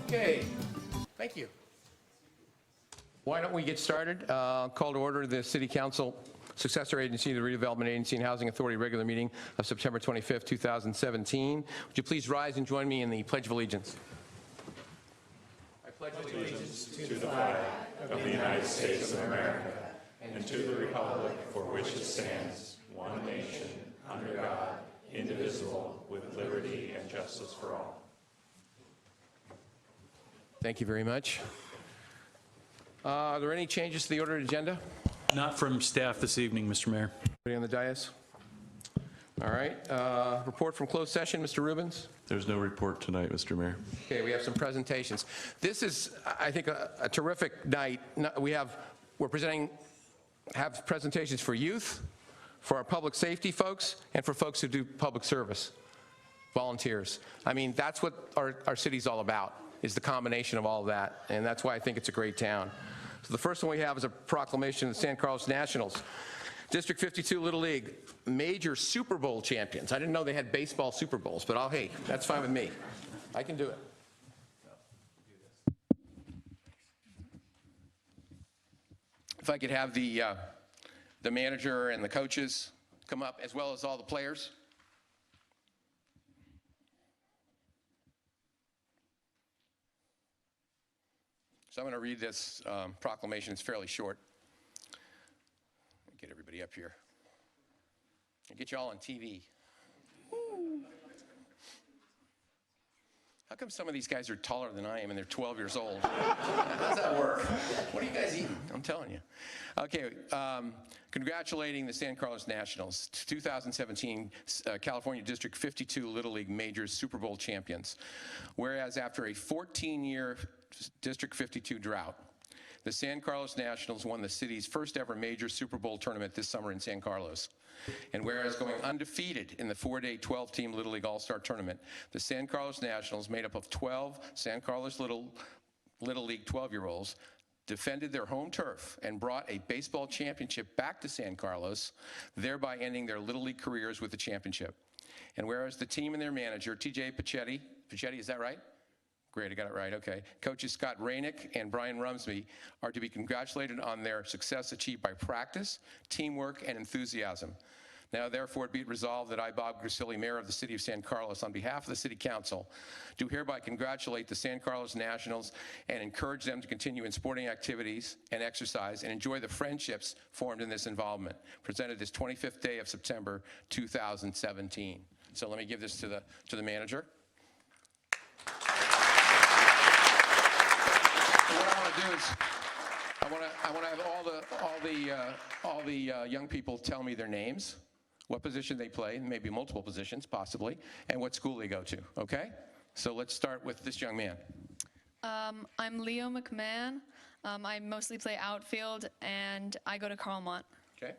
Okay, thank you. Why don't we get started? Call to order the City Council Successor Agency, the Redevelopment Agency and Housing Authority regular meeting of September 25th, 2017. Would you please rise and join me in the Pledge of Allegiance? I pledge allegiance To the flag of the United States of America and to the republic for which it stands, one nation, under God, indivisible, with liberty and justice for all. Thank you very much. Are there any changes to the ordered agenda? Not from staff this evening, Mr. Mayor. Anybody on the dais? All right. Report from closed session, Mr. Rubens. There's no report tonight, Mr. Mayor. Okay, we have some presentations. This is, I think, a terrific night. We're have presentations for youth, for our public safety folks, and for folks who do public service, volunteers. I mean, that's what our city's all about, is the combination of all of that, and that's why I think it's a great town. So the first one we have is a proclamation of the San Carlos Nationals. District 52 Little League, major Super Bowl champions. I didn't know they had baseball Super Bowls, but hey, that's fine with me. I can do it. If I could have the manager and the coaches come up, as well as all the players. So I'm going to read this proclamation. It's fairly short. Get everybody up here. I'll get you all on TV. Woo. How come some of these guys are taller than I am and they're 12 years old? How does that work? What are you guys eating? I'm telling you. Okay, congratulating the San Carlos Nationals, 2017 California District 52 Little League Majors Super Bowl champions. Whereas after a 14-year District 52 drought, the San Carlos Nationals won the city's first ever major Super Bowl tournament this summer in San Carlos. And whereas going undefeated in the 4-day 12-team Little League All-Star Tournament, the San Carlos Nationals, made up of 12 San Carlos Little League 12-year-olds, defended their home turf and brought a baseball championship back to San Carlos, thereby ending their Little League careers with the championship. And whereas the team and their manager, TJ Pachetti, is that right? Great, I got it right, okay. Coaches Scott Rainick and Brian Rumsby are to be congratulated on their success achieved by practice, teamwork, and enthusiasm. Now, therefore, be it resolved that I, Bob Grisilli, Mayor of the City of San Carlos, on behalf of the City Council, do hereby congratulate the San Carlos Nationals and encourage them to continue in sporting activities and exercise and enjoy the friendships formed in this involvement, presented this 25th day of September 2017. So let me give this to the manager. What I want to do is, I want to have all the young people tell me their names, what position they play, maybe multiple positions possibly, and what school they go to. Okay? So let's start with this young man. I'm Leo McMahon. I mostly play outfield, and I go to Carlmont. Okay.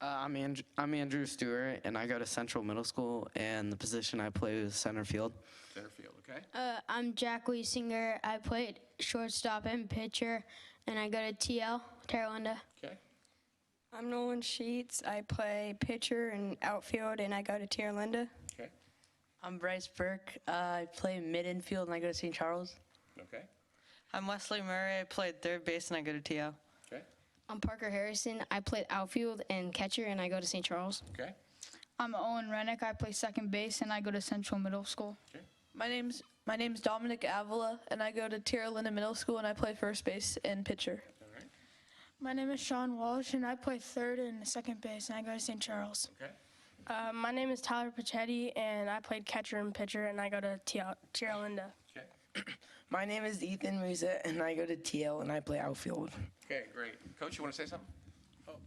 I'm Andrew Stewart, and I go to Central Middle School, and the position I play is center field. Center field. Okay. I'm Jack Wiesinger. I played shortstop and pitcher, and I go to TL, Terra Linda. Okay. I'm Nolan Sheets. I play pitcher and outfield, and I go to Terra Linda. Okay. I'm Bryce Burke. I play mid-infield, and I go to St. Charles. Okay. I'm Wesley Murray. I played third base, and I go to TL. Okay. I'm Parker Harrison. I played outfield and catcher, and I go to St. Charles. Okay. I'm Owen Rennick. I play second base, and I go to Central Middle School. Okay. My name's Dominic Avila, and I go to Terra Linda Middle School, and I play first base and pitcher. All right. My name is Sean Walsh, and I play third and second base, and I go to St. Charles. Okay. My name is Tyler Pachetti, and I played catcher and pitcher, and I go to Terra Linda. Okay. My name is Ethan Musa, and I go to TL, and I play outfield. Okay, great. Coach, you want to say something?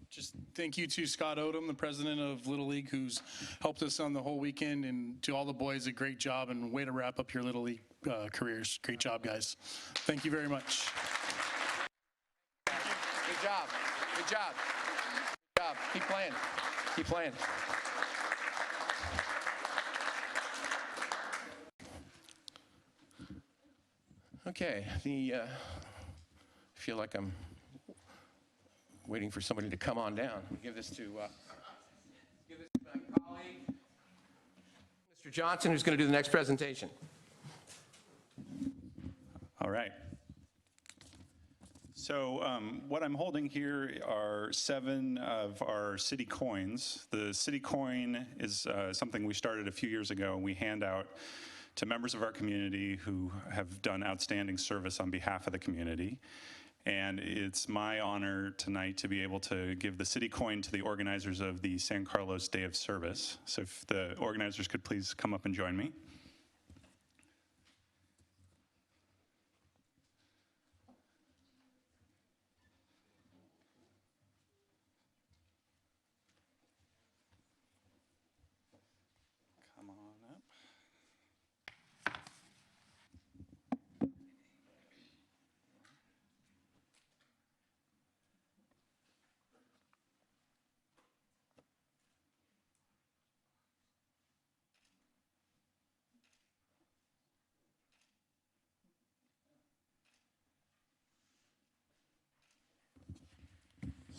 Just thank you to Scott Odom, the president of Little League, who's helped us on the whole weekend, and to all the boys, a great job and way to wrap up your Little League careers. Great job, guys. Thank you very much. Good job. Good job. Good job. Keep playing. Keep playing. Okay. I feel like I'm waiting for somebody to come on down. Give this to my colleague, Mr. Johnson, who's going to do the next presentation. All right. So what I'm holding here are 7 of our city coins. The city coin is something we started a few years ago, and we hand out to members of our community who have done outstanding service on behalf of the community. And it's my honor tonight to be able to give the city coin to the organizers of the San Carlos Day of Service. So if the organizers could please come up and join me. Come on up.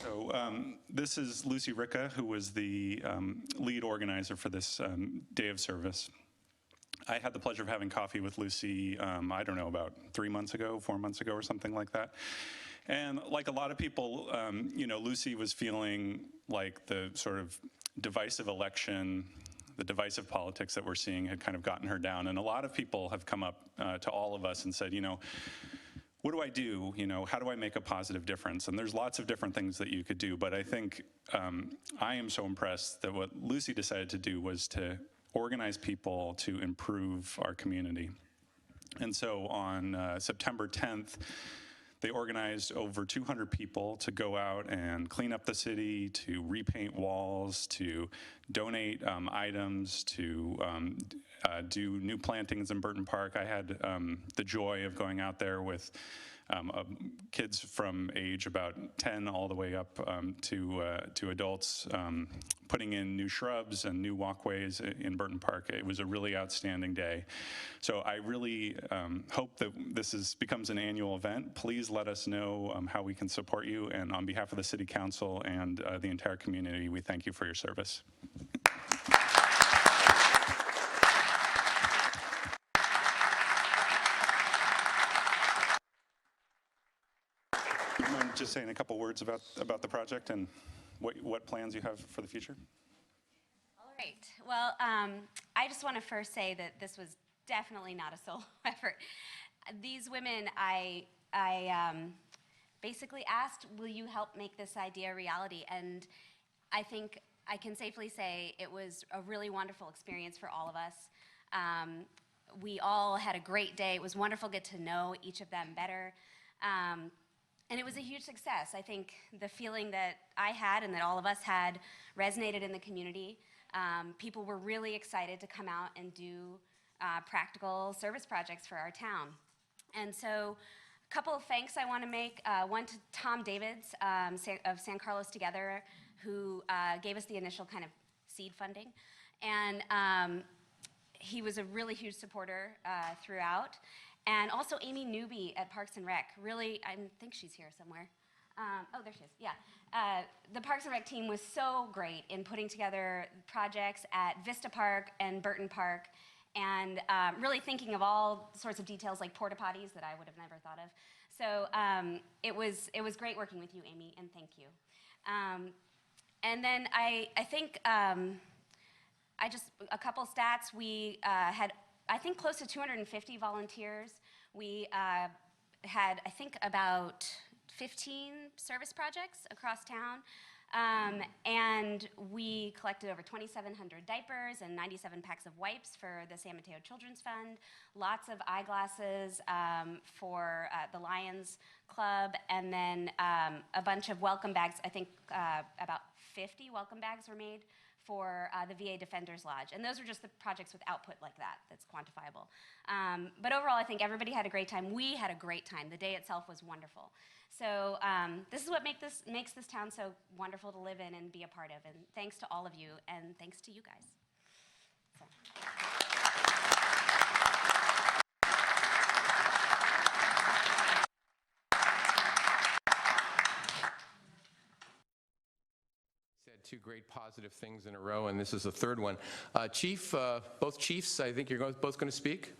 So this is Lucy Ricca, who was the lead organizer for this day of service. I had the pleasure of having coffee with Lucy, I don't know, about 3 months ago, 4 months ago or something like that. And like a lot of people, you know, Lucy was feeling like the sort of divisive election, the divisive politics that we're seeing had kind of gotten her down. And a lot of people have come up to all of us and said, you know, what do I do? You know, how do I make a positive difference? And there's lots of different things that you could do, but I think I am so impressed that what Lucy decided to do was to organize people to improve our community. And so on September 10th, they organized over 200 people to go out and clean up the city, to repaint walls, to donate items, to do new plantings in Burton Park. I had the joy of going out there with kids from age about 10 all the way up to adults, putting in new shrubs and new walkways in Burton Park. It was a really outstanding day. So I really hope that this becomes an annual event. Please let us know how we can support you. And on behalf of the City Council and the entire community, we thank you for your service. You mind just saying a couple words about the project and what plans you have for the future? All right. Well, I just want to first say that this was definitely not a solo effort. These women, I basically asked, will you help make this idea a reality? And I think I can safely say it was a really wonderful experience for all of us. We all had a great day. It was wonderful to get to know each of them better. And it was a huge success. I think the feeling that I had and that all of us had resonated in the community. People were really excited to come out and do practical service projects for our town. And so a couple of thanks I want to make. One to Tom Davids of San Carlos Together, who gave us the initial kind of seed funding. And he was a really huge supporter throughout. And also Amy Newby at Parks and Rec. Really, I think she's here somewhere. Oh, there she is, yeah. The Parks and Rec team was so great in putting together projects at Vista Park and Burton Park, and really thinking of all sorts of details like porta potties that I would have never thought of. So it was great working with you, Amy, and thank you. And then I think, a couple stats, we had, I think, close to 250 volunteers. We had, I think, about 15 service projects across town, and we collected over 2,700 diapers and 97 packs of wipes for the San Mateo Children's Fund, lots of eyeglasses for the Lions Club, and then a bunch of welcome bags. I think about 50 welcome bags were made for the VA Defenders Lodge. And those are just the projects with output like that, that's quantifiable. But overall, I think everybody had a great time. We had a great time. The day itself was wonderful. So this is what makes this town so wonderful to live in and be a part of. And thanks to all of you, and thanks to you guys. So. Two great positive things in a row, and this is the third one. Chief, both chiefs, I think you're both going to speak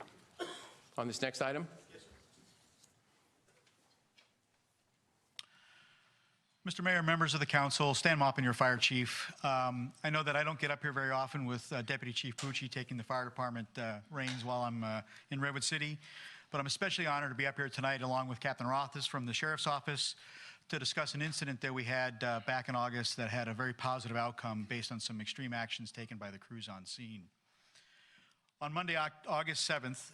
on this next item. Yes, Mr. Mayor, members of the council, Stan Maupin, your fire chief. I know that I don't get up here very often with Deputy Chief Pucci taking the fire department reins while I'm in Redwood City, but I'm especially honored to be up here tonight along with Captain Rothis from the Sheriff's Office to discuss an incident that we had back in August that had a very positive outcome based on some extreme actions taken by the crews on scene. On Monday, August 7th,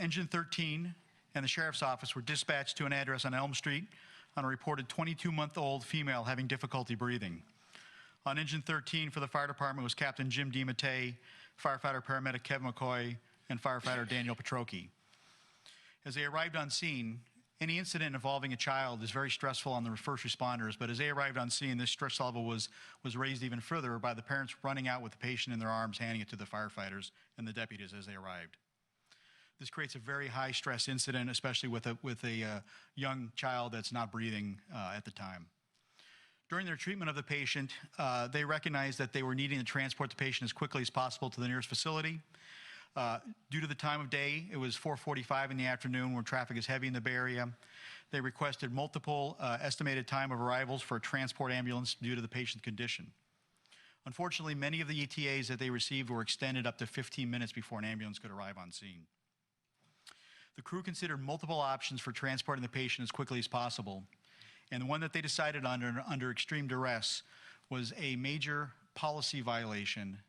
Engine 13 and the Sheriff's Office were dispatched to an address on Elm Street on a reported 22-month-old female having difficulty breathing. On Engine 13 for the fire department was Captain Jim DiMattei, firefighter-paramedic Kevin McCoy, and firefighter Daniel Petrocchi. As they arrived on scene, any incident involving a child is very stressful on the first responders, but as they arrived on scene, this stress level was raised even further by the parents running out with the patient in their arms, handing it to the firefighters and the deputies as they arrived. This creates a very high stress incident, especially with a young child that's not breathing at the time. During their treatment of the patient, they recognized that they were needing to transport the patient as quickly as possible to the nearest facility. Due to the time of day, it was 4:45 in the afternoon where traffic is heavy in the Bay Area. They requested multiple estimated time of arrivals for a transport ambulance due to the patient's condition. Unfortunately, many of the ETAs that they received were extended up to 15 minutes before an ambulance could arrive on scene. The crew considered multiple options for transporting the patient as quickly as possible, and the one that they decided under extreme duress was a major policy violation,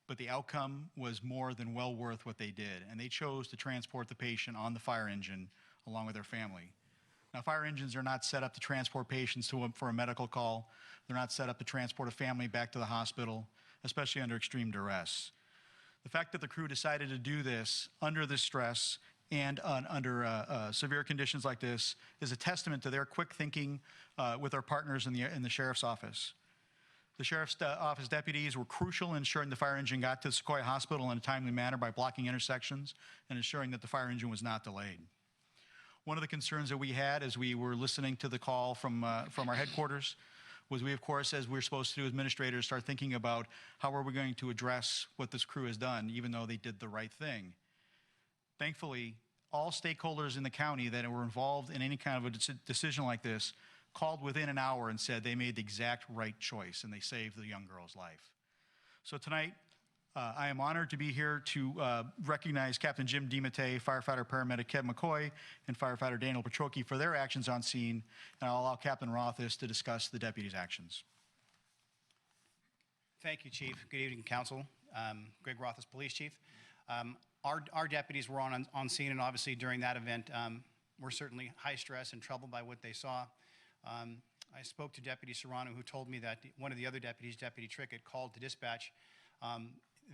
but the outcome was more than well worth what they did, and they chose to transport the patient on the fire engine along with their family. Now, fire engines are not set up to transport patients for a medical call. They're not set up to transport a family back to the hospital, especially under extreme duress. The fact that the crew decided to do this under this stress and under severe conditions like this is a testament to their quick thinking with our partners in the Sheriff's Office. The Sheriff's Office deputies were crucial in ensuring the fire engine got to Sequoia Hospital in a timely manner by blocking intersections and ensuring that the fire engine was not delayed. One of the concerns that we had as we were listening to the call from our headquarters was we, of course, as we're supposed to do administrators, start thinking about how are we going to address what this crew has done, even though they did the right thing. Thankfully, all stakeholders in the county that were involved in any kind of a decision like this called within an hour and said they made the exact right choice and they saved the young girl's life. So tonight, I am honored to be here to recognize Captain Jim DiMattei, firefighter-paramedic Kevin McCoy, and firefighter Daniel Petrocchi for their actions on scene, and I'll allow Captain Rothis to discuss the deputies' actions. Thank you, Chief. Good evening, Council. Greg Rothis, Police Chief. Our deputies were on scene, and obviously during that event, were certainly high stress and troubled by what they saw. I spoke to Deputy Serrano, who told me that one of the other deputies, Deputy Trickett, called to dispatch.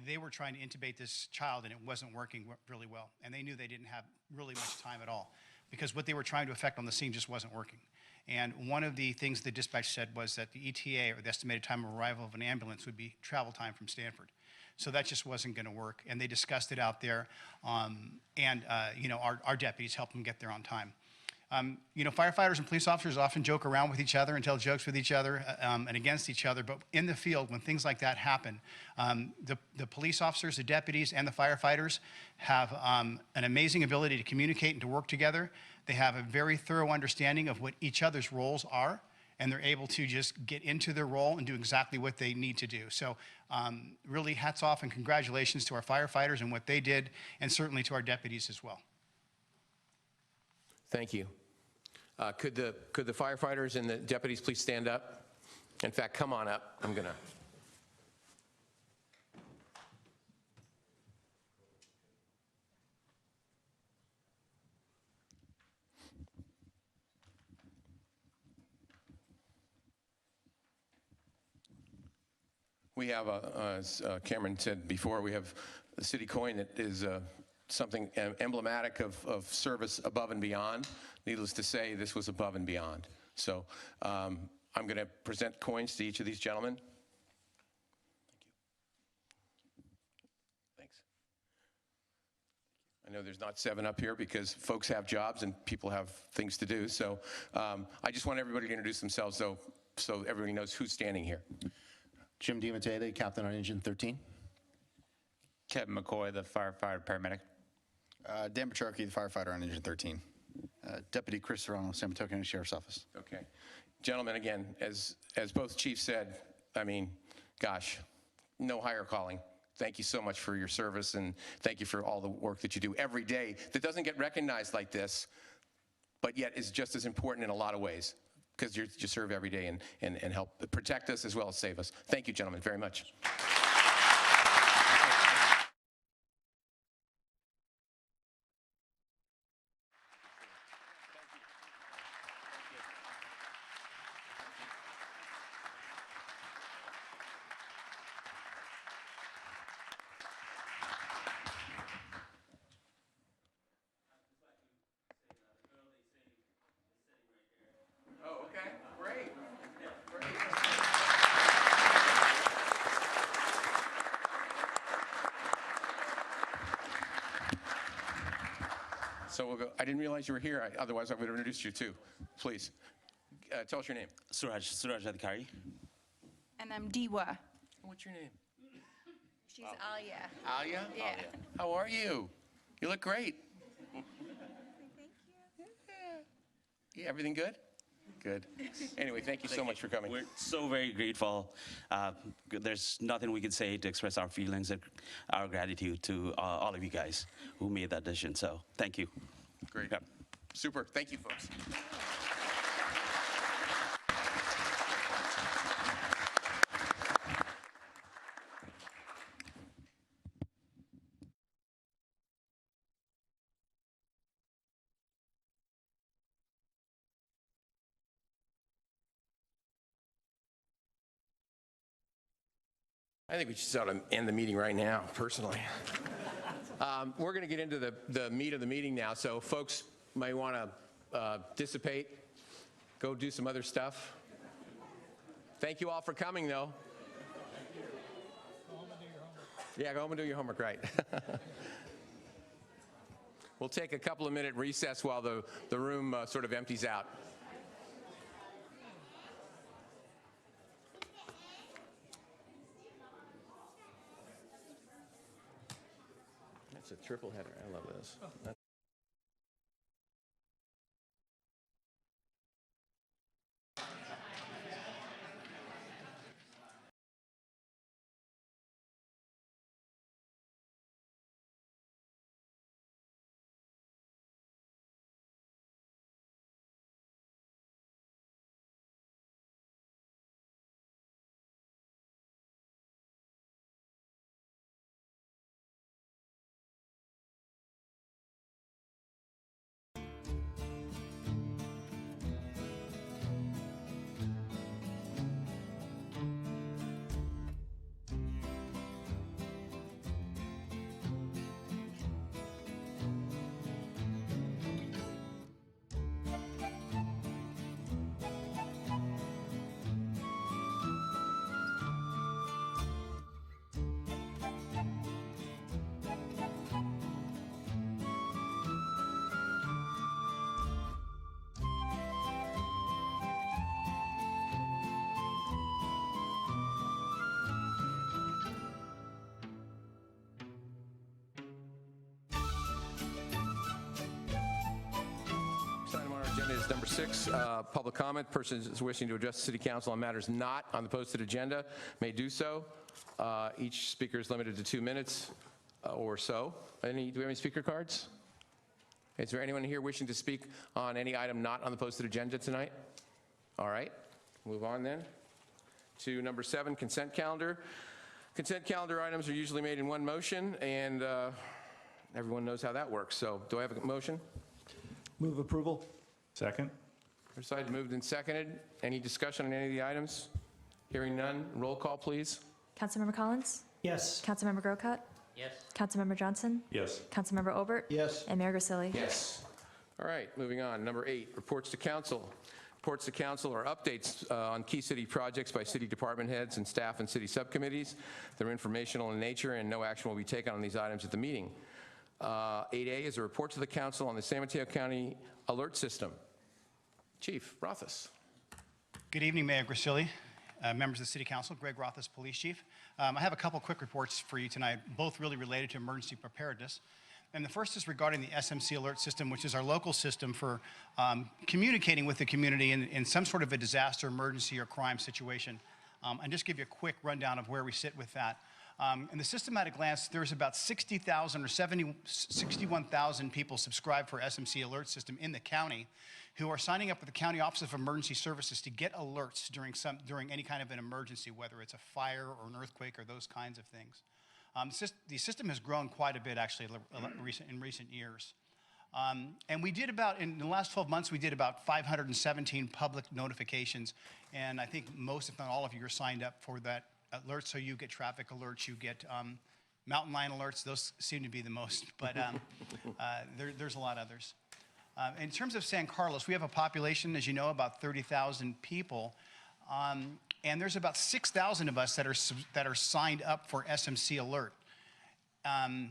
They were trying to intubate this child, and it wasn't working really well. And they knew they didn't have really much time at all because what they were trying to effect on the scene just wasn't working. And one of the things the dispatch said was that the ETA, or the estimated time of arrival of an ambulance, would be travel time from Stanford. So that just wasn't going to work. And they discussed it out there, you know, our deputies helped them get there on time. You know, firefighters and police officers often joke around with each other and tell jokes with each other and against each other, but in the field, when things like that happen, the police officers, the deputies, and the firefighters have an amazing ability to communicate and to work together. They have a very thorough understanding of what each other's roles are, and they're able to just get into their role and do exactly what they need to do. So really hats off and congratulations to our firefighters and what they did, and certainly to our deputies as well. Thank you. Could the firefighters and the deputies please stand up? In fact, come on up. I'm gonna. We have, as Cameron said before, we have the city coin that is something emblematic of service above and beyond. Needless to say, this was above and beyond. So I'm going to present coins to each of these gentlemen. Thank you. Thanks. I know there's not 7 up here because folks have jobs and people have things to do. So I just want everybody to introduce themselves so everybody knows who's standing here. Jim DiMattei, captain on Engine 13. Kevin McCoy, the firefighter paramedic. Dan Petrocchi, the firefighter on Engine 13. Deputy Chris Serrano, San Antonio Sheriff's Office. Okay. Gentlemen, again, as both chiefs said, I mean, gosh, no higher calling. Thank you so much for your service, and thank you for all the work that you do every day that doesn't get recognized like this, but yet is just as important in a lot of ways, because you serve every day and help protect us as well as save us. Thank you, gentlemen, very much. Oh, okay, great. So we'll go. I didn't realize you were here. Otherwise, I would have introduced you too. Please, tell us your name. Suraj Adhikari. And I'm Diwa. What's your name? She's Alia. Alia? Yeah. Alia. How are you? You look great. Yeah, everything good? Good. Anyway, thank you so much for coming. We're so very grateful. There's nothing we can say to express our feelings and our gratitude to all of you guys who made that decision. So thank you. Great. Super. Thank you, folks. I think we should start to end the meeting right now, personally. We're going to get into the meat of the meeting now, so folks might want to dissipate, go do some other stuff. Thank you all for coming, though. Yeah, go home and do your homework, right. We'll take a couple of minute recess while the room sort of empties out. It's a triple header. I love this. Is number 6, public comment. Persons wishing to address the City Council on matters not on the posted agenda may do so. Each speaker is limited to 2 minutes or so. Do we have any speaker cards? Is there anyone here wishing to speak on any item not on the posted agenda tonight? All right, move on then to number 7, consent calendar. Consent calendar items are usually made in one motion, and everyone knows how that works. So do I have a motion? Move approval. Second. Side moved and seconded. Any discussion on any of the items? Hearing none. Roll call, please. Councilmember Collins? Yes. Councilmember Grocott? Yes. Councilmember Johnson? Yes. Councilmember Obert? Yes. And Mayor Grisilli? Yes. All right, moving on. Number 8, reports to council. Reports to council are updates on key city projects by city department heads and staff and city subcommittees. They're informational in nature, and no action will be taken on these items at the meeting. 8A is a report to the council on the San Mateo County Alert System. Chief Rothus. Good evening, Mayor Grisilli, members of the City Council, Greg Rothus, Police Chief. I have a couple quick reports for you tonight, both really related to emergency preparedness. And the first is regarding the SMC Alert System, which is our local system for communicating with the community in some sort of a disaster, emergency, or crime situation. And just give you a quick rundown of where we sit with that. In the system at a glance, there's about 60,000 or 61,000 people subscribed for SMC Alert System in the county who are signing up with the County Office of Emergency Services to get alerts during any kind of an emergency, whether it's a fire or an earthquake or those kinds of things. The system has grown quite a bit, actually, in recent years. And we did in the last 12 months, we did about 517 public notifications. And I think most, if not all of you, are signed up for that alert. So you get traffic alerts, you get mountain lion alerts. Those seem to be the most, but there's a lot of others. In terms of San Carlos, we have a population, as you know, about 30,000 people. And there's about 6,000 of us that are signed up for SMC Alert,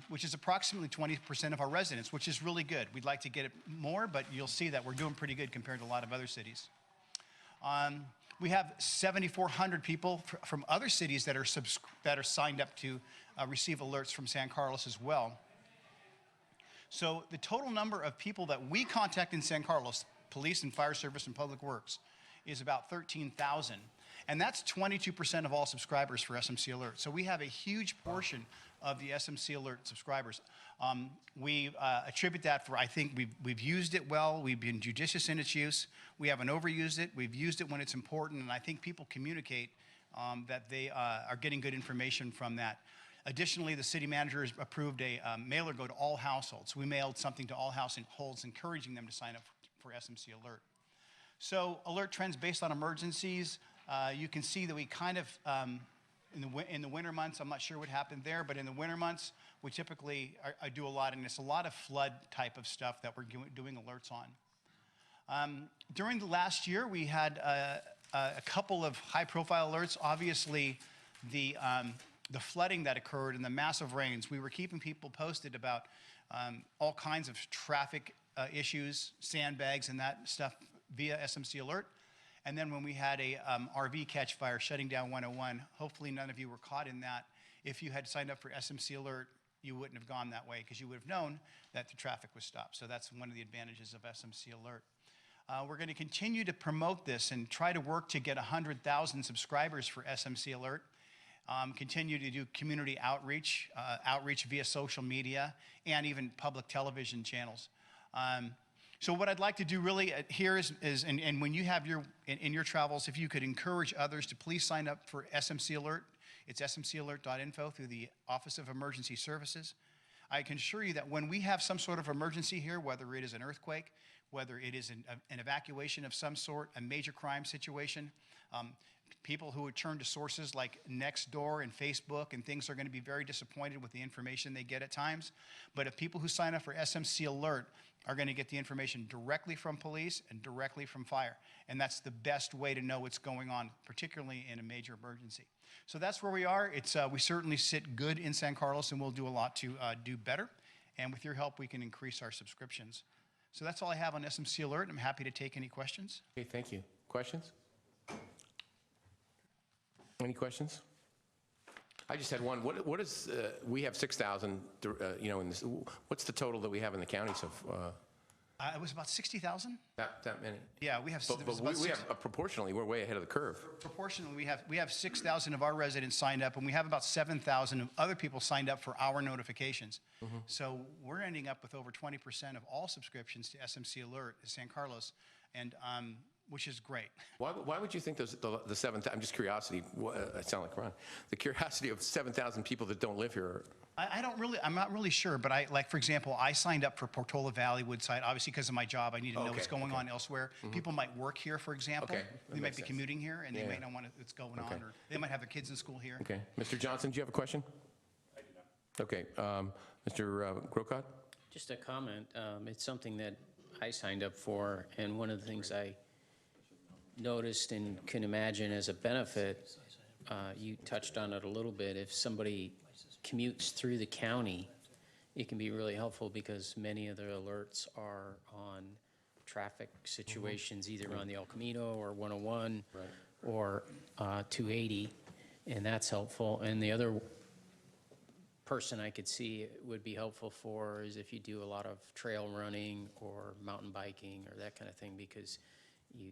which is approximately 20% of our residents, which is really good. We'd like to get it more, but you'll see that we're doing pretty good compared to a lot of other cities. We have 7,400 people from other cities that are signed up to receive alerts from San Carlos as well. So the total number of people that we contact in San Carlos, police and fire service and public works, is about 13,000. And that's 22% of all subscribers for SMC Alert. So we have a huge portion of the SMC Alert subscribers. We attribute that for, I think we've used it well, we've been judicious in its use, we haven't overused it, we've used it when it's important, and I think people communicate that they are getting good information from that. Additionally, the city manager has approved a mailer go to all households. We mailed something to all households encouraging them to sign up for SMC Alert. So alert trends based on emergencies. You can see that we kind of, in the winter months, I'm not sure what happened there, but in the winter months, we typically do a lot, and it's a lot of flood type of stuff that we're doing alerts on. During the last year, we had a couple of high-profile alerts. Obviously, the flooding that occurred and the massive rains, we were keeping people posted about all kinds of traffic issues, sandbags, and that stuff via SMC Alert. And then when we had a RV catch fire shutting down 101, hopefully none of you were caught in that. If you had signed up for SMC Alert, you wouldn't have gone that way because you would have known that the traffic was stopped. So that's one of the advantages of SMC Alert. We're going to continue to promote this and try to work to get 100,000 subscribers for SMC Alert. Continue to do community outreach, outreach via social media, and even public television channels. So what I'd like to do really here is and when you have in your travels, if you could encourage others to please sign up for SMC Alert. It's smcalert.info through the Office of Emergency Services. I can assure you that when we have some sort of emergency here, whether it is an earthquake, whether it is an evacuation of some sort, a major crime situation, people who would turn to sources like Nextdoor and Facebook and things are going to be very disappointed with the information they get at times. But if people who sign up for SMC Alert are going to get the information directly from police and directly from fire. And that's the best way to know what's going on, particularly in a major emergency. So that's where we are. We certainly sit good in San Carlos, and we'll do a lot to do better. And with your help, we can increase our subscriptions. So that's all I have on SMC Alert. I'm happy to take any questions. Okay, thank you. Questions? Any questions? I just had one. What is, we have 6,000, in this, what's the total that we have in the county? So, it was about 60,000? That many? Yeah, we have. But we have, proportionally, we're way ahead of the curve. Proportionally, we have 6,000 of our residents signed up, and we have about 7,000 of other people signed up for our notifications. Mm-hmm. So we're ending up with over 20% of all subscriptions to SMC Alert in San Carlos, and which is great. Why would you think the 7,000? I'm just curiosity. I sound like Ron. The curiosity of 7,000 people that don't live here. I'm not really sure, but for example, I signed up for Portola Valley, Woodside, obviously because of my job. I need to know what's going on elsewhere. Mm-hmm. People might work here, for example. They might be commuting here, and they might not want to know what's going on, or they might have their kids in school here. Okay. Mr. Johnson, do you have a question? I do not. Okay. Mr. Grocott? Just a comment. It's something that I signed up for, and one of the things I noticed and can imagine as a benefit, you touched on it a little bit, if somebody commutes through the county, it can be really helpful because many of the alerts are on traffic situations, either on the El Camino or 101 or 280, and that's helpful. And the other person I could see it would be helpful for is if you do a lot of trail running or mountain biking or that kind of thing, because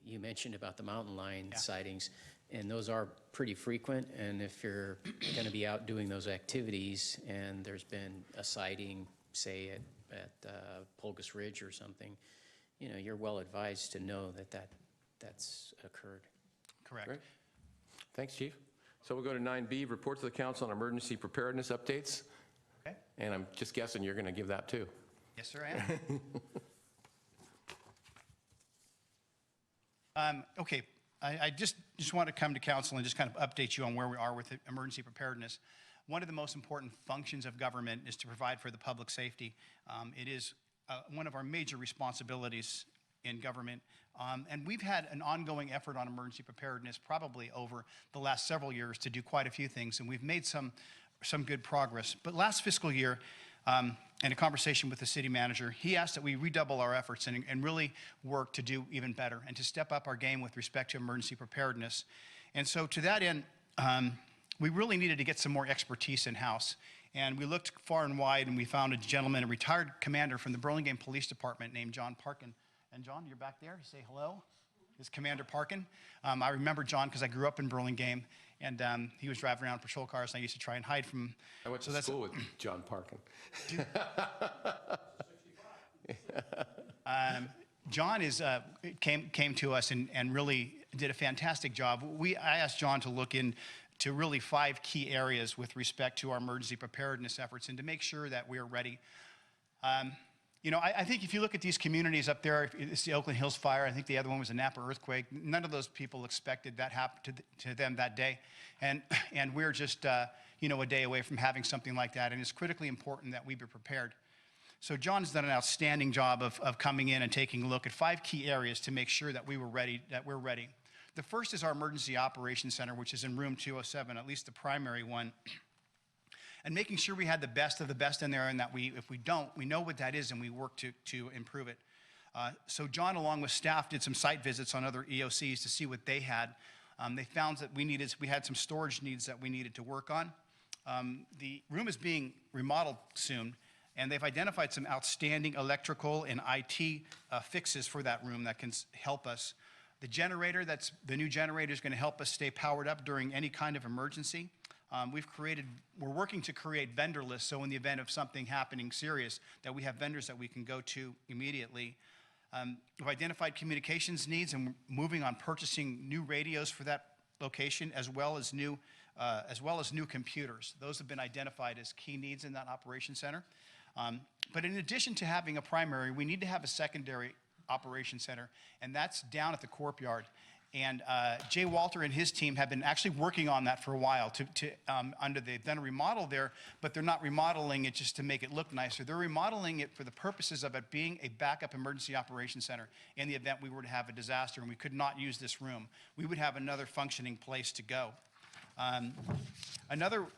you mentioned about the mountain lion sightings, and those are pretty frequent. And if you're going to be out doing those activities and there's been a sighting, say at Pulgus Ridge or something, you know, you're well advised to know that's occurred. Correct. Great. Thanks, Chief. So we'll go to 9B, report to the council on emergency preparedness updates. Okay. And I'm just guessing you're going to give that too. Yes, sir, I am. Okay, I just want to come to council and just kind of update you on where we are with emergency preparedness. One of the most important functions of government is to provide for the public safety. It is one of our major responsibilities in government. And we've had an ongoing effort on emergency preparedness probably over the last several years to do quite a few things, and we've made some good progress. But last fiscal year, in a conversation with the city manager, he asked that we redouble our efforts and really work to do even better and to step up our game with respect to emergency preparedness. And so to that end, we really needed to get some more expertise in-house. And we looked far and wide, and we found a gentleman, a retired commander from the Burlingame Police Department named John Parkin. And John, you're back there. Say hello. This is Commander Parkin. I remember John because I grew up in Burlingame, and he was driving around patrol cars, and I used to try and hide from him. I went to school with John Parkin. John came to us and really did a fantastic job. I asked John to look into really 5 key areas with respect to our emergency preparedness efforts and to make sure that we're ready. You know, I think if you look at these communities up there, it's the Oakland Hills fire. I think the other one was a Napa earthquake. None of those people expected that happen to them that day. And we're just, you know, a day away from having something like that. And it's critically important that we be prepared. So John's done an outstanding job of coming in and taking a look at 5 key areas to make sure that we're ready. The first is our Emergency Operations Center, which is in room 207, at least the primary one. And making sure we had the best of the best in there, and that if we don't, we know what that is and we work to improve it. So John, along with staff, did some site visits on other EOCs to see what they had. They found that we had some storage needs that we needed to work on. The room is being remodeled soon, and they've identified some outstanding electrical and IT fixes for that room that can help us. The generator, the new generator, is going to help us stay powered up during any kind of emergency. We're working to create vendor lists, so in the event of something happening serious, that we have vendors that we can go to immediately. We've identified communications needs, and we're moving on purchasing new radios for that location, as well as new computers. Those have been identified as key needs in that operations center. But in addition to having a primary, we need to have a secondary operations center, and that's down at the Courtyard. And Jay Walter and his team have been actually working on that for a while. They've done a remodel there, but they're not remodeling it just to make it look nicer. They're remodeling it for the purposes of it being a backup emergency operations center in the event we were to have a disaster and we could not use this room. We would have another functioning place to go.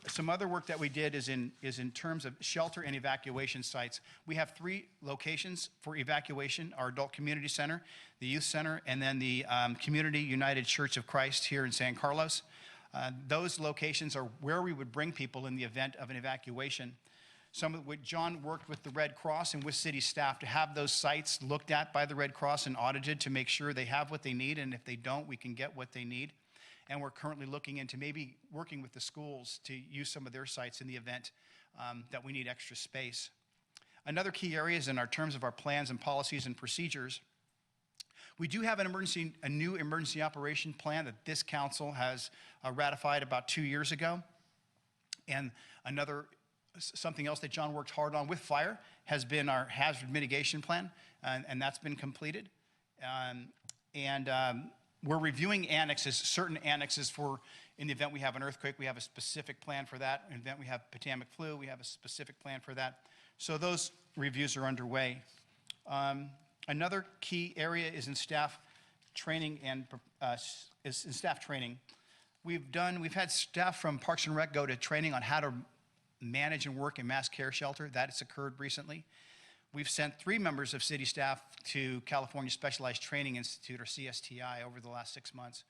Some other work that we did is in terms of shelter and evacuation sites. We have 3 locations for evacuation: our adult community center, the youth center, and then the Community United Church of Christ here in San Carlos. Those locations are where we would bring people in the event of an evacuation. John worked with the Red Cross and with city staff to have those sites looked at by the Red Cross and audited to make sure they have what they need, and if they don't, we can get what they need. And we're currently looking into maybe working with the schools to use some of their sites in the event that we need extra space. Another key area is in our terms of our plans and policies and procedures. We do have a new emergency operation plan that this council has ratified about 2 years ago. And something else that John worked hard on with fire has been our hazard mitigation plan, and that's been completed. We're reviewing certain annexes for, in the event we have an earthquake, we have a specific plan for that. In the event we have pandemic flu, we have a specific plan for that. So those reviews are underway. Another key area is in staff training We've had staff from Parks and Rec go to training on how to manage and work in mass care shelter. That has occurred recently. We've sent 3 members of city staff to California Specialized Training Institute, or CSTI, over the last 6 months,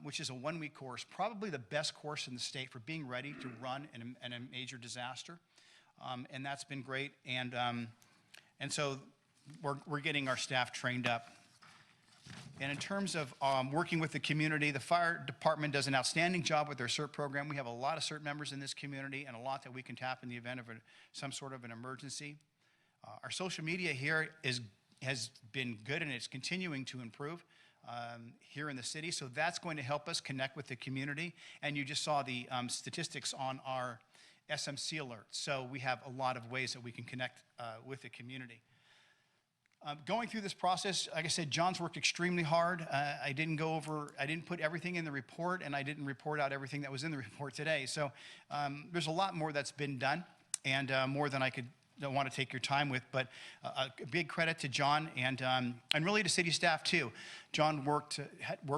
which is a 1-week course, probably the best course in the state for being ready to run in a major disaster. and that's been great. And so we're getting our staff trained up. And in terms of working with the community, the fire department does an outstanding job with their CERT program. We have a lot of CERT members in this community and a lot that we can tap in the event of some sort of an emergency. Our social media here has been good, and it's continuing to improve here in the city. So that's going to help us connect with the community. And you just saw the statistics on our SMC alert. So we have a lot of ways that we can connect with the community. Going through this process, like I said, John's worked extremely hard. I didn't put everything in the report, and I didn't report out everything that was in the report today. So there's a lot more that's been done, and more than I don't want to take your time with, but a big credit to John and really to city staff too. John worked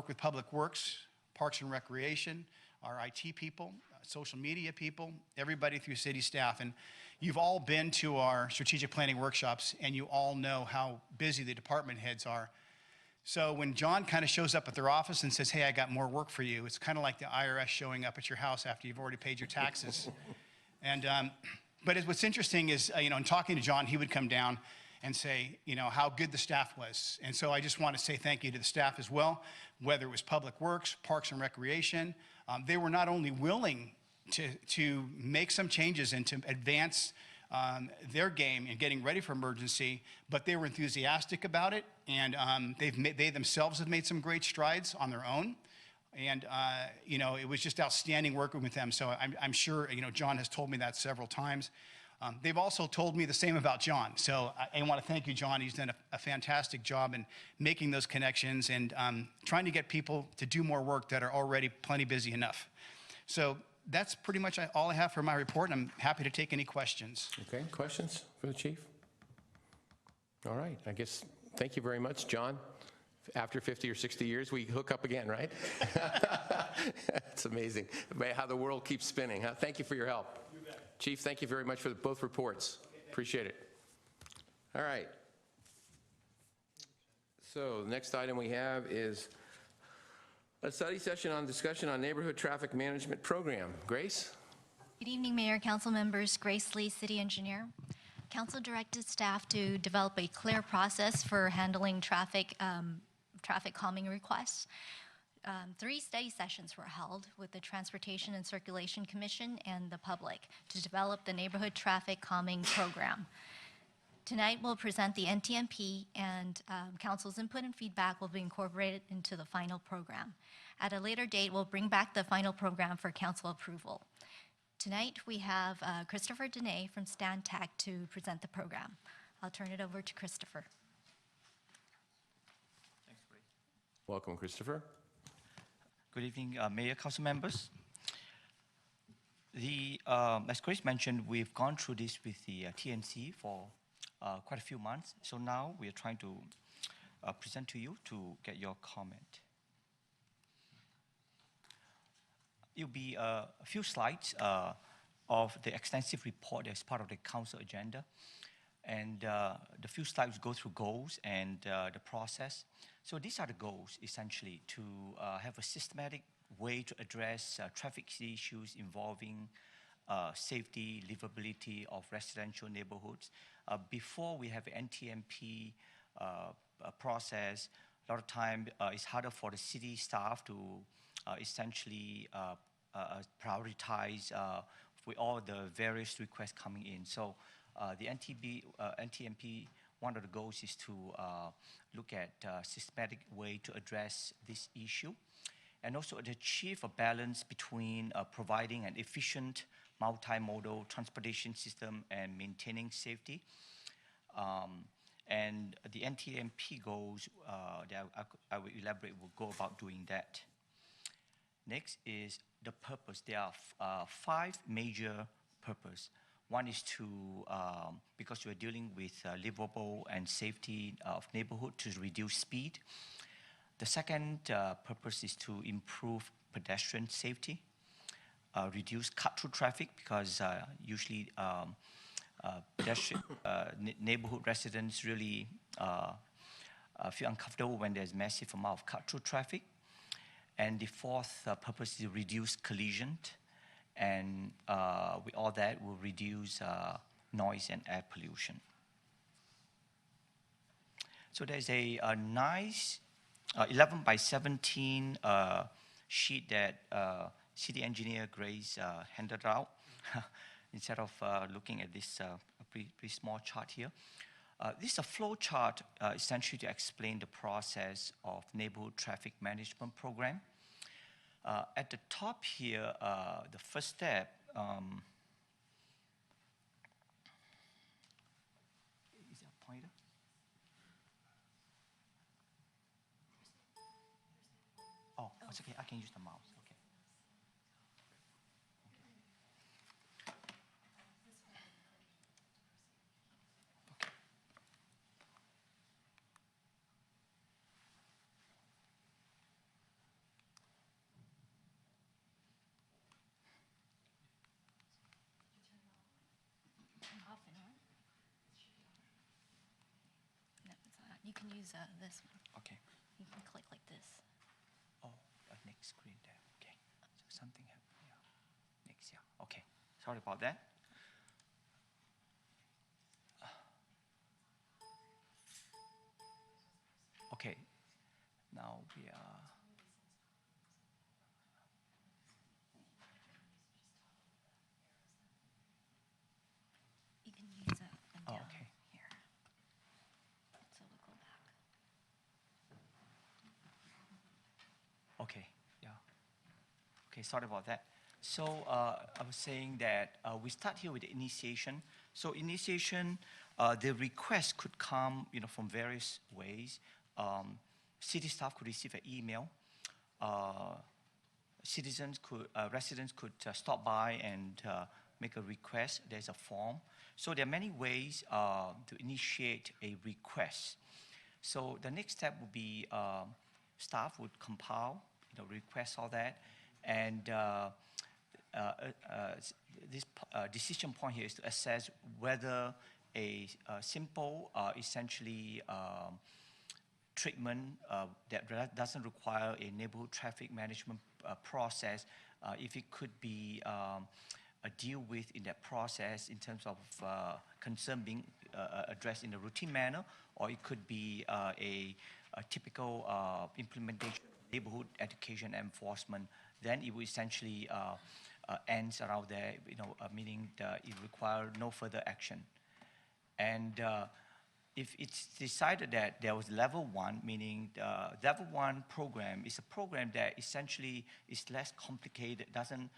with Public Works, Parks and Recreation, our IT people, social media people, everybody through city staff. And you've all been to our strategic planning workshops, and you all know how busy the department heads are. So when John kind of shows up at their office and says, hey, I got more work for you, it's kind of like the IRS showing up at your house after you've already paid your taxes. But what's interesting is, in talking to John, he would come down and say, how good the staff was. And so I just want to say thank you to the staff as well, whether it was Public Works, Parks and Recreation. They were not only willing to make some changes and to advance their game in getting ready for emergency, but they were enthusiastic about it, and they themselves have made some great strides on their own. And, it was just outstanding working with them. So I'm sure, John has told me that several times. They've also told me the same about John. So I want to thank you, John. He's done a fantastic job in making those connections and trying to get people to do more work that are already plenty busy enough. So that's pretty much all I have for my report, and I'm happy to take any questions. Okay, questions for the chief? All right, I guess, thank you very much, John. After 50 or 60 years, we hook up again, right? It's amazing how the world keeps spinning. Huh? Thank you for your help. You bet. Chief, thank you very much for both reports. Okay, appreciate it. All right. So the next item we have is a study session on discussion on neighborhood traffic management program. Grace? Good evening, Mayor, Council members. Grace Lee, City Engineer. Council directed staff to develop a clear process for handling traffic calming requests. 3 study sessions were held with the Transportation and Circulation Commission and the public to develop the neighborhood traffic calming program. Tonight we'll present the NTMP, and council's input and feedback will be incorporated into the final program. At a later date, we'll bring back the final program for council approval. Tonight we have Christopher Dene from Stantec to present the program. I'll turn it over to Christopher. Thanks, Grace. Welcome, Christopher. Good evening, Mayor, Council members. As Grace mentioned, we've gone through this with the TNC for quite a few months. So now we are trying to present to you to get your comment. It'll be a few slides of the extensive report as part of the council agenda. And the few slides go through goals and the process. So these are the goals, essentially, to have a systematic way to address traffic issues involving safety, livability of residential neighborhoods. Before we have an NTMP process, a lot of time it's harder for the city staff to essentially prioritize with all the various requests coming in. So the NTMP, one of the goals is to look at a systematic way to address this issue, and also to achieve a balance between providing an efficient multimodal transportation system and maintaining safety. And the NTMP goals that I will elaborate will go about doing that. Next is the purpose. There are 5 major purposes. One is to, because we're dealing with livable and safety of neighborhood, to reduce speed. The second purpose is to improve pedestrian safety, reduce cut-through traffic, because usually neighborhood residents really feel uncomfortable when there's massive amount of cut-through traffic. And the fourth purpose is to reduce collision. And with all that, will reduce noise and air pollution. So there's a nice 11 by 17 sheet that city engineer Grace handed out instead of looking at this pretty small chart here. This is a flow chart essentially to explain the process of neighborhood traffic management program. At the top here, the first step, is there a pointer? Oh, it's okay, I can use the mouse, okay. Off and on. No, it's not. You can use this one. Okay. You can click like this. Oh, next screen there. Okay. So something happened. Yeah. Next, yeah. Okay. Sorry about that. Okay. Now we are. You can use up and Oh, down okay. here. So we'll go back. Okay. Yeah. Okay. Sorry about that. So I was saying that we start here with the initiation. So initiation, the request could come, from various ways. City staff could receive an email. Residents could stop by and make a request. There's a form. So there are many ways to initiate a request. So the next step would be staff would compile, request all that, and this decision point here is to assess whether a simple, essentially treatment that doesn't require a neighborhood traffic management process, if it could be deal with in that process in terms of concern being addressed in a routine manner, or it could be a typical implementation of neighborhood education enforcement. Then it will essentially ends around there, meaning that it requires no further action. And if it's decided that there was level 1, meaning the level 1 program is a program that essentially is less complicated, doesn't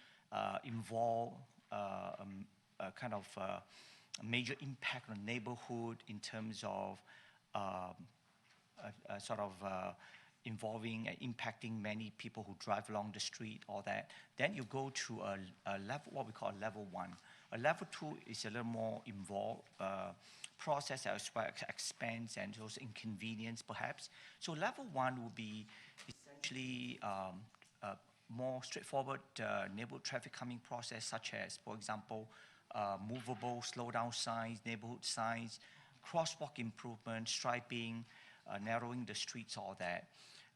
involve a kind of a major impact on the neighborhood in terms of involving and impacting many people who drive along the street, all that. Then you go to a level, what we call a level 1. A level 2 is a little more involved process as well as expense and also inconvenience, perhaps. So level 1 will be essentially more straightforward neighborhood traffic calming process, such as, for example, movable slowdown signs, neighborhood signs, crosswalk improvement, striping, narrowing the streets, all that.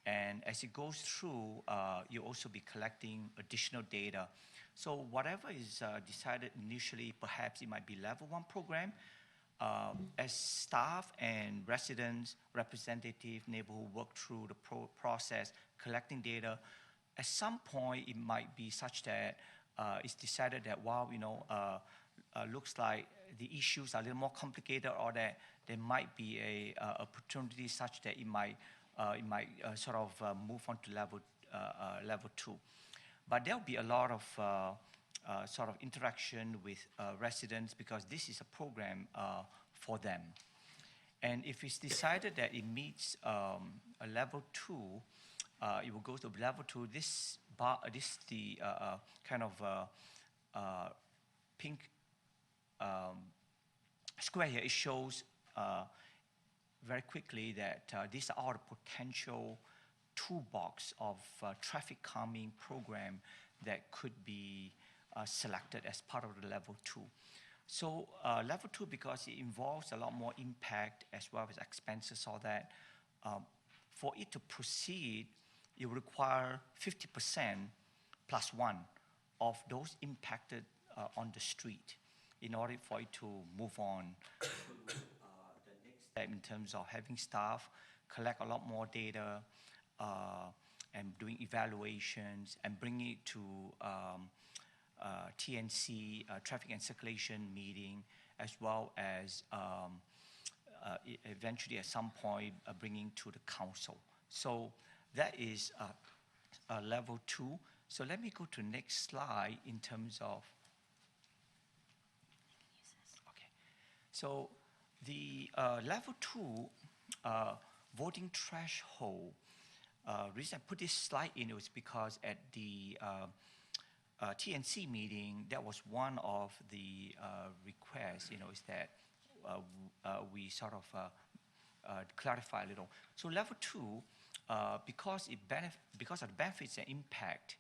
And as it goes through, you'll also be collecting additional data. So whatever is decided initially, perhaps it might be level 1 program. As staff and residents, representative, neighborhood work through the process, collecting data, at some point it might be such that it's decided that, wow, looks like the issues are a little more complicated, or that there might be a opportunity such that it might move on to level 2. But there'll be a lot of interaction with residents, because this is a program for them. And if it's decided that it meets a level 2, it will go to level 2. This is the kind of pink square here. It shows very quickly that these are the potential toolbox of traffic calming program that could be selected as part of the level 2. So level 2, because it involves a lot more impact as well as expenses, all that, for it to proceed, it will require 50% plus 1 of those impacted on the street. in order for it to move on to the next step in terms of having staff collect a lot more data and doing evaluations and bringing it to TNC, traffic and circulation meeting, as well as eventually at some point bringing to the council. So that is level 2. So let me go to next slide in terms of, okay. So the level 2 voting threshold, reason I put this slide in was because at the TNC meeting, that was one of the requests, is that we sort of clarify a little. So level 2, because of the benefits and impact,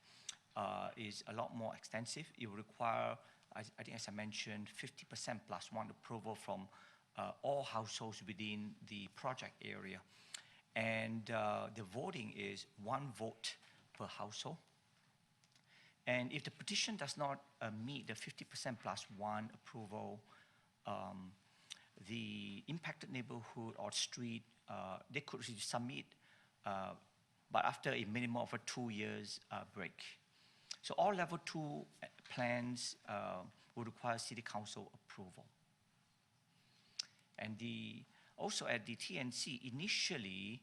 is a lot more extensive. It will require, I think as I mentioned, 50% plus 1 approval from all households within the project area. And the voting is 1 vote per household. And if the petition does not meet the 50% plus 1 approval, the impacted neighborhood or street, they could submit, but after a minimum of a 2 years break. So all level 2 plans will require city council approval. And also at the TNC, initially,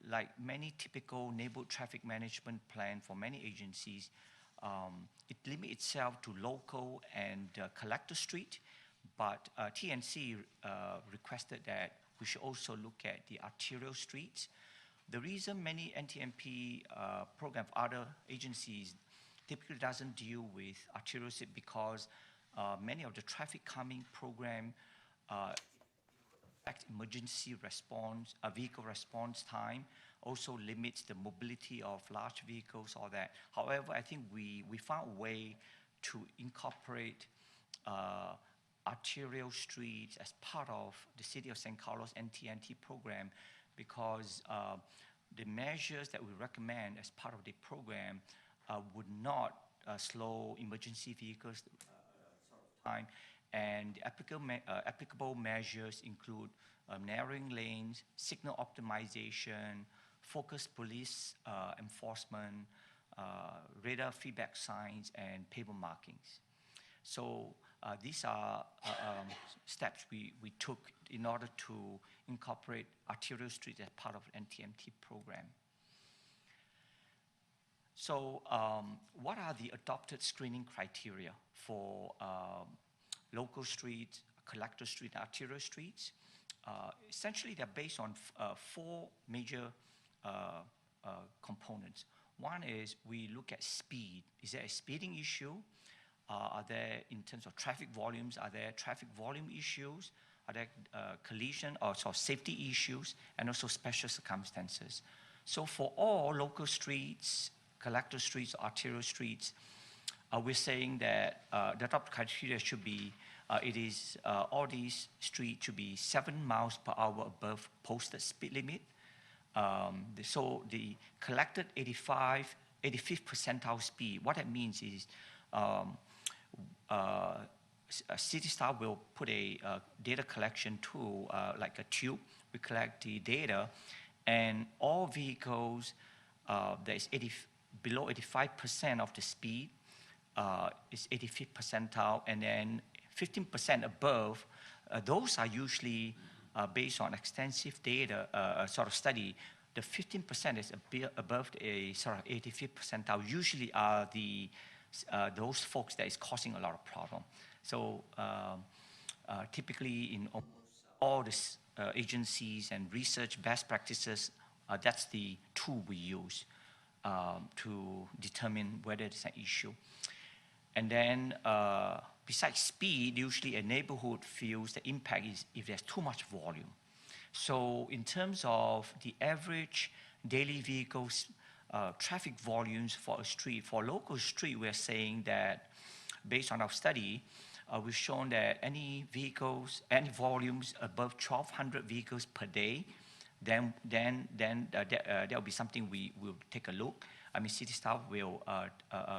like many typical neighborhood traffic management plan for many agencies, it limits itself to local and collector street, but TNC requested that we should also look at the arterial streets. The reason many NTMP programs, other agencies, typically doesn't deal with arterial street because many of the traffic calming program emergency response, vehicle response time, also limits the mobility of large vehicles, all that. However, I think we found a way to incorporate arterial streets as part of the City of San Carlos NTNT program because the measures that we recommend as part of the program would not slow emergency vehicles time. And applicable measures include narrowing lanes, signal optimization, focused police enforcement, radar feedback signs, and pavement markings. So these are steps we took in order to incorporate arterial streets as part of NTMT program. So what are the adopted screening criteria for local streets, collector street, arterial streets? Essentially, they're based on 4 major components. One is we look at speed. Is there a speeding issue? Are there, in terms of traffic volumes, are there traffic volume issues? Are there collision or safety issues? And also special circumstances. So for all local streets, collector streets, arterial streets, we're saying that the top criteria should be, all these streets should be 7 miles per hour above posted speed limit. So the collected 85th percentile speed, what that means is city staff will put a data collection tool, like a tube. We collect the data, and all vehicles that is below 85% of the speed is 85th percentile, and then 15% above, those are usually based on extensive data sort of study. The 15% is above a sort of 85th percentile usually are those folks that is causing a lot of problem. So typically in all the agencies and research best practices, that's the tool we use to determine whether it's an issue. And then besides speed, usually a neighborhood feels the impact is if there's too much volume. So in terms of the average daily vehicles traffic volumes for a street, for a local street, we're saying that based on our study, we've shown that any volumes above 1,200 vehicles per day, then that will be something we will take a look. I mean, city staff will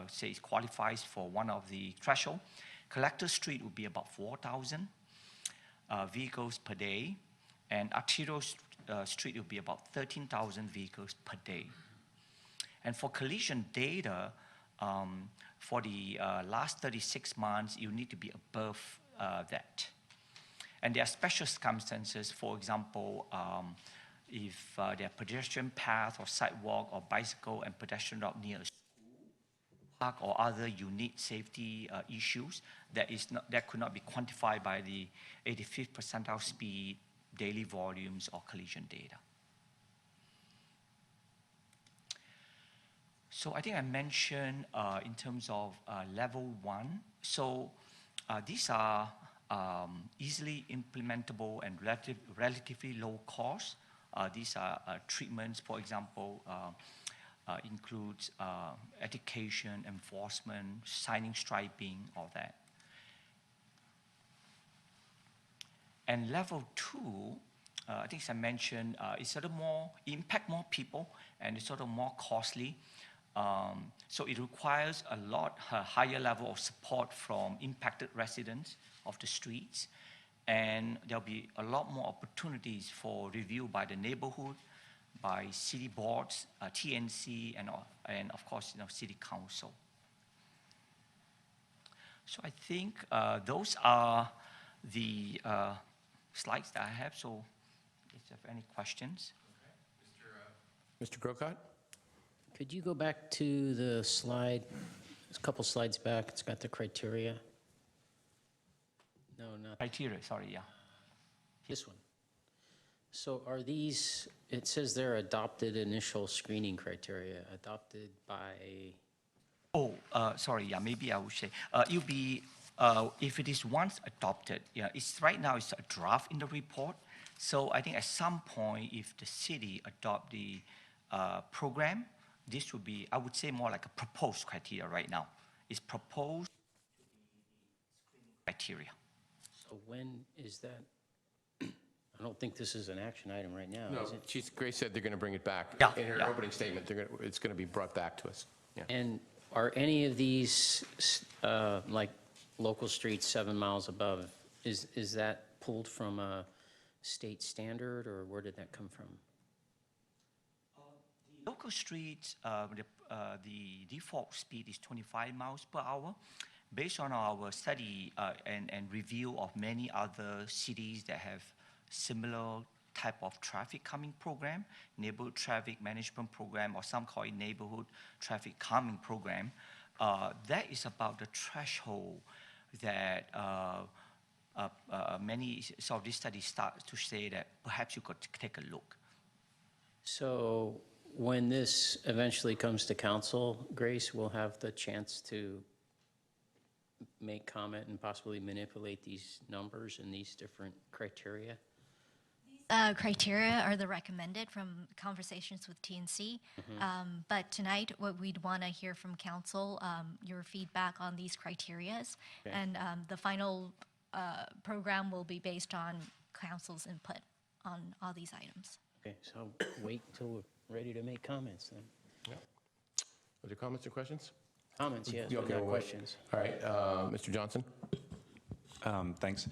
say it qualifies for one of the threshold. Collector Street would be about 4,000 vehicles per day, and Arterial Street would be about 13,000 vehicles per day. And for collision data, for the last 36 months, you need to be above that. And there are special circumstances, for example, if there are pedestrian path or sidewalk or bicycle and pedestrian route near a school, park, or other unique safety issues that could not be quantified by the 85th percentile speed, daily volumes, or collision data. So I think I mentioned in terms of level 1. So these are easily implementable and relatively low cost. These are treatments, for example, includes education, enforcement, signing, striping, all that. And level 2, I think as I mentioned, is sort of more, impact more people, and it's sort of more costly. So it requires a lot higher level of support from impacted residents of the streets, and there'll be a lot more opportunities for review by the neighborhood, by city boards, TNC, and of course, city council. So I think those are the slides that I have. So if you have any questions. Mr. Grocott? Could you go back to the slide, a couple slides back? It's got the criteria. No, not Criteria, sorry, yeah. this one. So are these, it says they're adopted initial screening criteria, adopted by? Oh, sorry, yeah, maybe I would say, it'll be, if it is once adopted, yeah, right now it's a draft in the report. So I think at some point, if the city adopt the program, this would be, I would say, more like a proposed criteria right now. It's proposed criteria. So when is that? I don't think this is an action item right now, No, is it? Grace said they're going to bring it back. Yeah, In her yeah. opening statement, it's going to be brought back to us. Yeah. And are any of these, like local streets 7 miles above, is that pulled from a state standard, or where did that come from? Local streets, the default speed is 25 miles per hour. Based on our study and review of many other cities that have similar type of traffic calming program, neighborhood traffic management program, or some call it neighborhood traffic calming program, that is about the threshold that many of these studies start to say that perhaps you could take a look. So when this eventually comes to council, Grace, will have the chance to make comment and possibly manipulate these numbers and these different criteria? Criteria are the recommended from conversations with TNC. But tonight, what we'd want to hear from council, your feedback on these criterias. Okay. And the final program will be based on council's input on all these items. Okay, so wait till we're ready to make comments then. Yeah. Are there comments or questions? Comments, yes, You but okay, not we'll wait. questions. All right, Mr. Johnson? Thanks.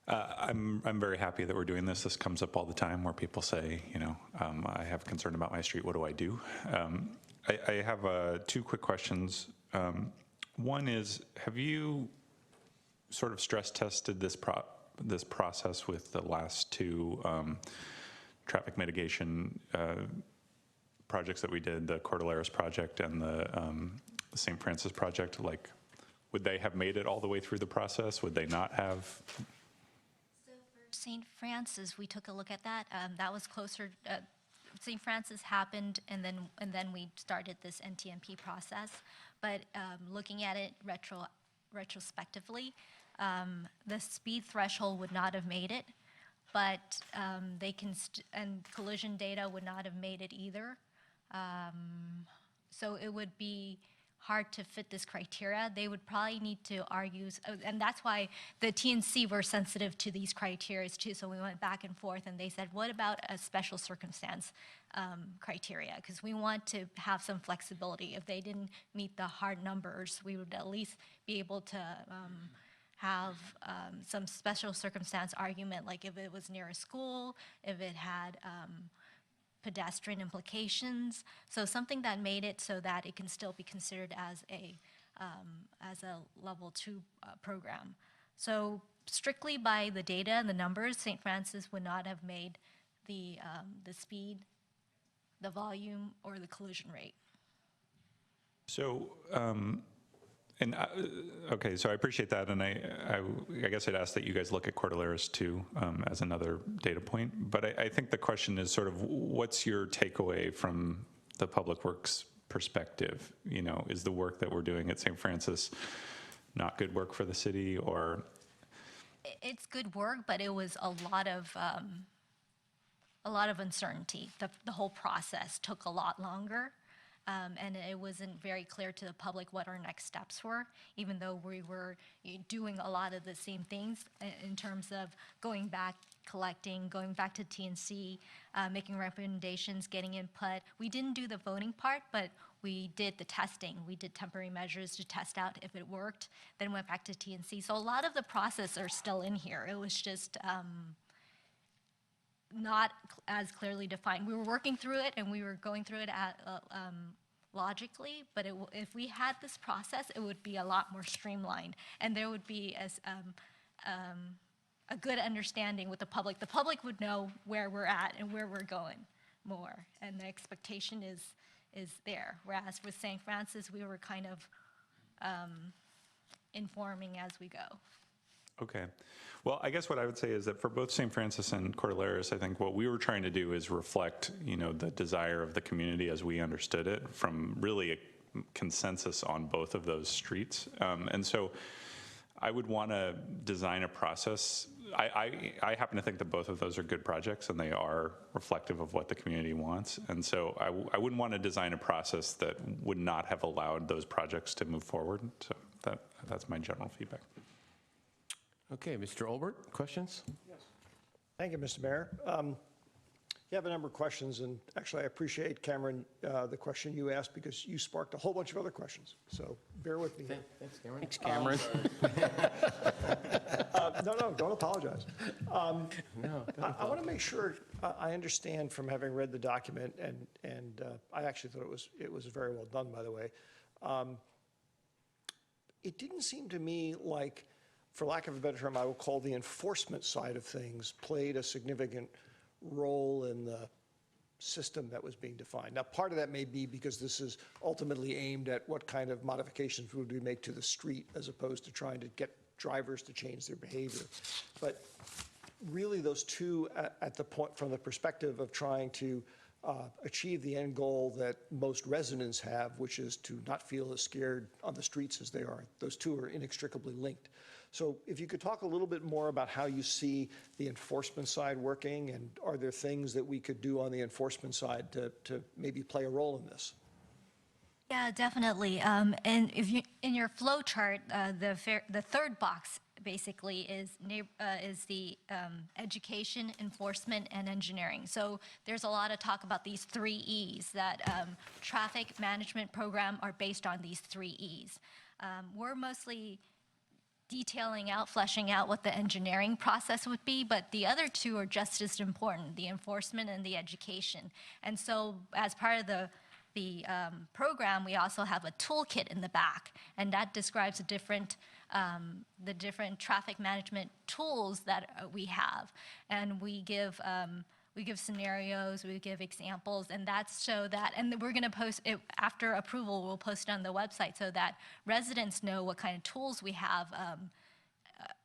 I'm very happy that we're doing this. This comes up all the time where people say, I have concern about my street. What do I do? I have 2 quick questions. One is, have you sort of stress tested this process with the last 2 traffic mitigation projects that we did, the Cordilleras project and the St. Francis project? Like, would they have made it all the way through the process? Would they not have? St. Francis, we took a look at that. That was closer. St. Francis happened, and then we started this NTMP process. But looking at it retrospectively, the speed threshold would not have made it, but they can and collision data would not have made it either. So it would be hard to fit this criteria. They would probably need to argue, and that's why the TNC were sensitive to these criteria too. So we went back and forth, and they said, what about a special circumstance criteria? Because we want to have some flexibility. If they didn't meet the hard numbers, we would at least be able to have some special circumstance argument, like if it was near a school, if it had pedestrian implications. So something that made it so that it can still be considered as a level 2 program. So strictly by the data and the numbers, St. Francis would not have made the speed, the volume, or the collision rate. So, okay, so I appreciate that, and I guess I'd ask that you guys look at Cordilleras too as another data point. But I think the question is sort of, what's your takeaway from the Public Works perspective? You know, is the work that we're doing at St. Francis not good work for the city, or? It's good work, but it was a lot of uncertainty. The whole process took a lot longer. And it wasn't very clear to the public what our next steps were, even though we were doing a lot of the same things in terms of going back, collecting, going back to TNC, making recommendations, getting input. We didn't do the voting part, but we did the testing. We did temporary measures to test out if it worked, then went back to TNC. So a lot of the process are still in here. It was just not as clearly defined. We were working through it and we were going through it logically, but if we had this process, it would be a lot more streamlined, and there would be a good understanding with the public. The public would know where we're at and where we're going more, and the expectation is there. Whereas with St. Francis, we were kind of informing as we go. Okay. Well, I guess what I would say is that for both St. Francis and Cordilleras, I think what we were trying to do is reflect, you know, the desire of the community as we understood it, from really a consensus on both of those streets. And so I would want to design a process. I happen to think that both of those are good projects and they are reflective of what the community wants. And so I wouldn't want to design a process that would not have allowed those projects to move forward. So that's my general feedback. Okay, Mr. Olbert, questions? Yes. Thank you, Mr. Mayor. You have a number of questions, and actually I appreciate, Cameron, the question you asked because you sparked a whole bunch of other questions. So bear with me. Thanks, Cameron. Thanks, Cameron. No, don't apologize. No, I want to make sure I understand from having read the document, and I actually thought it was very well done, by the way. It didn't seem to me like, for lack of a better term, I will call the enforcement side of things, played a significant role in the system that was being defined. Now, part of that may be because this is ultimately aimed at what kind of modifications would we make to the street as opposed to trying to get drivers to change their behavior. But really those two at the point, from the perspective of trying to achieve the end goal that most residents have, which is to not feel as scared on the streets as they are. Those two are inextricably linked. So if you could talk a little bit more about how you see the enforcement side working, and are there things that we could do on the enforcement side to maybe play a role in this? Yeah, definitely. And if you, in your flow chart, the third box basically is the education, enforcement, and engineering. So there's a lot of talk about these 3 E's, that traffic management program are based on these 3 E's. We're mostly detailing out, fleshing out what the engineering process would be, but the other 2 are just as important, the enforcement and the education. And so as part of the program, we also have a toolkit in the back, and that describes the different traffic management tools that we have. And we give scenarios, we give examples, and that's so that, and we're going to post it after approval, we'll post it on the website so that residents know what kind of tools we have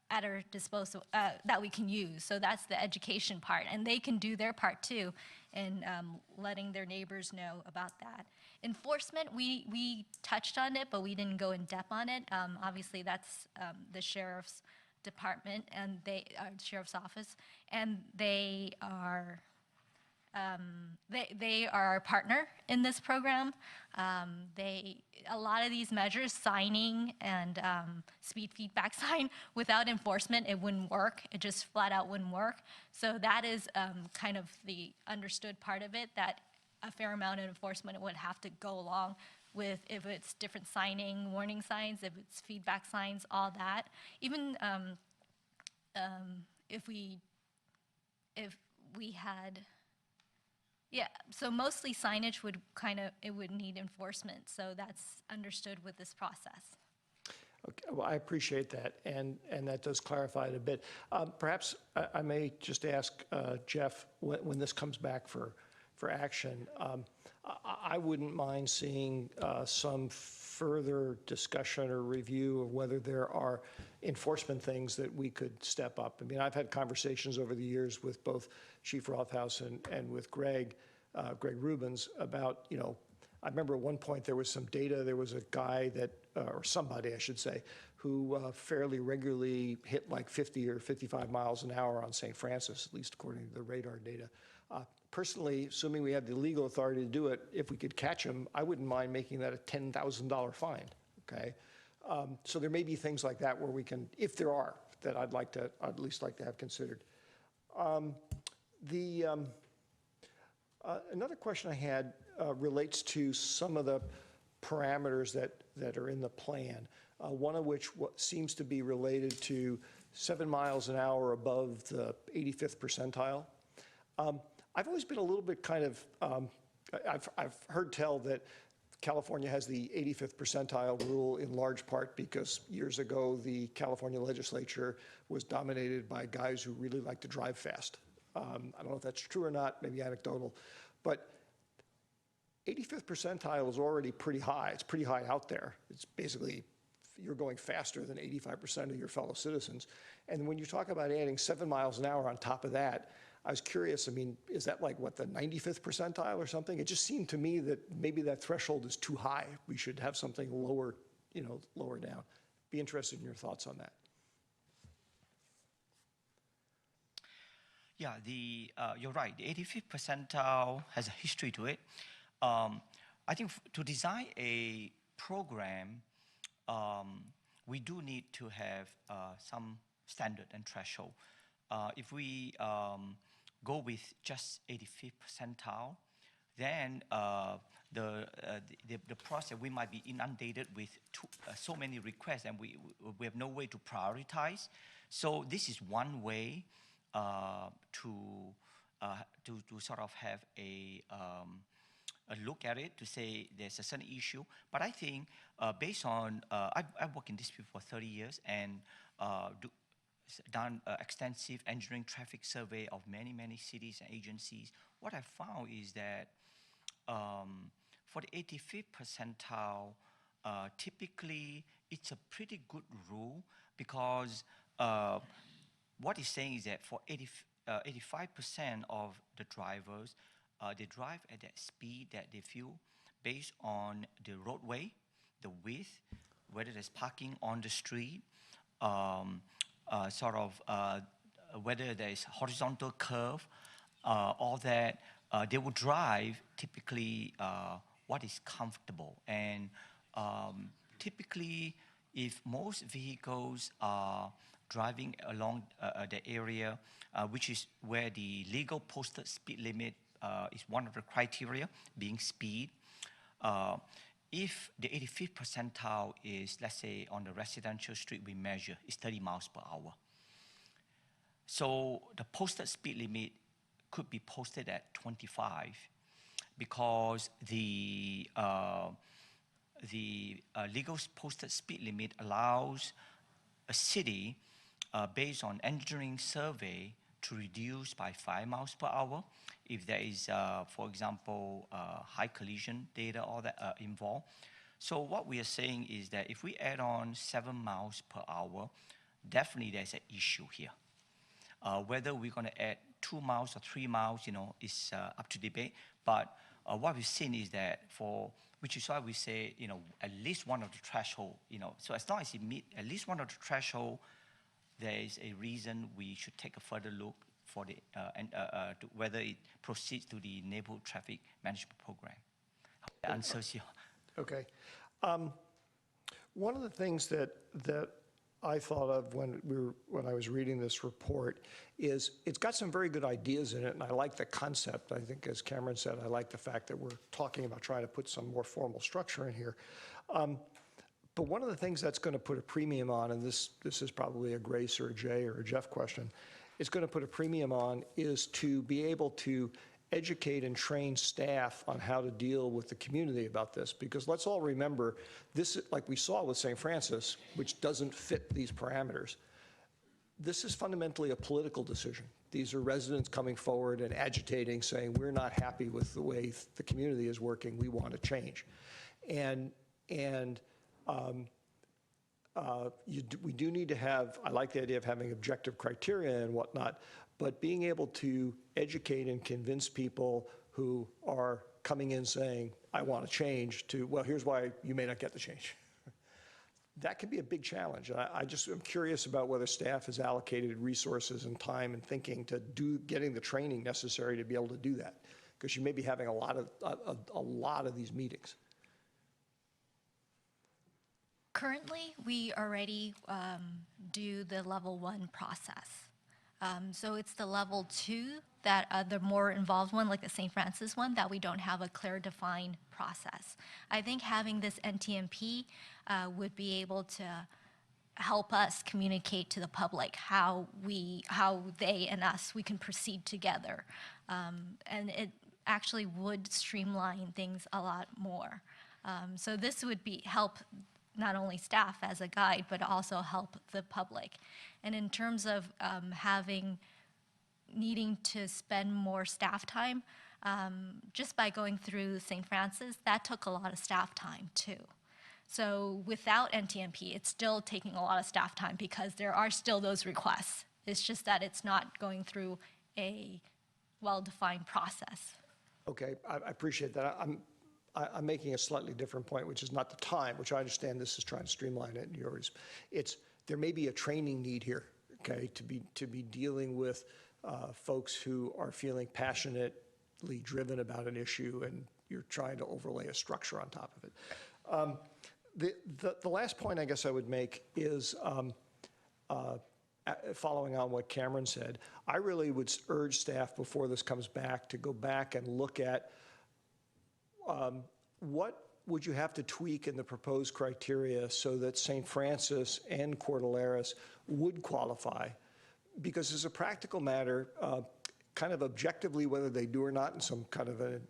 at our disposal that we can use. So that's the education part, and they can do their part too in letting their neighbors know about that. Enforcement, we touched on it, but we didn't go in depth on it. Obviously, that's the sheriff's department and sheriff's office, and they are our partner in this program. A lot of these measures, signing and speed feedback sign, without enforcement, it wouldn't work. It just flat out wouldn't work. So that is kind of the understood part of it, that a fair amount of enforcement would have to go along with if it's different signing, warning signs, if it's feedback signs, all that. Even if we had, yeah, so mostly signage would it would need enforcement, so that's understood with this process. Okay, well, I appreciate that, and that does clarify it a bit. Perhaps I may just ask Jeff, when this comes back for action, I wouldn't mind seeing some further discussion or review of whether there are enforcement things that we could step up. I mean, I've had conversations over the years with both Chief Rothhaus and with Greg Rubens about, I remember at one point there was some data, there was a guy that, or somebody I should say, who fairly regularly hit like 50 or 55 miles an hour on St. Francis, at least according to the radar data. Personally, assuming we have the legal authority to do it, if we could catch him, I wouldn't mind making that a $10,000 fine, okay? So there may be things like that where we can, if there are, that I'd at least like to have considered. Another question I had relates to some of the parameters that are in the plan, one of which seems to be related to 7 miles an hour above the 85th percentile. I've always been a little bit I've heard tell that California has the 85th percentile rule in large part because years ago the California legislature was dominated by guys who really like to drive fast. I don't know if that's true or not, maybe anecdotal, but 85th percentile is already pretty high. It's pretty high out there. It's basically, you're going faster than 85% of your fellow citizens. And when you talk about adding 7 miles an hour on top of that, I was curious, I mean, is that like what, the 95th percentile or something? It just seemed to me that maybe that threshold is too high. We should have something lower, lower down. Be interested in your thoughts on that. Yeah, you're right. The 85th percentile has a history to it. I think to design a program, we do need to have some standard and threshold. If we go with just 85th percentile, then the process, we might be inundated with so many requests, and we have no way to prioritize. So this is one way to sort of have a look at it, to say there's a certain issue. But I think based on, I've worked in this field for 30 years and done extensive engineering traffic survey of many, many cities and agencies. What I found is that for the 85th percentile, typically it's a pretty good rule because what it's saying is that for 85% of the drivers, they drive at that speed that they feel based on the roadway, the width, whether there's parking on the street, whether there's horizontal curve, all that, they will drive typically what is comfortable. And typically, if most vehicles are driving along the area, which is where the legal posted speed limit is one of the criteria, being speed. If the 85th percentile is, let's say, on the residential street we measure, is 30 miles per hour. So the posted speed limit could be posted at 25 because the legal posted speed limit allows a city, based on engineering survey, to reduce by 5 miles per hour if there is, for example, high collision data all that involved. So what we are saying is that if we add on 7 miles per hour, definitely there's an issue here. Whether we're going to add 2 miles or 3 miles, is up to debate. But what we've seen is that which is why we say, at least one of the threshold, so as long as it meets at least one of the threshold, there is a reason we should take a further look for to whether it proceeds to the neighborhood traffic management program. That answers you. Okay. One of the things that I thought of when I was reading this report is it's got some very good ideas in it, and I like the concept. I think, as Cameron said, I like the fact that we're talking about trying to put some more formal structure in here. But one of the things that's going to put a premium on, and this is probably a Grace or a Jay or a Jeff question, it's going to put a premium on is to be able to educate and train staff on how to deal with the community about this. Because let's all remember, this, like we saw with St. Francis, which doesn't fit these parameters, this is fundamentally a political decision. These are residents coming forward and agitating, saying, we're not happy with the way the community is working, we want to change. We do need to have, I like the idea of having objective criteria and whatnot, but being able to educate and convince people who are coming in saying, I want to change, to, well, here's why you may not get the change. That can be a big challenge. I just am curious about whether staff has allocated resources and time and thinking to getting the training necessary to be able to do that, because you may be having a lot of these meetings. Currently, we already do the level 1 process. So it's the level 2 that the more involved one, like the St. Francis one, that we don't have a clear defined process. I think having this NTMP would be able to help us communicate to the public how they and us, we can proceed together. And it actually would streamline things a lot more. So this would help not only staff as a guide, but also help the public. And in terms of needing to spend more staff time, just by going through St. Francis, that took a lot of staff time too. So without NTMP, it's still taking a lot of staff time because there are still those requests. It's just that it's not going through a well-defined process. Okay, I appreciate that. I'm making a slightly different point, which is not the time, which I understand this is trying to streamline it, and yours. There may be a training need here, okay, to be dealing with folks who are feeling passionately driven about an issue, and you're trying to overlay a structure on top of it. The last point I guess I would make is, following on what Cameron said, I really would urge staff before this comes back to go back and look at what would you have to tweak in the proposed criteria so that St. Francis and Cordilleras would qualify? Because as a practical matter, kind of objectively, whether they do or not in some kind of an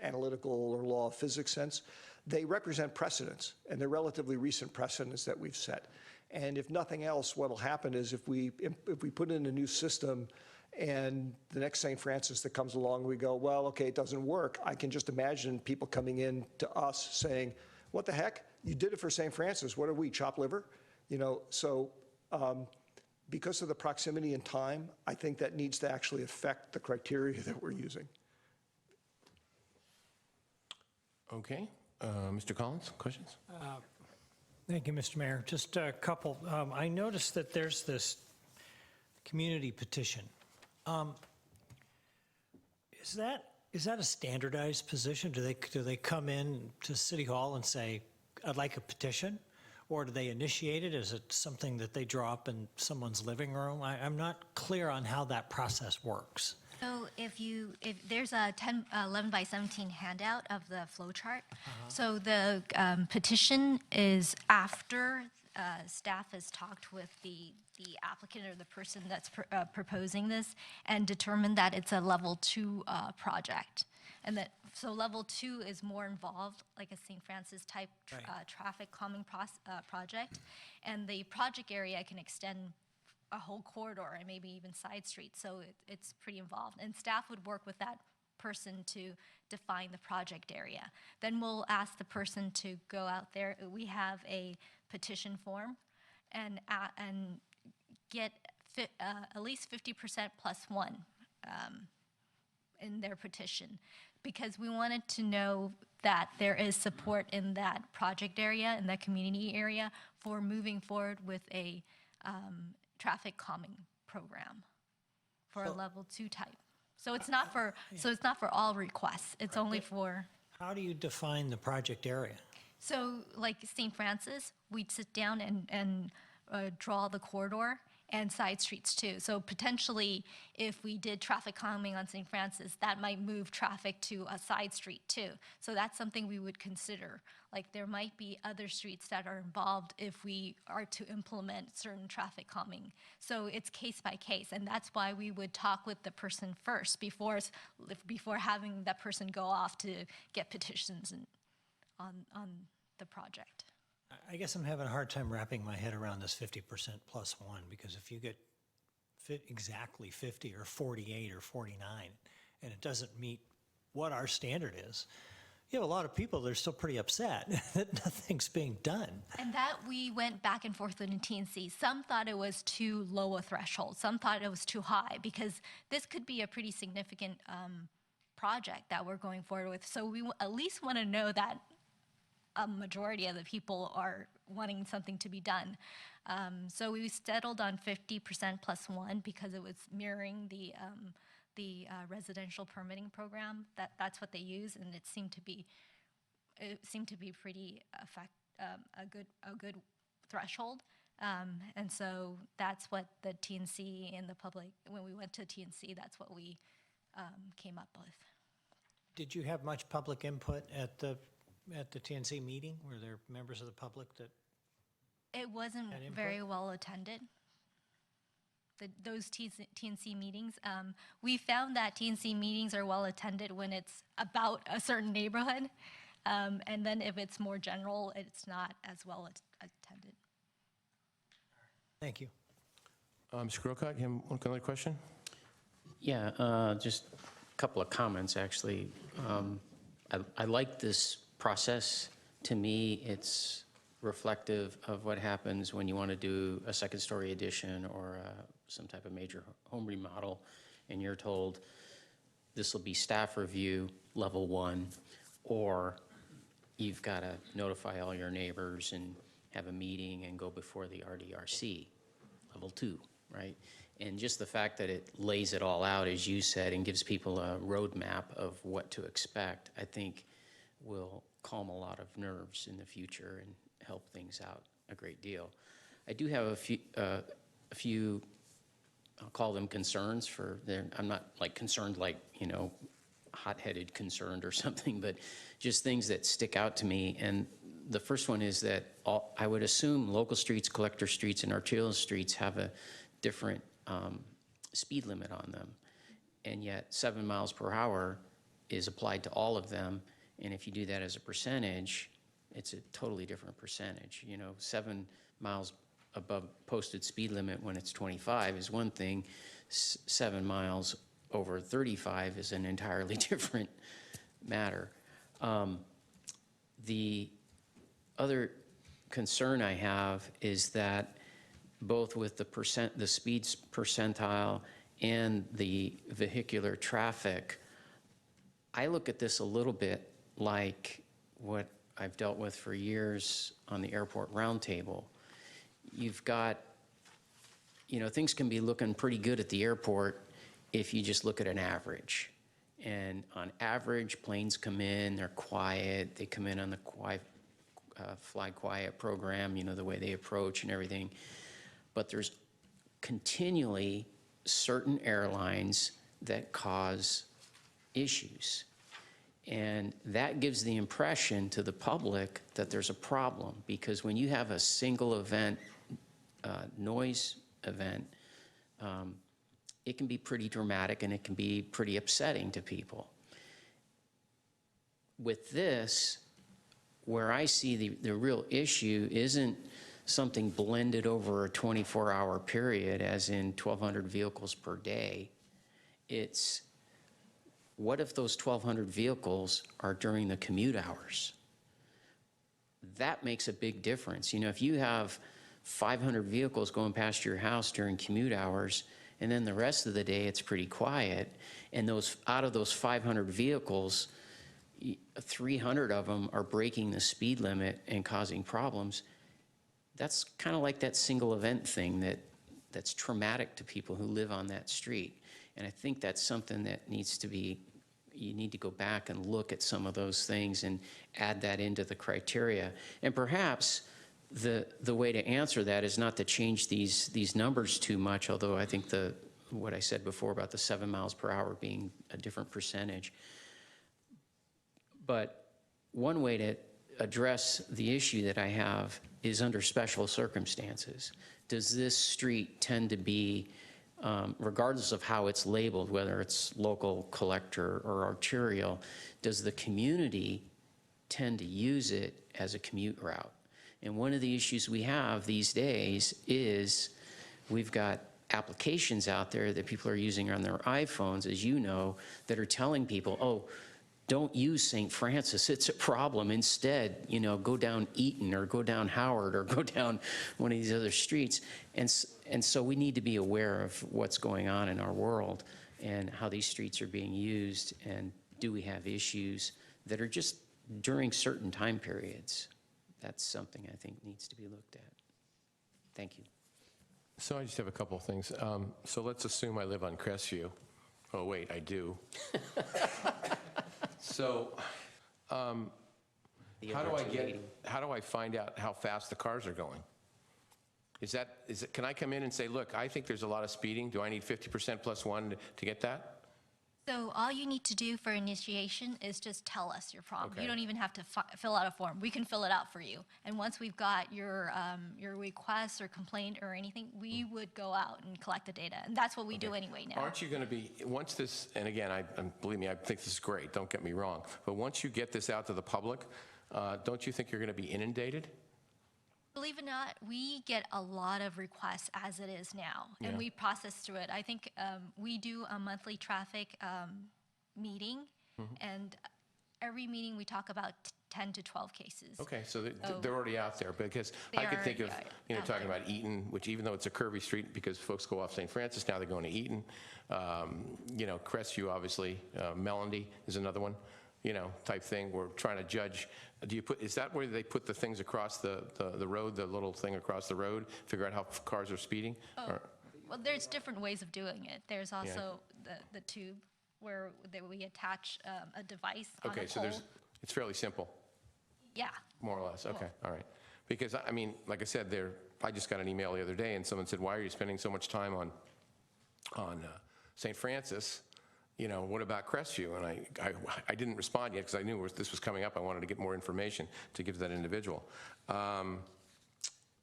analytical or law of physics sense, they represent precedents, and they're relatively recent precedents that we've set. And if nothing else, what will happen is if we put in a new system and the next St. Francis that comes along, we go, well, okay, it doesn't work. I can just imagine people coming in to us saying, what the heck? You did it for St. Francis. What are we, chopped liver? You know, so because of the proximity and time, I think that needs to actually affect the criteria that we're using. Okay. Mr. Collins, questions? Thank you, Mr. Mayor. Just a couple. I noticed that there's this community petition. Is that a standardized position? Do they come in to City Hall and say, I'd like a petition? Or do they initiate it? Is it something that they draw up in someone's living room? I'm not clear on how that process works. So if there's a 11 by 17 handout of the flow chart. So the petition is after staff has talked with the applicant or the person that's proposing this and determined that it's a level 2 project. And so level 2 is more involved, like a St. Francis type traffic calming project. And the project area can extend a whole corridor and maybe even side streets. So it's pretty involved. And staff would work with that person to define the project area. Then we'll ask the person to go out there. We have a petition form and get at least 50% plus one in their petition, because we wanted to know that there is support in that project area, in that community area, for moving forward with a traffic calming program for a level 2 type. So it's not for all requests. It's only for. How do you define the project area? So like St. Francis, we'd sit down and draw the corridor and side streets too. So potentially, if we did traffic calming on St. Francis, that might move traffic to a side street too. So that's something we would consider. Like there might be other streets that are involved if we are to implement certain traffic calming. So it's case by case, and that's why we would talk with the person first before having that person go off to get petitions on the project. I guess I'm having a hard time wrapping my head around this 50% plus one, because if you get exactly 50 or 48 or 49, and it doesn't meet what our standard is, you have a lot of people that are still pretty upset that nothing's being done. And that we went back and forth with the TNC. Some thought it was too low a threshold. Some thought it was too high, because this could be a pretty significant project that we're going forward with. So we at least want to know that a majority of the people are wanting something to be done. So we settled on 50% plus one because it was mirroring the residential permitting program. That's what they use, and it seemed to be pretty a good threshold. And so that's what the TNC and the public, when we went to TNC, that's what we came up with. Did you have much public input at the TNC meeting? Were there members of the public that? It wasn't Had input? very well attended. Those TNC meetings, we found that TNC meetings are well attended when it's about a certain neighborhood, and then if it's more general, it's not as well attended. Thank you. Mr. Grocott, you have another question? Yeah, just a couple of comments, actually. I like this process. To me, it's reflective of what happens when you want to do a second-story addition or some type of major home remodel, and you're told this will be staff review, level 1, or you've got to notify all your neighbors and have a meeting and go before the RDRC, level 2, right? And just the fact that it lays it all out, as you said, and gives people a roadmap of what to expect, I think will calm a lot of nerves in the future and help things out a great deal. I do have a few, I'll call them concerns I'm not like concerned like, hot-headed concerned or something, but just things that stick out to me. And the first one is that I would assume local streets, collector streets, and arterial streets have a different speed limit on them. And yet 7 miles per hour is applied to all of them. And if you do that as a percentage, it's a totally different percentage. 7 miles above posted speed limit when it's 25 is one thing. 7 miles over 35 is an entirely different matter. The other concern I have is that both with the speeds percentile and the vehicular traffic, I look at this a little bit like what I've dealt with for years on the airport roundtable. You've got, things can be looking pretty good at the airport if you just look at an average. And on average, planes come in, they're quiet, they come in on the fly quiet program, the way they approach and everything. But there's continually certain airlines that cause issues. And that gives the impression to the public that there's a problem, because when you have a single event, noise event, it can be pretty dramatic and it can be pretty upsetting to people. With this, where I see the real issue isn't something blended over a 24-hour period, as in 1,200 vehicles per day. It's, what if those 1,200 vehicles are during the commute hours? That makes a big difference. If you have 500 vehicles going past your house during commute hours, and then the rest of the day it's pretty quiet, and out of those 500 vehicles, 300 of them are breaking the speed limit and causing problems, that's kind of like that single event thing that's traumatic to people who live on that street. And I think that's something that you need to go back and look at some of those things and add that into the criteria. And perhaps the way to answer that is not to change these numbers too much, although I think what I said before about the 7 miles per hour being a different percentage. But one way to address the issue that I have is under special circumstances. Does this street tend to be, regardless of how it's labeled, whether it's local, collector, or arterial, does the community tend to use it as a commute route? And one of the issues we have these days is we've got applications out there that people are using on their iPhones, as you know, that are telling people, oh, don't use St. Francis, it's a problem. Instead, you know, go down Eaton or go down Howard or go down one of these other streets. And so we need to be aware of what's going on in our world and how these streets are being used, and do we have issues that are just during certain time periods. That's something I think needs to be looked at. Thank you. So I just have a couple of things. So let's assume I live on Crestview. Oh, wait, I do. So how do I find out how fast the cars are going? Can I come in and say, look, I think there's a lot of speeding. Do I need 50% plus one to get that? So all you need to do for initiation is just tell us your problem. Okay. You don't even have to fill out a form. We can fill it out for you. And once we've got your request or complaint or anything, we would go out and collect the data. And that's what we do anyway now. Aren't you going to be, once this, and again, believe me, I think this is great, don't get me wrong, but once you get this out to the public, don't you think you're going to be inundated? Believe it or not, we get a lot of requests as it is now, and Yeah. we process through it. I think we do a monthly traffic meeting, and every meeting we talk about 10 to 12 cases. Okay, so they're already out there, because They I could are think of, out talking there. about Eaton, which even though it's a curvy street, because folks go off St. Francis, now they're going to Eaton. Crestview, obviously, Melody is another one, type thing. We're trying to judge. Is that where they put the things across the road, the little thing across the road, figure out how cars are speeding? Or- Well, there's different ways of doing it. There's also the tube where we attach a device on a Okay, so pole. it's fairly simple. Yeah. More or less, okay, all right. Because, I mean, like I said, I just got an email the other day, and someone said, why are you spending so much time on St. Francis? What about Crestview? And I didn't respond yet, because I knew this was coming up. I wanted to get more information to give to that individual.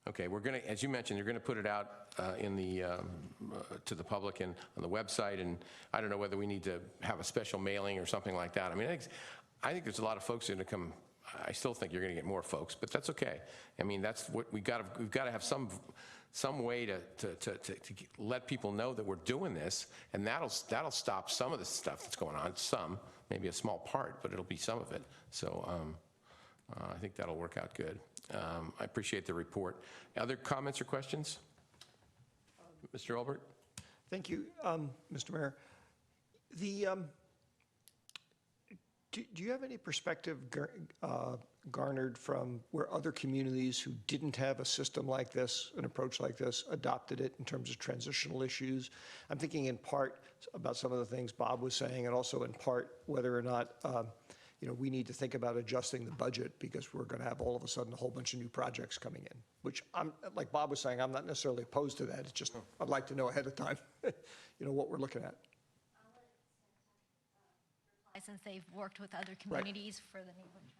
Okay, we're going to, as you mentioned, you're going to put it out to the public and on the website, and I don't know whether we need to have a special mailing or something like that. I mean, I think there's a lot of folks that are going to come. I still think you're going to get more folks, but that's okay. I mean, that's what we've got to have some way to let people know that we're doing this, and that'll stop some of the stuff that's going on. Some, maybe a small part, but it'll be some of it. So I think that'll work out good. I appreciate the report. Other comments or questions? Mr. Albert? Thank you, Mr. Mayor. Do you have any perspective garnered from where other communities who didn't have a system like this, an approach like this, adopted it in terms of transitional issues? I'm thinking in part about some of the things Bob was saying, and also in part whether or not we need to think about adjusting the budget, because we're going to have all of a sudden a whole bunch of new projects coming in, which like Bob was saying, I'm not necessarily opposed to that. It's just I'd like to know ahead of time what we're looking at. Since they've worked with other communities for the neighborhood.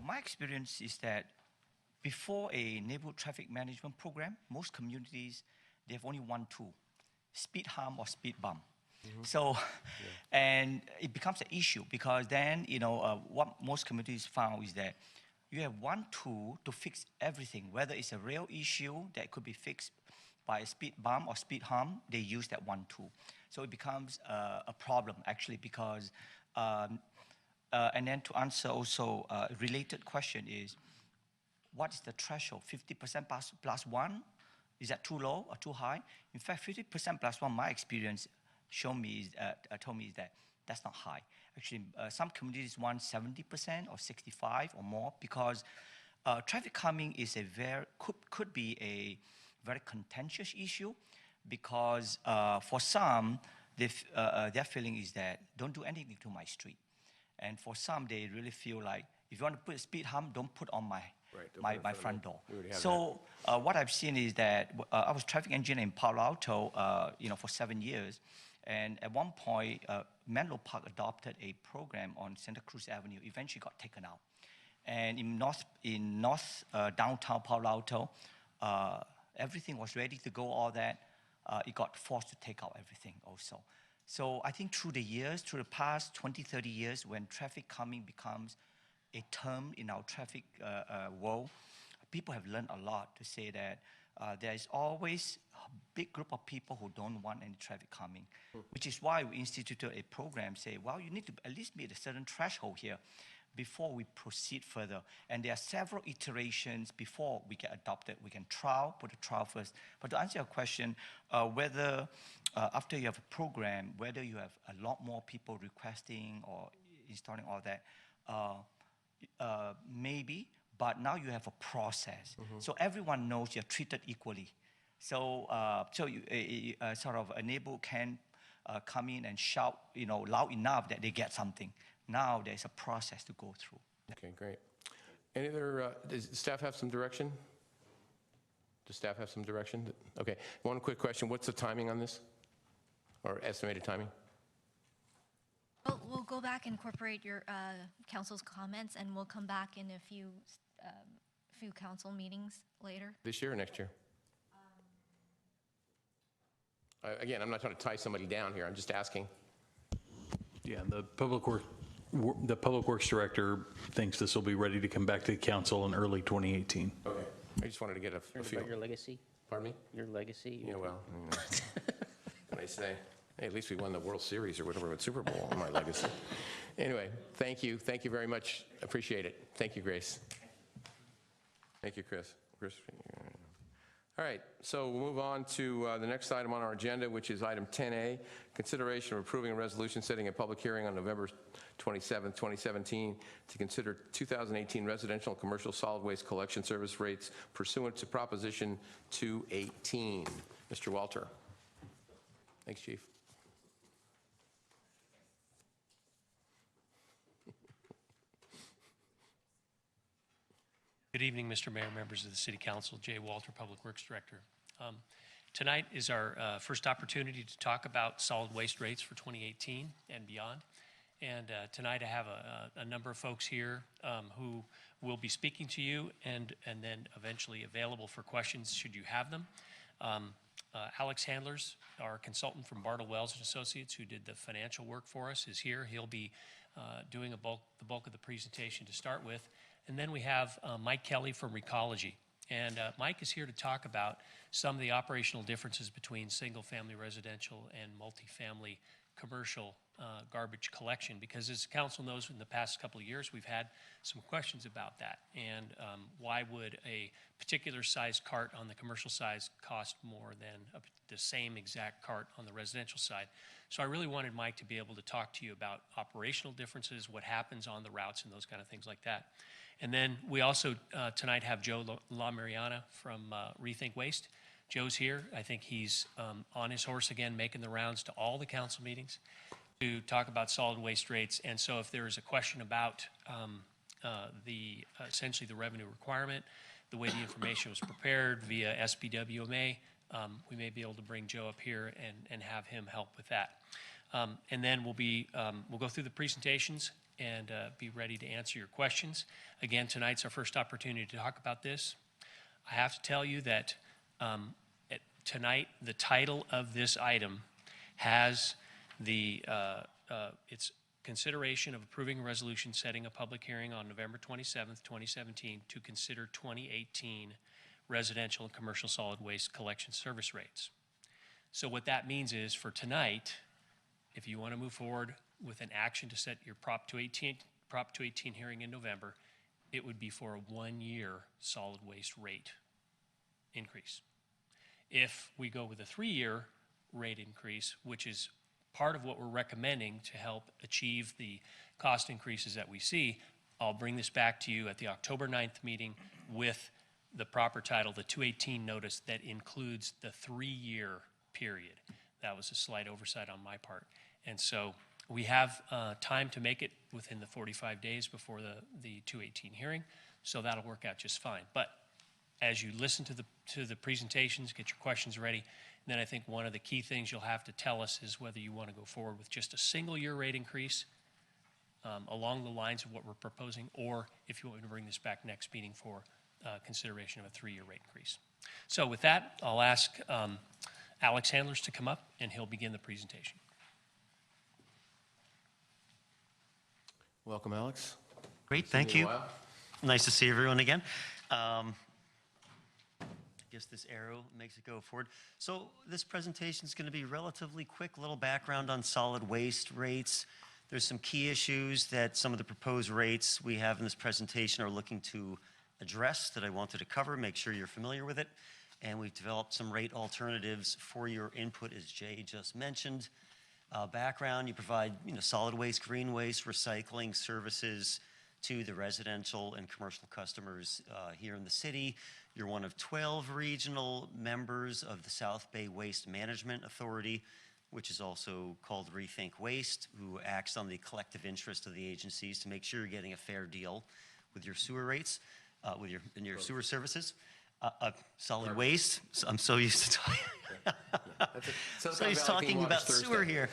My experience is that before a neighborhood traffic management program, most communities, they have only one tool, speed hump or speed bump. So, and it becomes an issue, because then, what most communities found is that you have one tool to fix everything, whether it's a real issue that could be fixed by a speed bump or speed hump, they use that one tool. So it becomes a problem, actually, because, and then to answer also a related question is, what is the threshold? 50% plus one? Is that too low or too high? In fact, 50% plus one, my experience told me is that that's not high. Actually, some communities want 70% or 65 or more, because traffic calming is could be a very contentious issue, because for some, their feeling is that don't do anything to my street. And for some, they really feel like, if you want to put a speed hump, don't put on my Right, don't put it in my front of front me. door. We already have So what I've seen is that I was traffic engineer in Palo Alto, for 7 years. And at one point, Menlo Park adopted a program on Santa Cruz Avenue, eventually got taken out. And in north downtown Palo Alto, everything was ready to go, all that. It got forced to take out everything also. So I think through the years, through the past 20, 30 years, when traffic calming becomes a term in our traffic world, people have learned a lot to say that there is always a big group of people who don't want any traffic calming, which is why we instituted a program, say, well, you need to at least meet a certain threshold here before we proceed further. And there are several iterations before we get adopted. We can put a trial first. But to answer your question, whether after you have a program, whether you have a lot more people requesting or installing all that, maybe, but now you have a process. So everyone knows you're treated equally. So, you sort of a neighbor can come in and shout, loud enough that they get something. Now there's a process to go through. Okay, great. Any other, does staff have some direction? Does staff have some direction? Okay, one quick question. What's the timing on this? Or estimated timing? We'll go back and incorporate your council's comments, and we'll come back in a few council meetings later. This year or next year? Again, I'm not trying to tie somebody down here. I'm just asking. Yeah, the Public Works Director thinks this will be ready to come back to the council in early 2018. Okay. I just wanted to get a feel. About your legacy? Pardon me? Your legacy? Yeah, well, what I say. Hey, at least we won the World Series or whatever with Super Bowl on my legacy. Anyway, thank you. Thank you very much. Appreciate it. Thank you, Grace. Thank you, Chris. All right, so we'll move on to the next item on our agenda, which is item 10A, consideration of approving a resolution setting a public hearing on November 27, 2017, to consider 2018 residential and commercial solid waste collection service rates pursuant to Proposition 218. Mr. Walter. Thanks, Chief. Good evening, Mr. Mayor, members of the City Council. Jay Walter, Public Works Director. Tonight is our first opportunity to talk about solid waste rates for 2018 and beyond. And tonight I have a number of folks here who will be speaking to you and then eventually available for questions should you have them. Alex Handlers, our consultant from Bartle Wells & Associates, who did the financial work for us, is here. He'll be doing the bulk of the presentation to start with. And then we have Mike Kelly from Recology. And Mike is here to talk about some of the operational differences between single-family residential and multifamily commercial garbage collection, because as the council knows, in the past couple of years, we've had some questions about that. And why would a particular size cart on the commercial side cost more than the same exact cart on the residential side? So I really wanted Mike to be able to talk to you about operational differences, what happens on the routes and those kind of things like that. And then we also tonight have Joe LaMariana from Rethink Waste. Joe's here. I think he's on his horse again, making the rounds to all the council meetings to talk about solid waste rates. And so if there is a question about essentially the revenue requirement, the way the information was prepared via SBWMA, we may be able to bring Joe up here and have him help with that. And then we'll go through the presentations and be ready to answer your questions. Again, tonight's our first opportunity to talk about this. I have to tell you that tonight, the title of this item has it's consideration of approving a resolution setting a public hearing on November 27th, 2017 to consider 2018 residential and commercial solid waste collection service rates. So what that means is for tonight, if you want to move forward with an action to set your Prop 218 hearing in November, it would be for a 1-year solid waste rate increase. If we go with a 3-year rate increase, which is part of what we're recommending to help achieve the cost increases that we see, I'll bring this back to you at the October 9th meeting with the proper title, the 218 notice that includes the 3-year period. That was a slight oversight on my part. And so We have time to make it within the 45 days before the 218 hearing, so that'll work out just fine. But as you listen to the presentations, get your questions ready, and then I think one of the key things you'll have to tell us is whether you want to go forward with just a single year rate increase along the lines of what we're proposing, or if you want me to bring this back next meeting for consideration of a 3-year rate increase. So with that, I'll ask Alex Handlers to come up, and he'll begin the presentation. Welcome, Alex. Great, thank Seen you you. in a while. Nice to see everyone again. I guess this arrow makes it go forward. So this presentation is going to be relatively quick, little background on solid waste rates. There's some key issues that some of the proposed rates we have in this presentation are looking to address that I wanted to cover, make sure you're familiar with it. And we've developed some rate alternatives for your input, as Jay just mentioned. Background, you provide solid waste, green waste, recycling services to the residential and commercial customers here in the city. You're one of 12 regional members of the South Bay Waste Management Authority, which is also called Rethink Waste, who acts on the collective interest of the agencies to make sure you're getting a fair deal with your sewer rates, with your sewer services. Solid waste, I'm so used to talking. So he's talking about sewer here.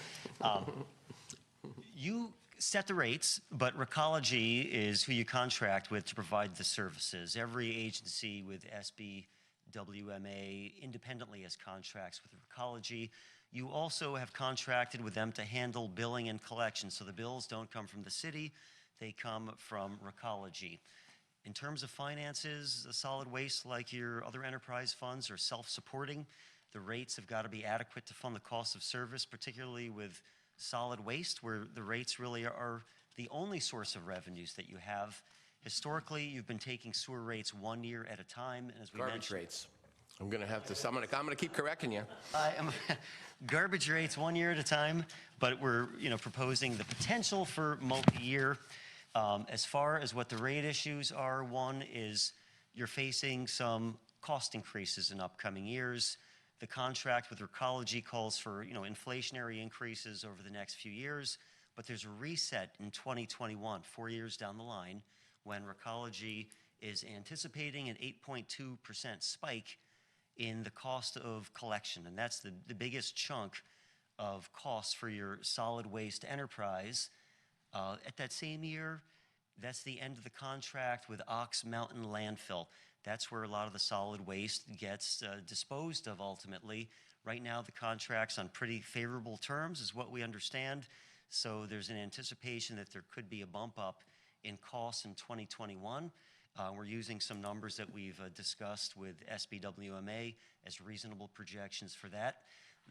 You set the rates, but Recology is who you contract with to provide the services. Every agency with SBWMA independently has contracts with Recology. You also have contracted with them to handle billing and collection. So the bills don't come from the city, they come from Recology. In terms of finances, the solid waste, like your other enterprise funds, are self-supporting. The rates have got to be adequate to fund the cost of service, particularly with solid waste, where the rates really are the only source of revenues that you have. Historically, you've been taking sewer rates 1 year at a time, and as we Garbage mentioned, rates. I'm going to keep correcting you. Garbage rates 1 year at a time, but we're proposing the potential for multi-year. As far as what the rate issues are, one is you're facing some cost increases in upcoming years. The contract with Recology calls for inflationary increases over the next few years, but there's a reset in 2021, 4 years down the line, when Recology is anticipating an 8.2% spike in the cost of collection, and that's the biggest chunk of costs for your solid waste enterprise. At that same year, that's the end of the contract with Ox Mountain Landfill. That's where a lot of the solid waste gets disposed of ultimately. Right now, the contract's on pretty favorable terms, is what we understand. So there's an anticipation that there could be a bump up in costs in 2021. We're using some numbers that we've discussed with SBWMA as reasonable projections for that.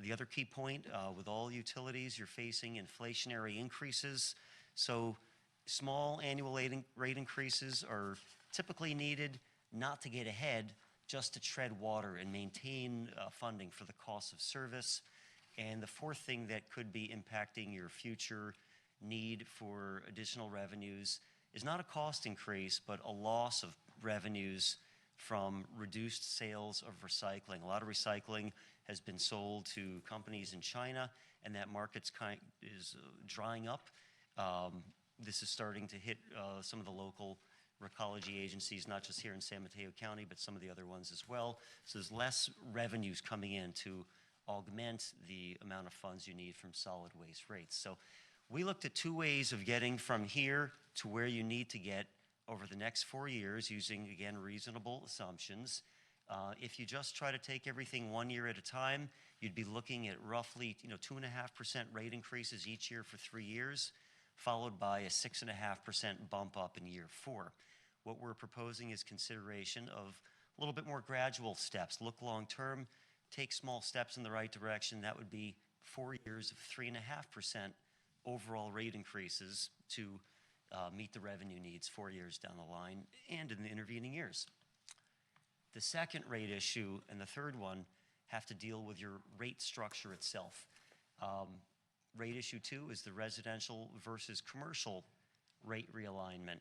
The other key point, with all utilities, you're facing inflationary increases. So small annual rate increases are typically needed not to get ahead, just to tread water and maintain funding for the cost of service. And the fourth thing that could be impacting your future need for additional revenues is not a cost increase, but a loss of revenues from reduced sales of recycling. A lot of recycling has been sold to companies in China, and that market's is drying up. This is starting to hit some of the local Recology agencies, not just here in San Mateo County, but some of the other ones as well. So there's less revenues coming in to augment the amount of funds you need from solid waste rates. So we looked at 2 ways of getting from here to where you need to get over the next 4 years using, again, reasonable assumptions. If you just try to take everything 1 year at a time, you'd be looking at roughly 2.5% rate increases each year for 3 years, followed by a 6.5% bump up in year 4. What we're proposing is consideration of a little bit more gradual steps. Look long term, take small steps in the right direction. That would be 4 years of 3.5% overall rate increases to meet the revenue needs 4 years down the line and in the intervening years. The second rate issue and the third one have to deal with your rate structure itself. Rate issue 2 is the residential versus commercial rate realignment.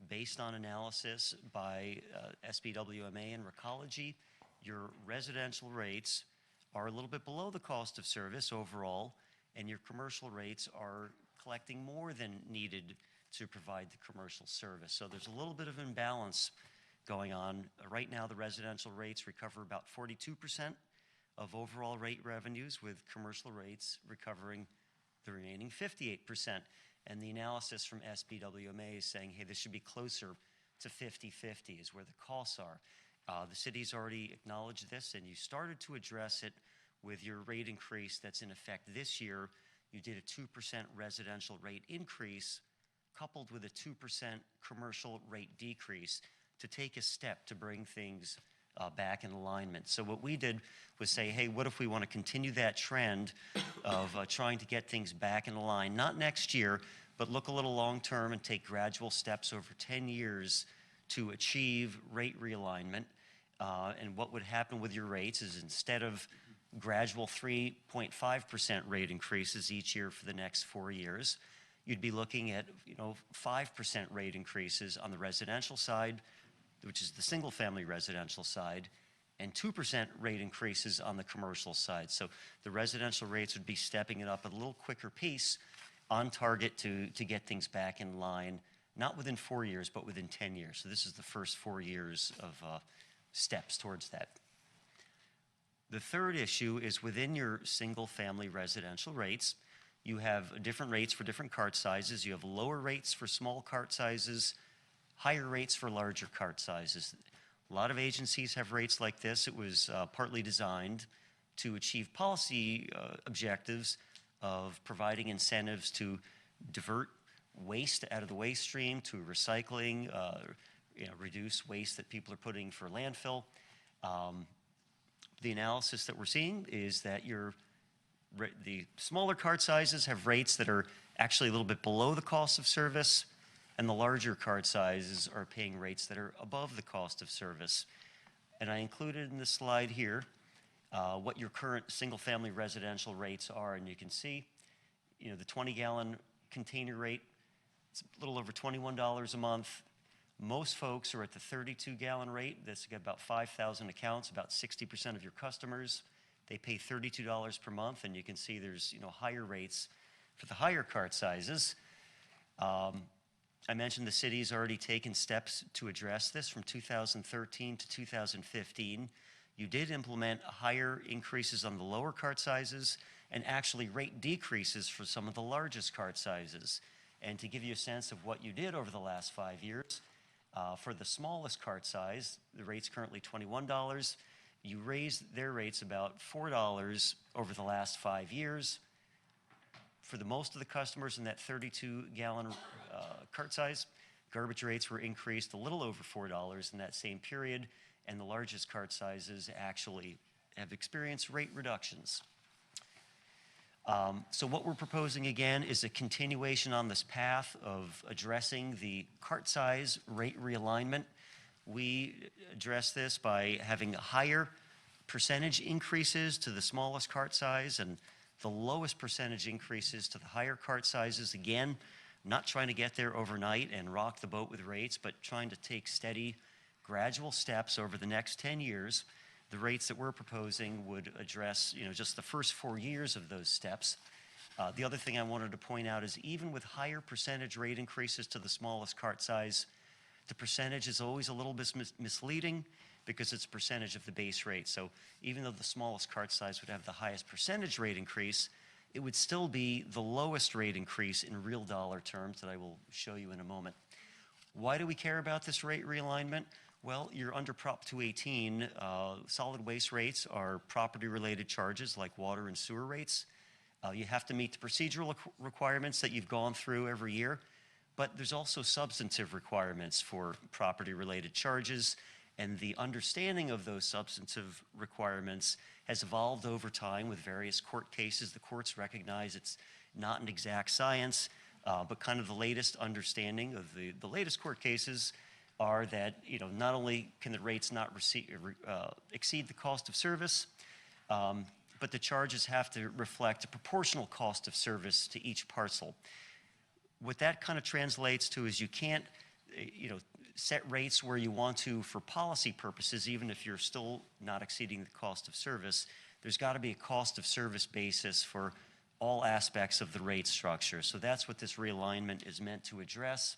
Based on analysis by SBWMA and Recology, your residential rates are a little bit below the cost of service overall, and your commercial rates are collecting more than needed to provide the commercial service. So there's a little bit of imbalance going on. Right now, the residential rates recover about 42% of overall rate revenues, with commercial rates recovering the remaining 58%. And the analysis from SBWMA is saying, hey, this should be closer to 50-50 is where the costs are. The city's already acknowledged this, and you started to address it with your rate increase that's in effect this year. You did a 2% residential rate increase coupled with a 2% commercial rate decrease to take a step to bring things back in alignment. So what we did was say, hey, what if we want to continue that trend of trying to get things back in line, not next year, but look a little long term and take gradual steps over 10 years to achieve rate realignment. And what would happen with your rates is, instead of gradual 3.5% rate increases each year for the next 4 years, you'd be looking at 5% rate increases on the residential side, which is the single-family residential side, and 2% rate increases on the commercial side. So the residential rates would be stepping it up at a little quicker pace, on target to get things back in line, not within 4 years, but within 10 years. So this is the first 4 years of steps towards that. The third issue is within your single-family residential rates, you have different rates for different cart sizes. You have lower rates for small cart sizes, higher rates for larger cart sizes. A lot of agencies have rates like this. It was partly designed to achieve policy objectives of providing incentives to divert waste out of the waste stream, to recycling, reduce waste that people are putting for landfill. The analysis that we're seeing is that the smaller cart sizes have rates that are actually a little bit below the cost of service, and the larger cart sizes are paying rates that are above the cost of service. And I included in the slide here what your current single-family residential rates are, and you can see, the 20-gallon container rate, it's a little over $21 a month. Most folks are at the 32-gallon rate. That's about 5,000 accounts, about 60% of your customers. They pay $32 per month, and you can see there's higher rates for the higher cart sizes. I mentioned the city's already taken steps to address this from 2013 to 2015. You did implement higher increases on the lower cart sizes and actually rate decreases for some of the largest cart sizes. And to give you a sense of what you did over the last 5 years, for the smallest cart size, the rate's currently $21. You raised their rates about $4 over the last 5 years. For the most of the customers in that 32-gallon cart size, garbage rates were increased a little over $4 in that same period, and the largest cart sizes actually have experienced rate reductions. So what we're proposing again is a continuation on this path of addressing the cart size rate realignment. We address this by having higher percentage increases to the smallest cart size and the lowest percentage increases to the higher cart sizes. Again, not trying to get there overnight and rock the boat with rates, but trying to take steady, gradual steps over the next 10 years. The rates that we're proposing would address, just the first 4 years of those steps. The other thing I wanted to point out is, even with higher percentage rate increases to the smallest cart size, the percentage is always a little bit misleading because it's a percentage of the base rate. So even though the smallest cart size would have the highest percentage rate increase, it would still be the lowest rate increase in real dollar terms that I will show you in a moment. Why do we care about this rate realignment? Well, you're under Prop 218. Solid waste rates are property-related charges like water and sewer rates. You have to meet the procedural requirements that you've gone through every year, but there's also substantive requirements for property-related charges, and the understanding of those substantive requirements has evolved over time with various court cases. The courts recognize it's not an exact science, but kind of the latest understanding of the latest court cases are that not only can the rates not exceed the cost of service, but the charges have to reflect a proportional cost of service to each parcel. What that kind of translates to is you can't set rates where you want to for policy purposes, even if you're still not exceeding the cost of service. There's got to be a cost of service basis for all aspects of the rate structure. So that's what this realignment is meant to address.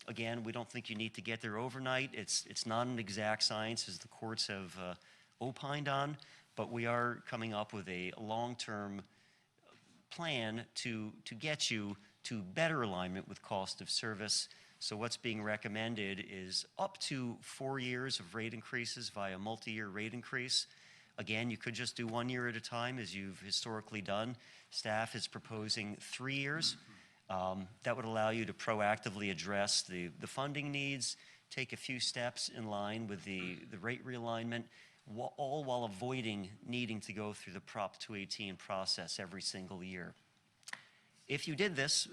Again, we don't think you need to get there overnight. It's not an exact science, as the courts have opined on, but we are coming up with a long-term plan to get you to better alignment with cost of service. So what's being recommended is up to 4 years of rate increases via multi-year rate increase. Again, you could just do 1 year at a time, as you've historically done. Staff is proposing 3 years. That would allow you to proactively address the funding needs, take a few steps in line with the rate realignment, all while avoiding needing to go through the Prop 218 process every single year. If you did this,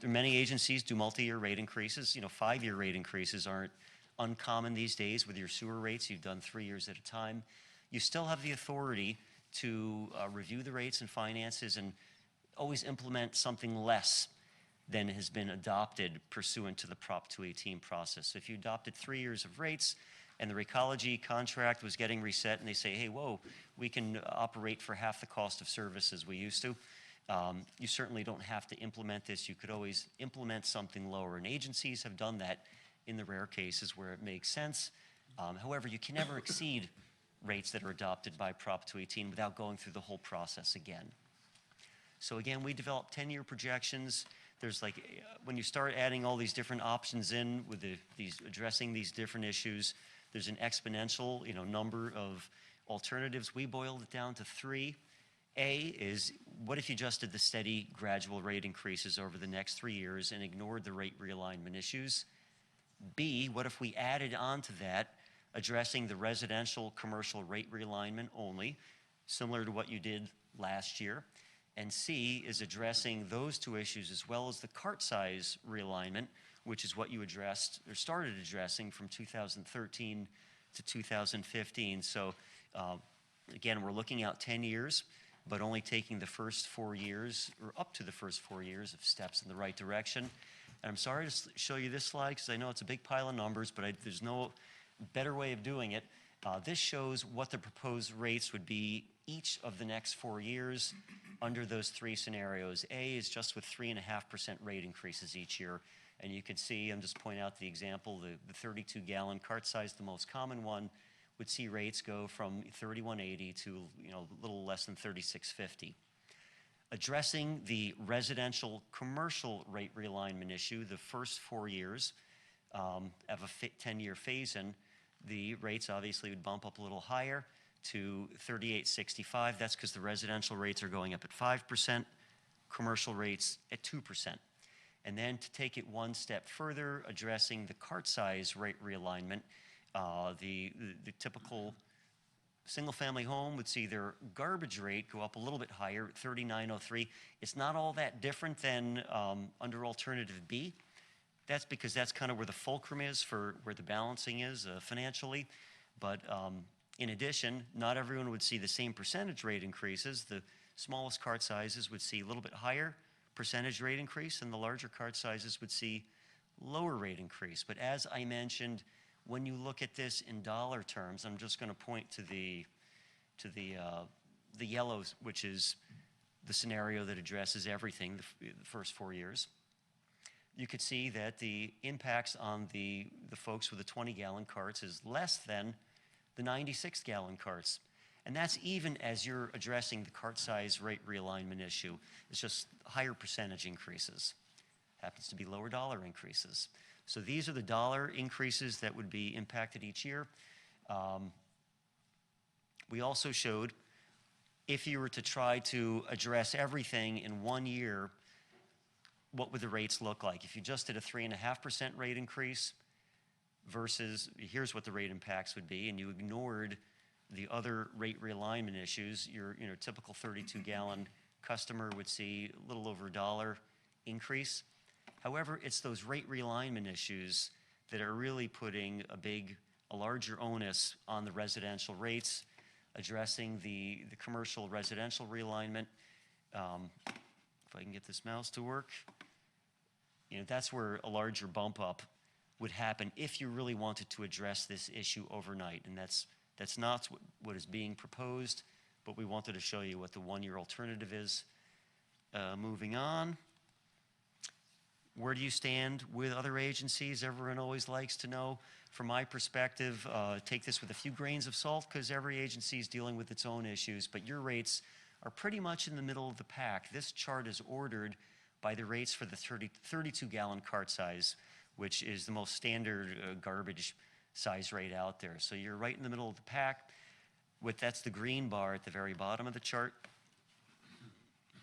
many agencies do multi-year rate increases. 5-year rate increases aren't uncommon these days with your sewer rates. You've done 3 years at a time. You still have the authority to review the rates and finances and always implement something less than has been adopted pursuant to the Prop 218 process. So if you adopted 3 years of rates and the Recology contract was getting reset and they say, hey, whoa, we can operate for half the cost of service as we used to, you certainly don't have to implement this. You could always implement something lower, and agencies have done that in the rare cases where it makes sense. However, you can never exceed rates that are adopted by Prop 218 without going through the whole process again. So again, we developed 10-year projections. There's when you start adding all these different options in with addressing these different issues, there's an exponential number of alternatives. We boiled it down to 3. A is, what if you just did the steady gradual rate increases over the next 3 years and ignored the rate realignment issues? B, what if we added on to that, addressing the residential commercial rate realignment only, similar to what you did last year? And C is addressing those 2 issues as well as the cart size realignment, which is what you addressed or started addressing from 2013 to 2015. So again, we're looking out 10 years, but only taking the first 4 years or up to the first 4 years of steps in the right direction. And I'm sorry to show you this slide because I know it's a big pile of numbers, but there's no better way of doing it. This shows what the proposed rates would be each of the next 4 years under those 3 scenarios. A is just with 3.5% rate increases each year. And you can see, I'm just pointing out the example, the 32-gallon cart size, the most common one, would see rates go from $31.80 to a little less than $36.50. Addressing the residential commercial rate realignment issue, the first 4 years of a 10-year phase-in, the rates obviously would bump up a little higher to $38.65. That's because the residential rates are going up at 5%, commercial rates at 2%. And then to take it one step further, addressing the cart size rate realignment, the typical single-family home would see their garbage rate go up a little bit higher, $39.03. It's not all that different than under Alternative B. That's because that's kind of where the fulcrum is for where the balancing is financially. But in addition, not everyone would see the same percentage rate increases. The smallest cart sizes would see a little bit higher percentage rate increase, and the larger cart sizes would see lower rate increase. But as I mentioned, when you look at this in dollar terms, I'm just going to point to the yellows, which is the scenario that addresses everything, the first 4 years. You could see that the impacts on the folks with the 20-gallon carts is less than the 96-gallon carts. And that's even as you're addressing the cart size rate realignment issue. It's just higher percentage increases. Happens to be lower dollar increases. So these are the dollar increases that would be impacted each year. We also showed if you were to try to address everything in 1 year, what would the rates look like? If you just did a 3.5% rate increase versus, here's what the rate impacts would be, and you ignored the other rate realignment issues, your typical 32-gallon customer would see a little over $1 increase. However, it's those rate realignment issues that are really putting a larger onus on the residential rates, addressing the commercial residential realignment. If I can get this mouse to work, that's where a larger bump up would happen if you really wanted to address this issue overnight. And that's not what is being proposed. but we wanted to show you what the one-year alternative is. Moving on. Where do you stand with other agencies? Everyone always likes to know. From my perspective, take this with a few grains of salt because every agency is dealing with its own issues, but your rates are pretty much in the middle of the pack. This chart is ordered by the rates for the 32-gallon cart size, which is the most standard garbage size rate out there. So you're right in the middle of the pack. That's the green bar at the very bottom of the chart.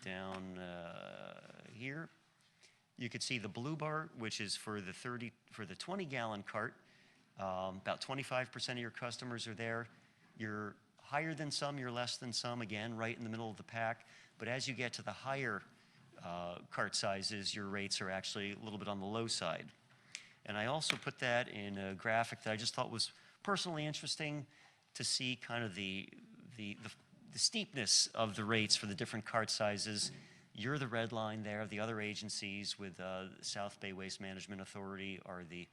Down here, you could see the blue bar, which is for the 20-gallon cart. About 25% of your customers are there. You're higher than some, you're less than some, again, right in the middle of the pack. But as you get to the higher cart sizes, your rates are actually a little bit on the low side. And I also put that in a graphic that I just thought was personally interesting to see kind of the steepness of the rates for the different cart sizes. You're the red line there. The other agencies with South Bay Waste Management Authority are the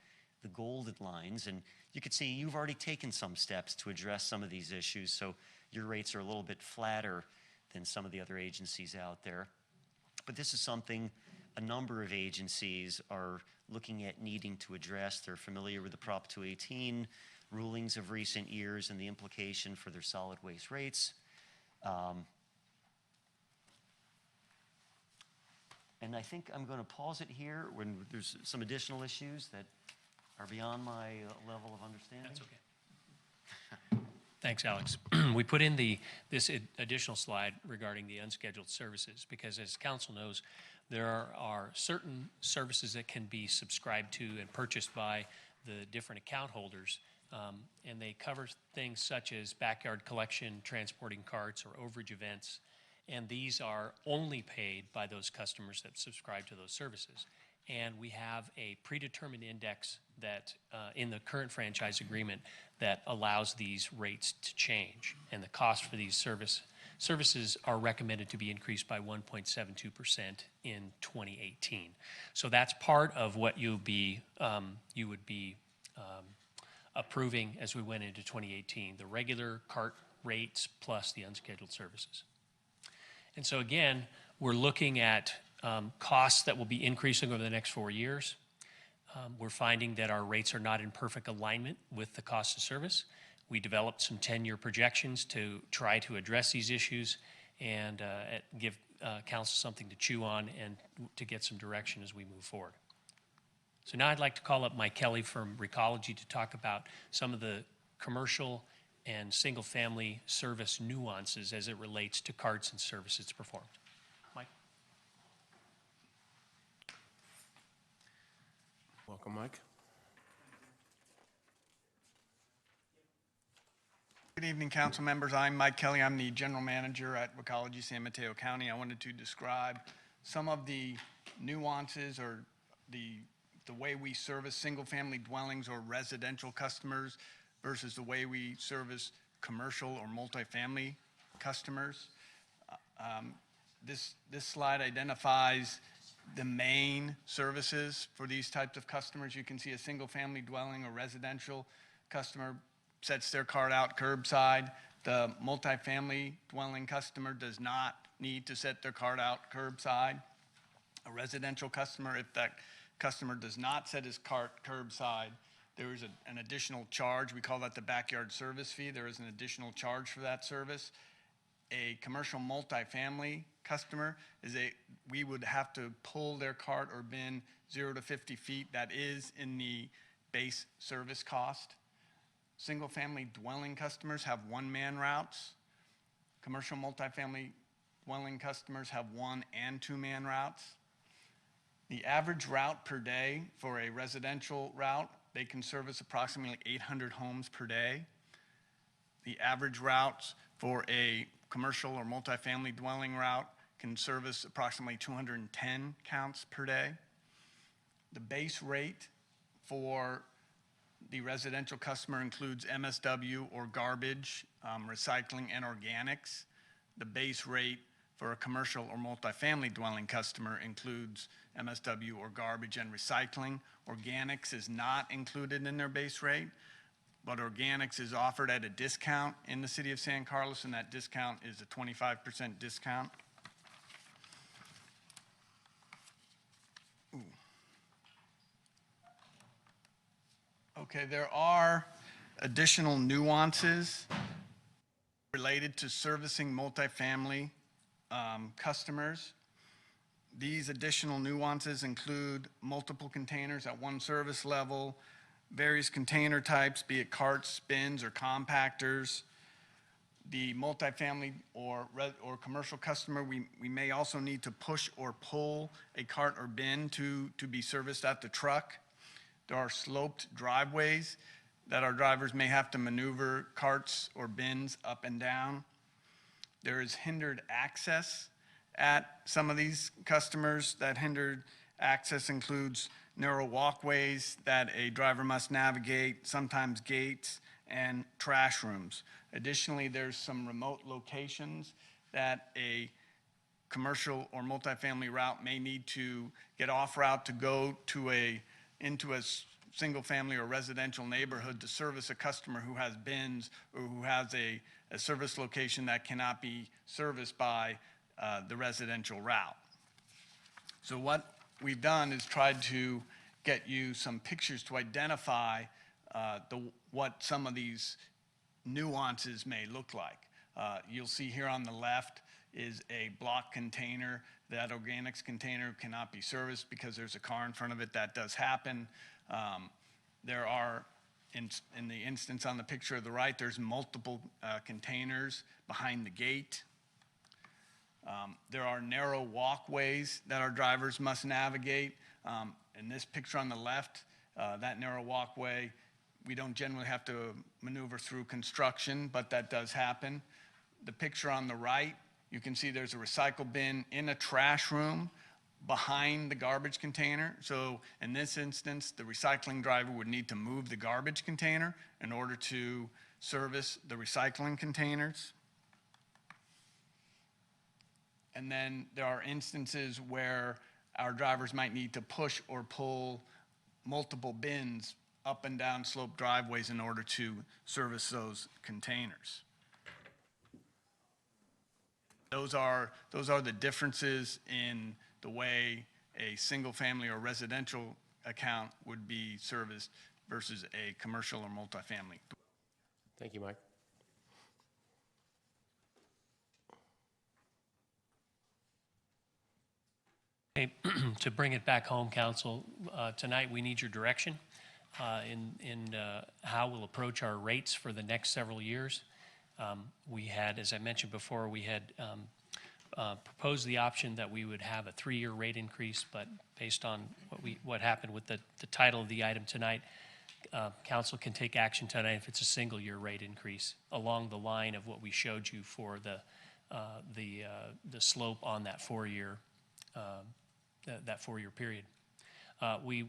golden lines. And you can see you've already taken some steps to address some of these issues. So your rates are a little bit flatter than some of the other agencies out there. But this is something a number of agencies are looking at needing to address. They're familiar with the Prop 218 rulings of recent years and the implication for their solid waste rates. And I think I'm going to pause it here when there's some additional issues that are beyond my level of understanding. That's okay. Thanks, Alex. We put in this additional slide regarding the unscheduled services because, as council knows, there are certain services that can be subscribed to and purchased by the different account holders, and they cover things such as backyard collection, transporting carts, or overage events, and these are only paid by those customers that subscribe to those services. And we have a predetermined index that in the current franchise agreement that allows these rates to change, and the cost for these services are recommended to be increased by 1.72% in 2018. So that's part of what you would be approving as we went into 2018, the regular cart rates plus the unscheduled services. And so again, we're looking at costs that will be increasing over the next 4 years. We're finding that our rates are not in perfect alignment with the cost of service. We developed some 10-year projections to try to address these issues and give council something to chew on and to get some direction as we move forward. So now I'd like to call up Mike Kelly from Recology to talk about some of the commercial and single-family service nuances as it relates to carts and services performed. Mike? Welcome, Mike. Good evening, council members. I'm Mike Kelly. I'm the general manager at Recology San Mateo County. I wanted to describe some of the nuances or the way we service single-family dwellings or residential customers versus the way we service commercial or multifamily customers. This slide identifies the main services for these types of customers. You can see a single-family dwelling or residential customer sets their cart out curbside. The multifamily dwelling customer does not need to set their cart out curbside. A residential customer, if that customer does not set his cart curbside, there is an additional charge. We call that the backyard service fee. There is an additional charge for that service. A commercial multifamily customer we would have to pull their cart or bin 0 to 50 feet. That is in the base service cost. Single-family dwelling customers have one-man routes. Commercial multifamily dwelling customers have one- and two-man routes. The average route per day for a residential route, they can service approximately 800 homes per day. The average routes for a commercial or multifamily dwelling route can service approximately 210 counts per day. The base rate for the residential customer includes MSW or garbage, recycling, and organics. The base rate for a commercial or multifamily dwelling customer includes MSW or garbage and recycling. Organics is not included in their base rate. but organics is offered at a discount in the city of San Carlos, and that discount is a 25% discount. Ooh. Okay, there are additional nuances related to servicing multifamily customers. These additional nuances include multiple containers at one service level, various container types, be it carts, bins, or compactors. The multifamily or commercial customer, we may also need to push or pull a cart or bin to be serviced at the truck. There are sloped driveways that our drivers may have to maneuver carts or bins up and down. There is hindered access at some of these customers. That hindered access includes narrow walkways that a driver must navigate, sometimes gates, and trash rooms. Additionally, there's some remote locations that a commercial or multifamily route may need to get off route to go to into a single family or residential neighborhood to service a customer who has bins or who has a service location that cannot be serviced by the residential route. So what we've done is tried to get you some pictures to identify what some of these nuances may look like. You'll see here on the left is a block container. That organics container cannot be serviced because there's a car in front of it. That does happen. There are, in the instance on the picture of the right, there's multiple containers behind the gate. There are narrow walkways that our drivers must navigate. In this picture on the left, that narrow walkway, we don't generally have to maneuver through construction, but that does happen. The picture on the right, you can see there's a recycle bin in a trash room behind the garbage container. So in this instance, the recycling driver would need to move the garbage container in order to service the recycling containers. And then there are instances where our drivers might need to push or pull multiple bins up and down slope driveways in order to service those containers. Those are the differences in the way a single family or residential account would be serviced versus a commercial or multifamily. Thank you, Mike. Okay, to bring it back home, Council, tonight we need your direction in how we'll approach our rates for the next several years. We had, as I mentioned before, we had proposed the option that we would have a 3-year rate increase, but based on what happened with the title of the item tonight, Council can take action tonight if it's a single-year rate increase along the line of what we showed you for the slope on that 4-year period. We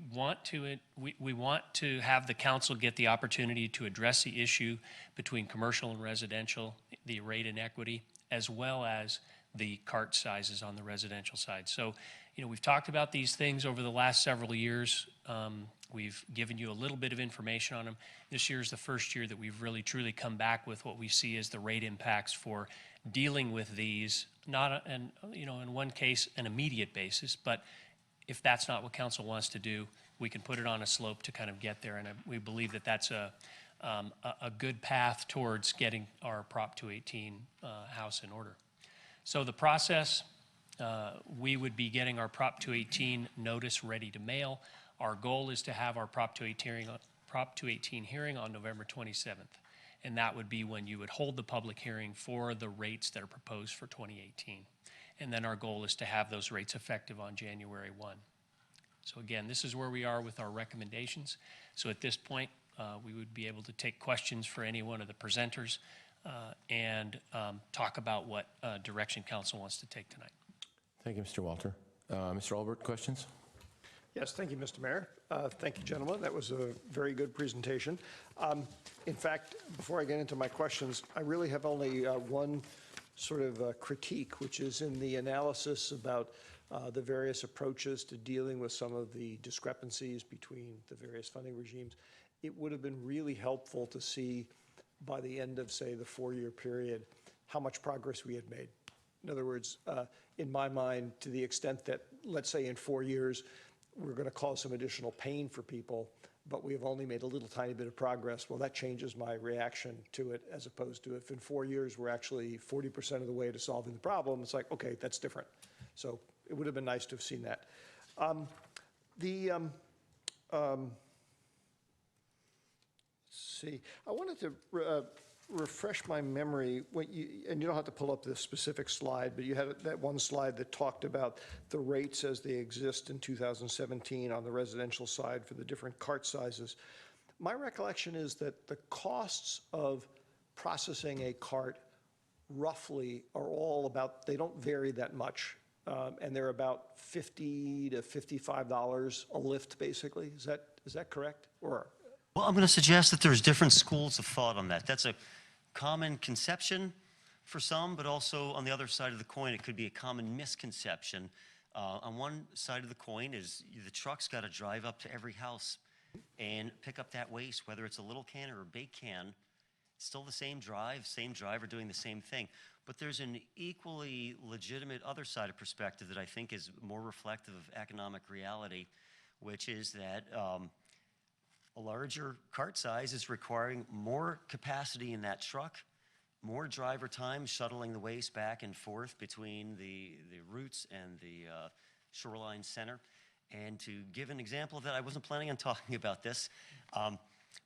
want to have the council get the opportunity to address the issue between commercial and residential, the rate inequity, as well as the cart sizes on the residential side. So, we've talked about these things over the last several years. We've given you a little bit of information on them. This year is the first year that we've really truly come back with what we see as the rate impacts for dealing with these, not in one case an immediate basis, but if that's not what council wants to do, we can put it on a slope to kind of get there. And we believe that that's a good path towards getting our Prop 218 house in order. So the process, we would be getting our Prop 218 notice ready to mail. Our goal is to have our Prop 218 hearing on November 27th. And that would be when you would hold the public hearing for the rates that are proposed for 2018. And then our goal is to have those rates effective on January 1. So again, this is where we are with our recommendations. So at this point, we would be able to take questions for any one of the presenters and talk about what direction council wants to take tonight. Thank you, Mr. Walter. Mr. Albert, questions? Yes, thank you, Mr. Mayor. Thank you, gentlemen. That was a very good presentation. In fact, before I get into my questions, I really have only one sort of critique, which is in the analysis about the various approaches to dealing with some of the discrepancies between the various funding regimes. it would have been really helpful to see by the end of, say, the 4-year period, how much progress we had made. In other words, in my mind, to the extent that, let's say in 4 years, we're going to cause some additional pain for people, but we have only made a little tiny bit of progress, well, that changes my reaction to it, as opposed to if in 4 years we're actually 40% of the way to solving the problem, it's like, okay, that's different. So it would have been nice to have seen that. Let's see, I wanted to refresh my memory, and you don't have to pull up this specific slide, but you had that one slide that talked about the rates as they exist in 2017 on the residential side for the different cart sizes. My recollection is that the costs of processing a cart roughly are all about, they don't vary that much, and they're about $50 to $55 a lift, basically. Is that correct? Or Well, I'm going to suggest that there's different schools of thought on that. That's a common conception for some, but also on the other side of the coin, it could be a common misconception. On one side of the coin is the truck's got to drive up to every house and pick up that waste, whether it's a little can or a big can. It's still the same drive, same driver doing the same thing. But there's an equally legitimate other side of perspective that I think is more reflective of economic reality, which is that a larger cart size is requiring more capacity in that truck, more driver time shuttling the waste back and forth between the routes and the shoreline center. And to give an example of that, I wasn't planning on talking about this,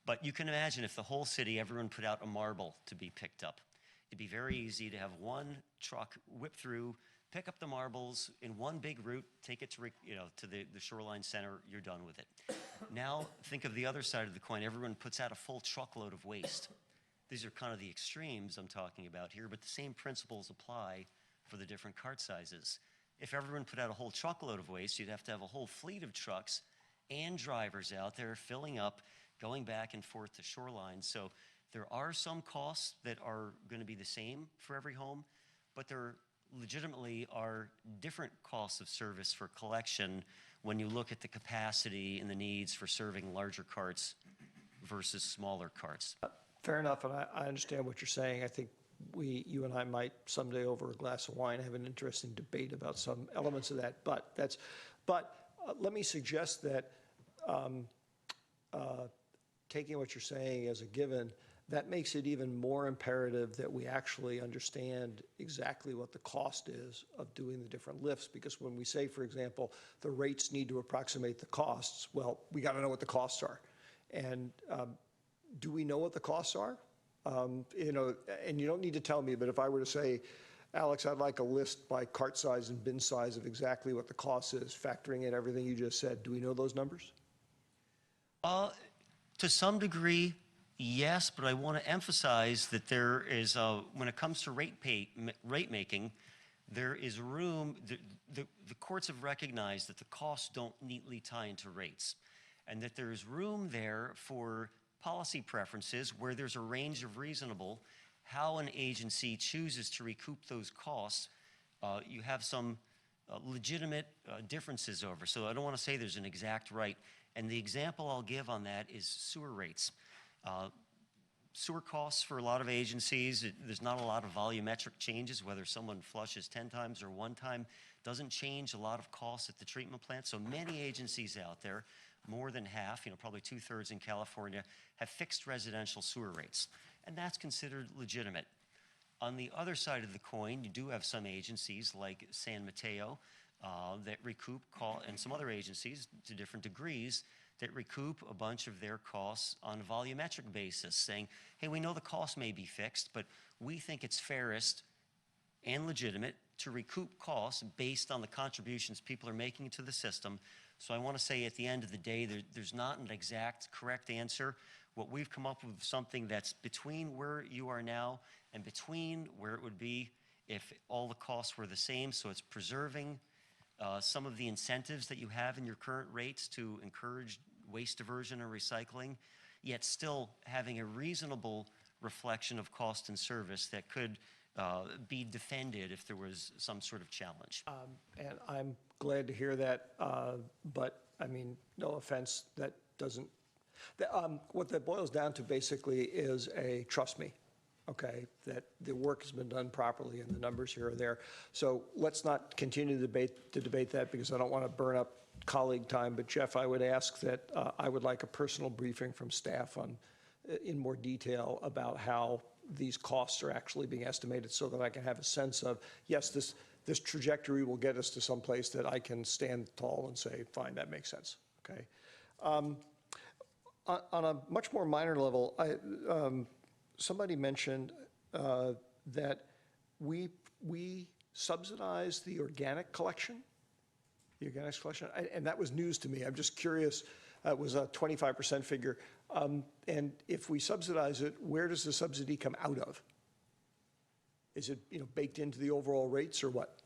but you can imagine if the whole city, everyone put out a marble to be picked up. It'd be very easy to have one truck whip through, pick up the marbles in one big route, take it to the shoreline center, you're done with it. Now think of the other side of the coin. Everyone puts out a full truckload of waste. These are kind of the extremes I'm talking about here, but the same principles apply for the different cart sizes. If everyone put out a whole truckload of waste, you'd have to have a whole fleet of trucks and drivers out there filling up, going back and forth to shoreline. So there are some costs that are going to be the same for every home, but there legitimately are different costs of service for collection when you look at the capacity and the needs for serving larger carts versus smaller carts. fair enough, and I understand what you're saying. I think you and I might someday over a glass of wine have an interesting debate about some elements of that. But let me suggest that taking what you're saying as a given, that makes it even more imperative that we actually understand exactly what the cost is of doing the different lifts. Because when we say, for example, the rates need to approximate the costs, well, we got to know what the costs are. And do we know what the costs are? And you don't need to tell me, but if I were to say, Alex, I'd like a list by cart size and bin size of exactly what the cost is, factoring in everything you just said, do we know those numbers? To some degree, yes, but I want to emphasize that there is, when it comes to rate making, there is room, the courts have recognized that the costs don't neatly tie into rates, and that there is room there for policy preferences where there's a range of reasonable, how an agency chooses to recoup those costs, you have some legitimate differences over. So I don't want to say there's an exact right. And the example I'll give on that is sewer rates. Sewer costs for a lot of agencies, there's not a lot of volumetric changes, whether someone flushes 10 times or one time, doesn't change a lot of costs at the treatment plant. So many agencies out there, more than half, probably 2/3 in California, have fixed residential sewer rates. And that's considered legitimate. On the other side of the coin, you do have some agencies like San Mateo that recoup, and some other agencies to different degrees, that recoup a bunch of their costs on a volumetric basis, saying, hey, we know the cost may be fixed, but we think it's fairest and legitimate to recoup costs based on the contributions people are making to the system. So I want to say at the end of the day, there's not an exact correct answer. What we've come up with is something that's between where you are now and between where it would be if all the costs were the same. So it's preserving some of the incentives that you have in your current rates to encourage waste diversion and recycling, yet still having a reasonable reflection of cost and service that could be defended if there was some sort of challenge. And I'm glad to hear that, but I mean, no offense, that doesn't What that boils down to basically is a trust me, okay, that the work has been done properly and the numbers here or there. So let's not continue to debate that because I don't want to burn up colleague time. But Jeff, I would ask that I would like a personal briefing from staff on in more detail about how these costs are actually being estimated so that I can have a sense of, yes, this trajectory will get us to some place that I can stand tall and say, fine, that makes sense, okay? On a much more minor level, somebody mentioned that we subsidize the organic collection, and that was news to me. I'm just curious. It was a 25% figure. And if we subsidize it, where does the subsidy come out of? Is it baked into the overall rates or what?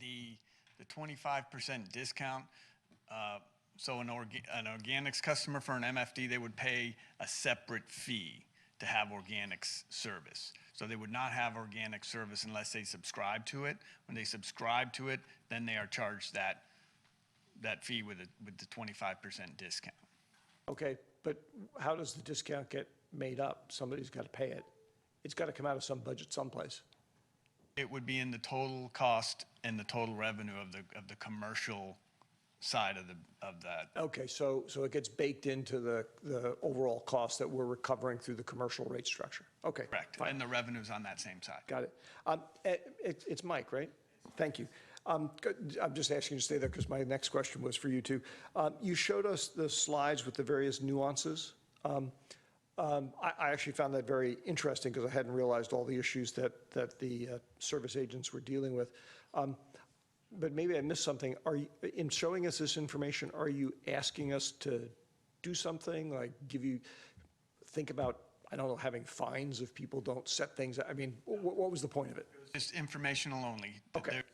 The 25% discount, so an organics customer for an MFD, they would pay a separate fee to have organics service. So they would not have organic service unless they subscribe to it. When they subscribe to it, then they are charged that fee with the 25% discount. Okay, but how does the discount get made up? Somebody's got to pay it. It's got to come out of some budget someplace. It would be in the total cost and the total revenue of the commercial side of that. Okay, so it gets baked into the overall cost that we're recovering through the commercial rate structure. Okay. Correct, fine. and the revenue's on that same side. Got it. It's Mike, right? Thank you. Good. I'm just asking you to stay there because my next question was for you too. You showed us the slides with the various nuances. I actually found that very interesting because I hadn't realized all the issues that the service agents were dealing with. But maybe I missed something. In showing us this information, are you asking us to do something, like think about, I don't know, having fines if people don't set things? I mean, what was the point of it? Just informational only. Okay. There are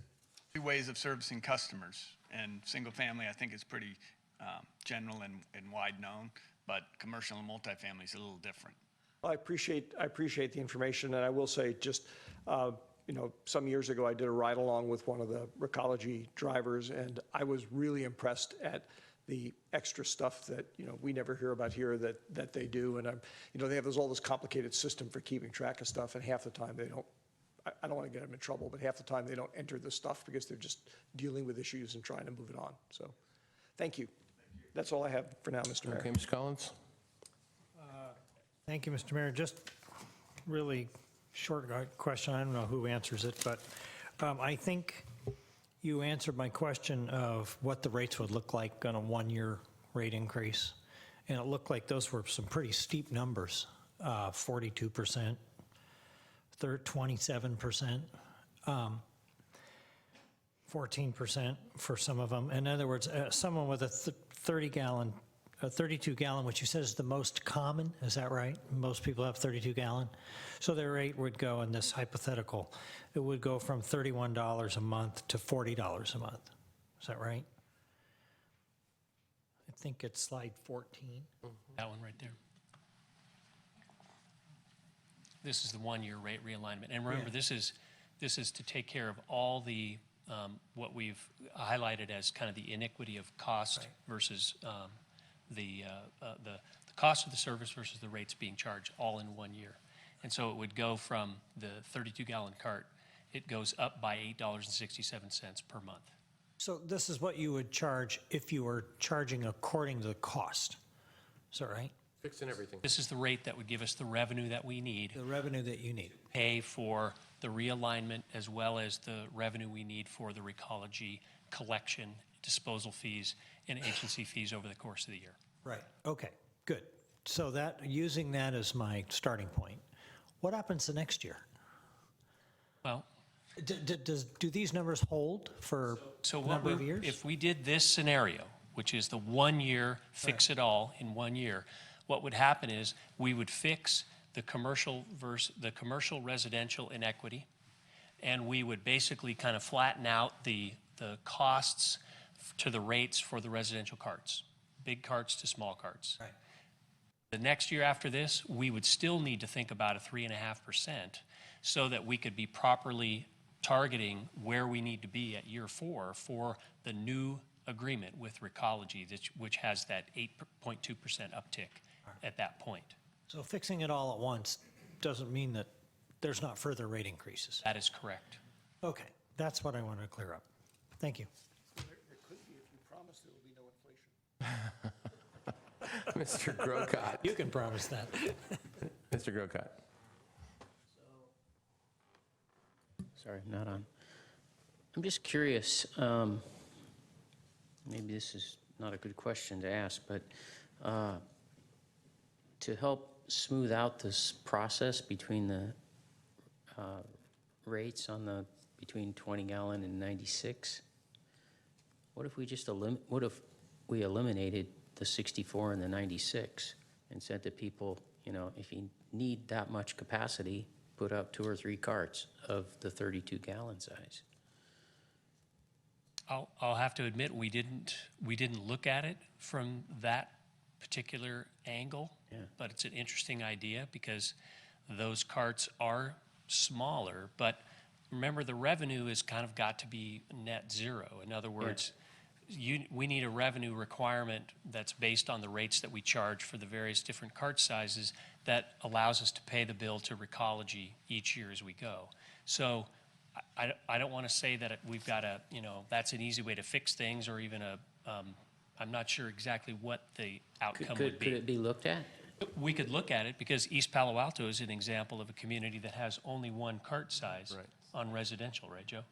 two ways of servicing customers, and single family, I think, is pretty general and wide known, but commercial and multifamily is a little different. Well, I appreciate the information, and I will say just, some years ago I did a ride along with one of the Recology drivers, and I was really impressed at the extra stuff that we never hear about here that they do, and they have all this complicated system for keeping track of stuff, and half the time they don't. I don't want to get them in trouble, but half the time they don't enter the stuff because they're just dealing with issues and trying to move it on. So, thank you. That's all I have for now, Mr. Mayor. Okay, Mr. Collins? Thank you, Mr. Mayor. Just really short question. I don't know who answers it, but I think you answered my question of what the rates would look like on a one-year rate increase. And it looked like those were some pretty steep numbers, 42%, 27%, 14% for some of them. In other words, someone with a 32-gallon, which you said is the most common, is that right? Most people have 32-gallon. So their rate would go, in this hypothetical, it would go from $31 a month to $40 a month. Is that right? I think it's slide 14. That one right there. This is the one-year rate realignment. And remember, Yeah. this is to take care of all the, what we've highlighted as kind of the iniquity of cost versus the cost of the service versus the rates being charged all in 1 year. And so it would go from the 32-gallon cart, it goes up by $8.67 per month. So this is what you would charge if you were charging according to the cost. Is that right? Fixing everything. This is the rate that would give us the revenue that we need. The revenue that you need. Pay for the realignment as well as the revenue we need for the Recology collection, disposal fees, and agency fees over the course of the year. Right. Okay, good. So using that as my starting point, what happens the next year? Well, do these numbers hold for a number of years? If we did this scenario, which is the 1 year, fix it all in 1 year, what would happen is we would fix the commercial residential inequity, and we would basically kind of flatten out the costs to the rates for the residential carts, big carts to small carts. Right. The next year after this, we would still need to think about a 3.5% so that we could be properly targeting where we need to be at year 4 for the new agreement with Recology, which has that 8.2% uptick at that point. So fixing it all at once doesn't mean that there's not further rate increases. That is correct. Okay, that's what I wanted to clear up. Thank you. There could be if you promise there will be no inflation. Mr. Grocott. You can promise that. Mr. Grocott. Sorry, not on. I'm just curious, maybe this is not a good question to ask, but to help smooth out this process between the rates on the between 20 gallon and 96, what if we just eliminated the 64 and the 96 and said to people, you know, if you need that much capacity, put up 2 or 3 carts of the 32 gallon size? I'll have to admit, we didn't look at it from that particular angle, but it's an interesting idea because those carts are smaller, but remember the revenue has kind of got to be net zero. In other words, we need a revenue requirement that's based on the rates that we charge for the various different cart sizes that allows us to pay the bill to Recology each year as we go. So I don't want to say that we've got a, you know, that's an easy way to fix things, or even a, I'm not sure exactly what the outcome would be. Could it be looked at? We could look at it because East Palo Alto is an example of a community that has only one cart size on residential, right, Joe?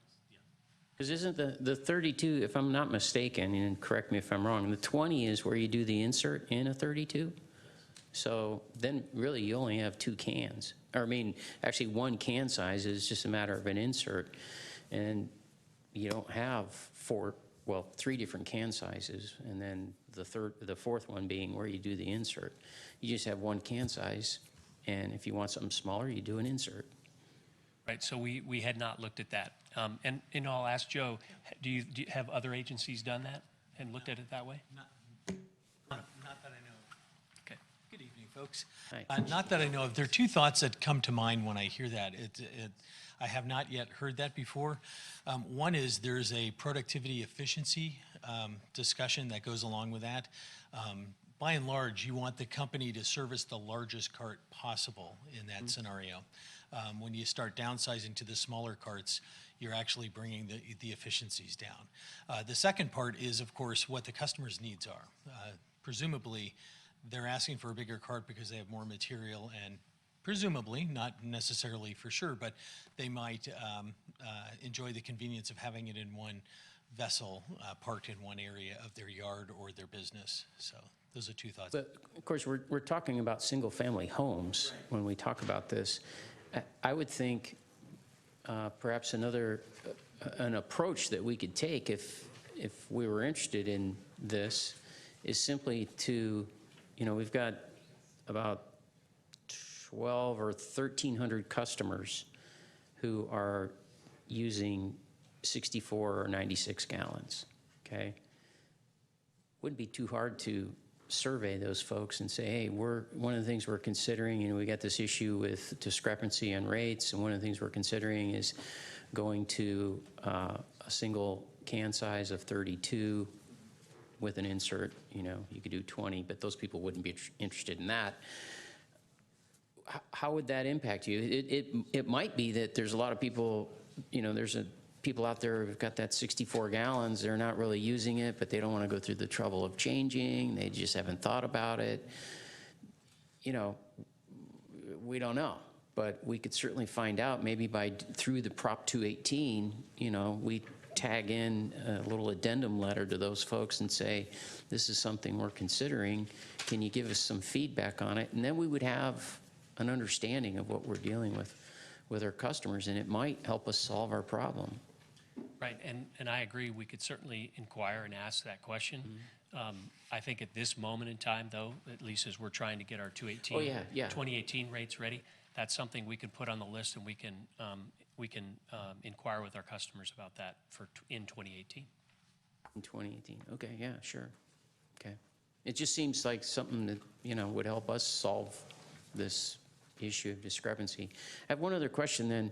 Because isn't the 32, if I'm not mistaken, and correct me if I'm wrong, the 20 is where you do the insert in a 32? So then really you only have 2 cans. Or I mean, actually 1 can size is just a matter of an insert. And you don't have 3 different can sizes. And then the fourth one being where you do the insert. You just have 1 can size. And if you want something smaller, you do an insert. Right, so we had not looked at that. And I'll ask Joe, do you have other agencies done that and looked at it that way? Not that I know of. Okay. Good evening, folks. Hi. Not that I know of. There are 2 thoughts that come to mind when I hear that. I have not yet heard that before. One is there's a productivity efficiency discussion that goes along with that. By and large, you want the company to service the largest cart possible in that scenario. When you start downsizing to the smaller carts, you're actually bringing the efficiencies down. The second part is, of course, what the customer's needs are. Presumably, they're asking for a bigger cart because they have more material, and presumably, not necessarily for sure, but they might enjoy the convenience of having it in one vessel, parked in one area of their yard or their business. So those are 2 thoughts. But of course, we're talking about single-family homes when we talk about this. I would think perhaps an approach that we could take if we were interested in this is simply to, you know, we've got about 12 or 1,300 customers who are using 64 or 96 gallons, okay? Wouldn't be too hard to survey those folks and say, hey, one of the things we're considering, you know, we got this issue with discrepancy on rates, and one of the things we're considering is going to a single can size of 32 with an insert. You know, you could do 20, but those people wouldn't be interested in that. How would that impact you? It might be that there's a lot of people, you know, people out there who've got that 64 gallons, they're not really using it, but they don't want to go through the trouble of changing. They just haven't thought about it. You know, we don't know, but we could certainly find out maybe through the Prop 218, you know, we tag in a little addendum letter to those folks and say, this is something we're considering. Can you give us some feedback on it? And then we would have an understanding of what we're dealing with our customers, and it might help us solve our problem. Right, and I agree, we could certainly inquire and ask that question. I think at this moment in time, though, at least as we're trying to get our 2018 rates ready, that's something we can put on the list, and we can inquire with our customers about that in 2018. In 2018, okay, yeah, sure, okay. It just seems like something that, you know, would help us solve this issue of discrepancy. I have one other question then.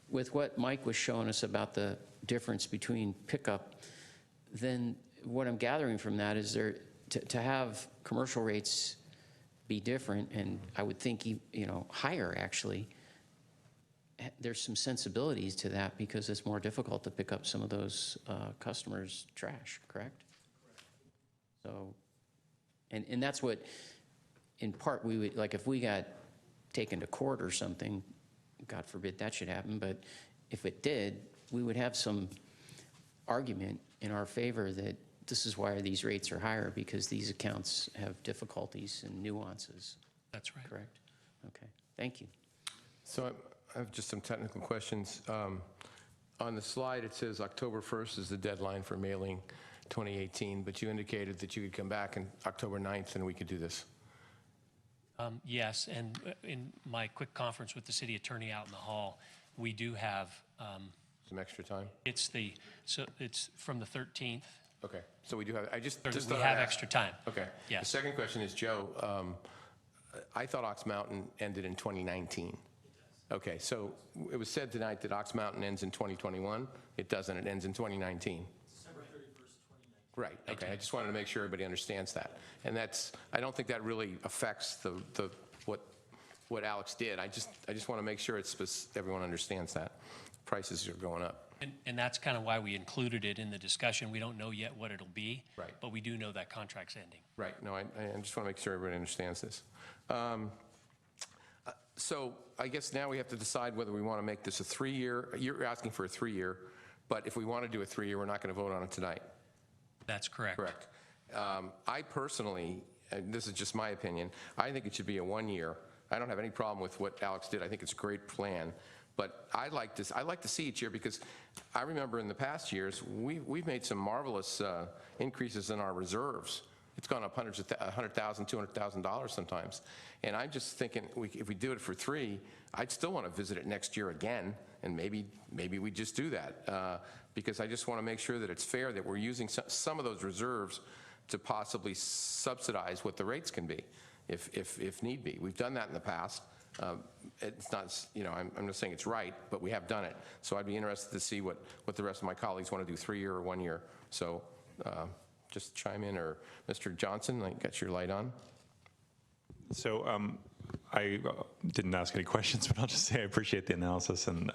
With what Mike was showing us about the difference between pickup then what I'm gathering from that is to have commercial rates be different, and I would think, higher actually, there's some sensibilities to that because it's more difficult to pick up some of those customers' trash, correct? So, and that's what, in part, we would, like if we got taken to court or something, God forbid that should happen, but if it did, we would have some argument in our favor that this is why these rates are higher, because these accounts have difficulties and nuances. That's right. Correct? Okay, thank you. So I have just some technical questions. On the slide, it says October 1st is the deadline for mailing 2018, but you indicated that you could come back on October 9th and we could do this. Yes, and in my quick conference with the city attorney out in the hall, we do have, Some extra time? it's from the 13th. Okay, so we do have, We thought I'd have ask. extra time. Okay. Yes. The second question is, Joe, I thought Ox Mountain ended in 2019. Okay, so it was said tonight that Ox Mountain ends in 2021. It doesn't, it ends in 2019. December 31st, 2019. Right, okay, I just wanted to make sure everybody understands that. And that's, I don't think that really affects what Alex did. I just want to make sure everyone understands that. Prices are going up. And that's kind of why we included it in the discussion. We don't know yet what it'll be. Right. But we do know that contract's ending. Right, no, I just want to make sure everybody understands this. So I guess now we have to decide whether we want to make this a 3-year, you're asking for a 3-year, but if we want to do a 3-year, we're not going to vote on it tonight. That's correct. Correct. I personally, and this is just my opinion, I think it should be a 1-year. I don't have any problem with what Alex did. I think it's a great plan. But I like to see each year, because I remember in the past years, we've made some marvelous increases in our reserves. It's gone up $100,000, $200,000 sometimes. And I'm just thinking, if we do it for 3, I'd still want to visit it next year again, and maybe we just do that. Because I just want to make sure that it's fair, that we're using some of those reserves to possibly subsidize what the rates can be, if need be. We've done that in the past. It's not, I'm not saying it's right, but we have done it. So I'd be interested to see what the rest of my colleagues want to do, 3-year or 1 year. So just chime in, or Mr. Johnson, I got your light on. So I didn't ask any questions, but I'll just say I appreciate the analysis, and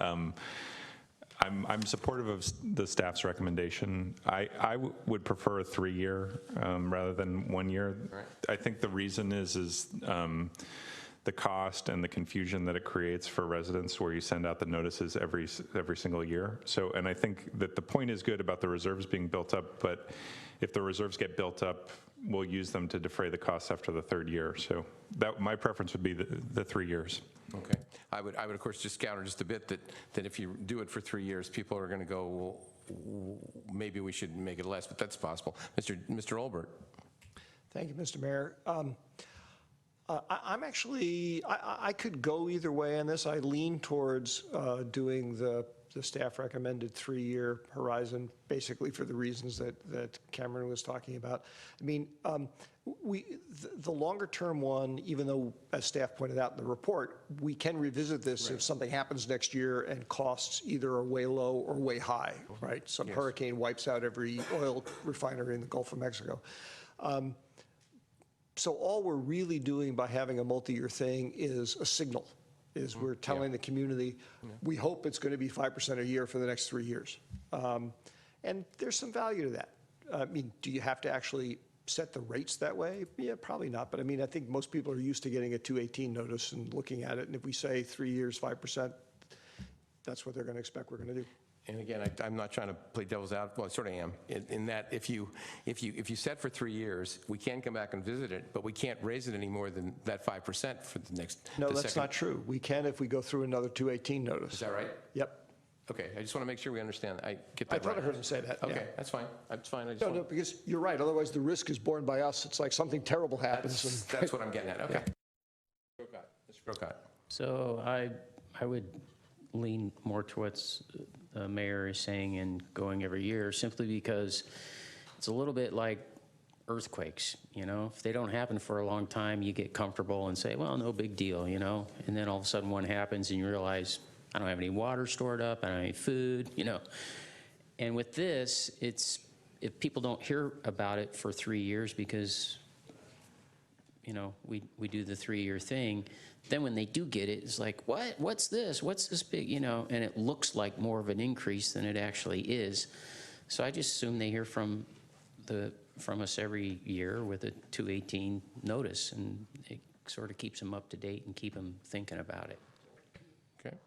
I'm supportive of the staff's recommendation. I would prefer a 3-year rather than 1 year. Right. I think the reason is the cost and the confusion that it creates for residents, where you send out the notices every single year. So, and I think that the point is good about the reserves being built up, but if the reserves get built up, we'll use them to defray the costs after the 3rd year. So that, my preference would be the 3 years. Okay. I would of course just counter just a bit that if you do it for 3 years, people are going to go, well, maybe we should make it less, but that's possible. Mr. Olbert. Thank you, Mr. Mayor. I'm actually, I could go either way on this. I lean towards doing the staff recommended 3-year horizon, basically for the reasons that Cameron was talking about. I mean, the longer term one, even though, as staff pointed out in the report, we can revisit this if something happens next year and costs either are way low or way high, right? Some hurricane wipes out every oil refinery in the Gulf of Mexico. So all we're really doing by having a multi-year thing is a signal, is we're telling the community, we hope it's going to be 5% a year for the next 3 years. And there's some value to that. I mean, do you have to actually set the rates that way? Yeah, probably not. But I mean, I think most people are used to getting a 218 notice and looking at it. And if we say 3 years, 5%, that's what they're going to expect we're going to do. And again, I'm not trying to play devil's advocate. Well, I sort of am, in that if you set for 3 years, we can come back and visit it, but we can't raise it any more than that 5% for the next. No, that's not true. We can if we go through another 218 notice. Is that right? Yep. Okay, I just want to make sure we understand. I get that I thought right. I heard him say that. Okay, yeah. that's fine. That's fine. I just No, want- no, because you're right. Otherwise, the risk is borne by us. It's like something terrible happens. That's what I'm getting at. Okay. Mr. Brocott. So I would lean more towards the mayor is saying and going every year, simply because it's a little bit like earthquakes, if they don't happen for a long time, you get comfortable and say, well, no big deal, and then all of a sudden one happens and you realize, I don't have any water stored up, I don't have any food, and with this, it's if people don't hear about it for 3 years because, we do the 3-year thing, then when they do get it, it's like, what? What's this? What's this big, and it looks like more of an increase than it actually is. So I just assume they hear from us every year with a 218 notice, and it sort of keeps them up to date and keep them thinking about it. Okay.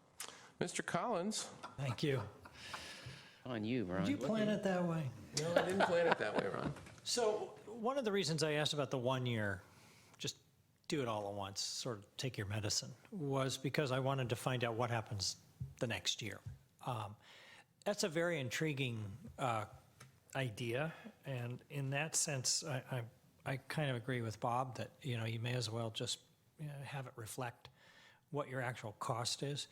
Mr. Collins? Thank you. On you, Ron. Did you plan it that way? No, I didn't plan it that way, Ron. So one of the reasons I asked about the 1 year, just do it all at once, sort of take your medicine, was because I wanted to find out what happens the next year. That's a very intriguing idea, and in that sense, I kind of agree with Bob that, you may as well just have it reflect what your actual cost is.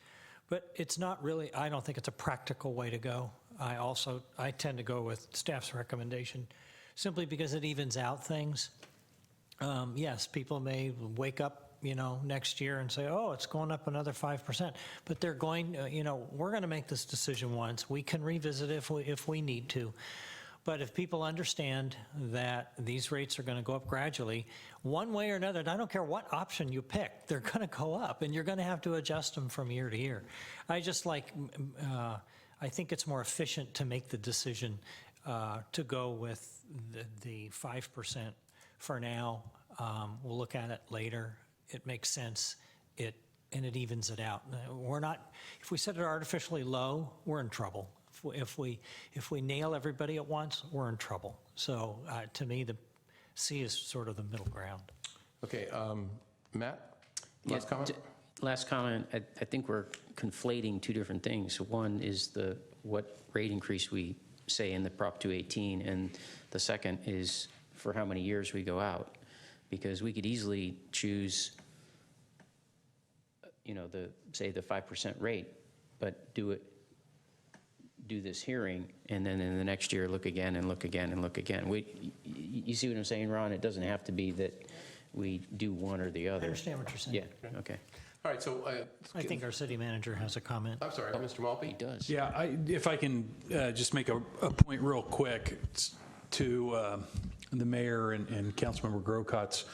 But it's not really, I don't think it's a practical way to go. I tend to go with staff's recommendation simply because it evens out things. Yes, people may wake up, next year and say, oh, it's going up another 5%, but they're going, we're going to make this decision once. We can revisit it if we need to. But if people understand that these rates are going to go up gradually, one way or another, and I don't care what option you pick, they're going to go up, and you're going to have to adjust them from year to year. I think it's more efficient to make the decision to go with the 5% for now. We'll look at it later. It makes sense. And it evens it out. If we set it artificially low, we're in trouble. If we nail everybody at once, we're in trouble. So to me, the C is sort of the middle ground. Okay, Matt, last comment? Last comment, I think we're conflating two different things. One is what rate increase we say in the Prop 218, and the second is for how many years we go out. Because we could easily choose, say the 5% rate, but do this hearing, and then in the next year look again and look again and look again. You see what I'm saying, Ron? It doesn't have to be that we do one or the other. I understand what you're saying. Yeah, okay. All right, so... I think our city manager has a comment. I'm sorry, Mr. Malpe? He does. Yeah, if I can just make a point real quick to the mayor and Councilmember Grocot's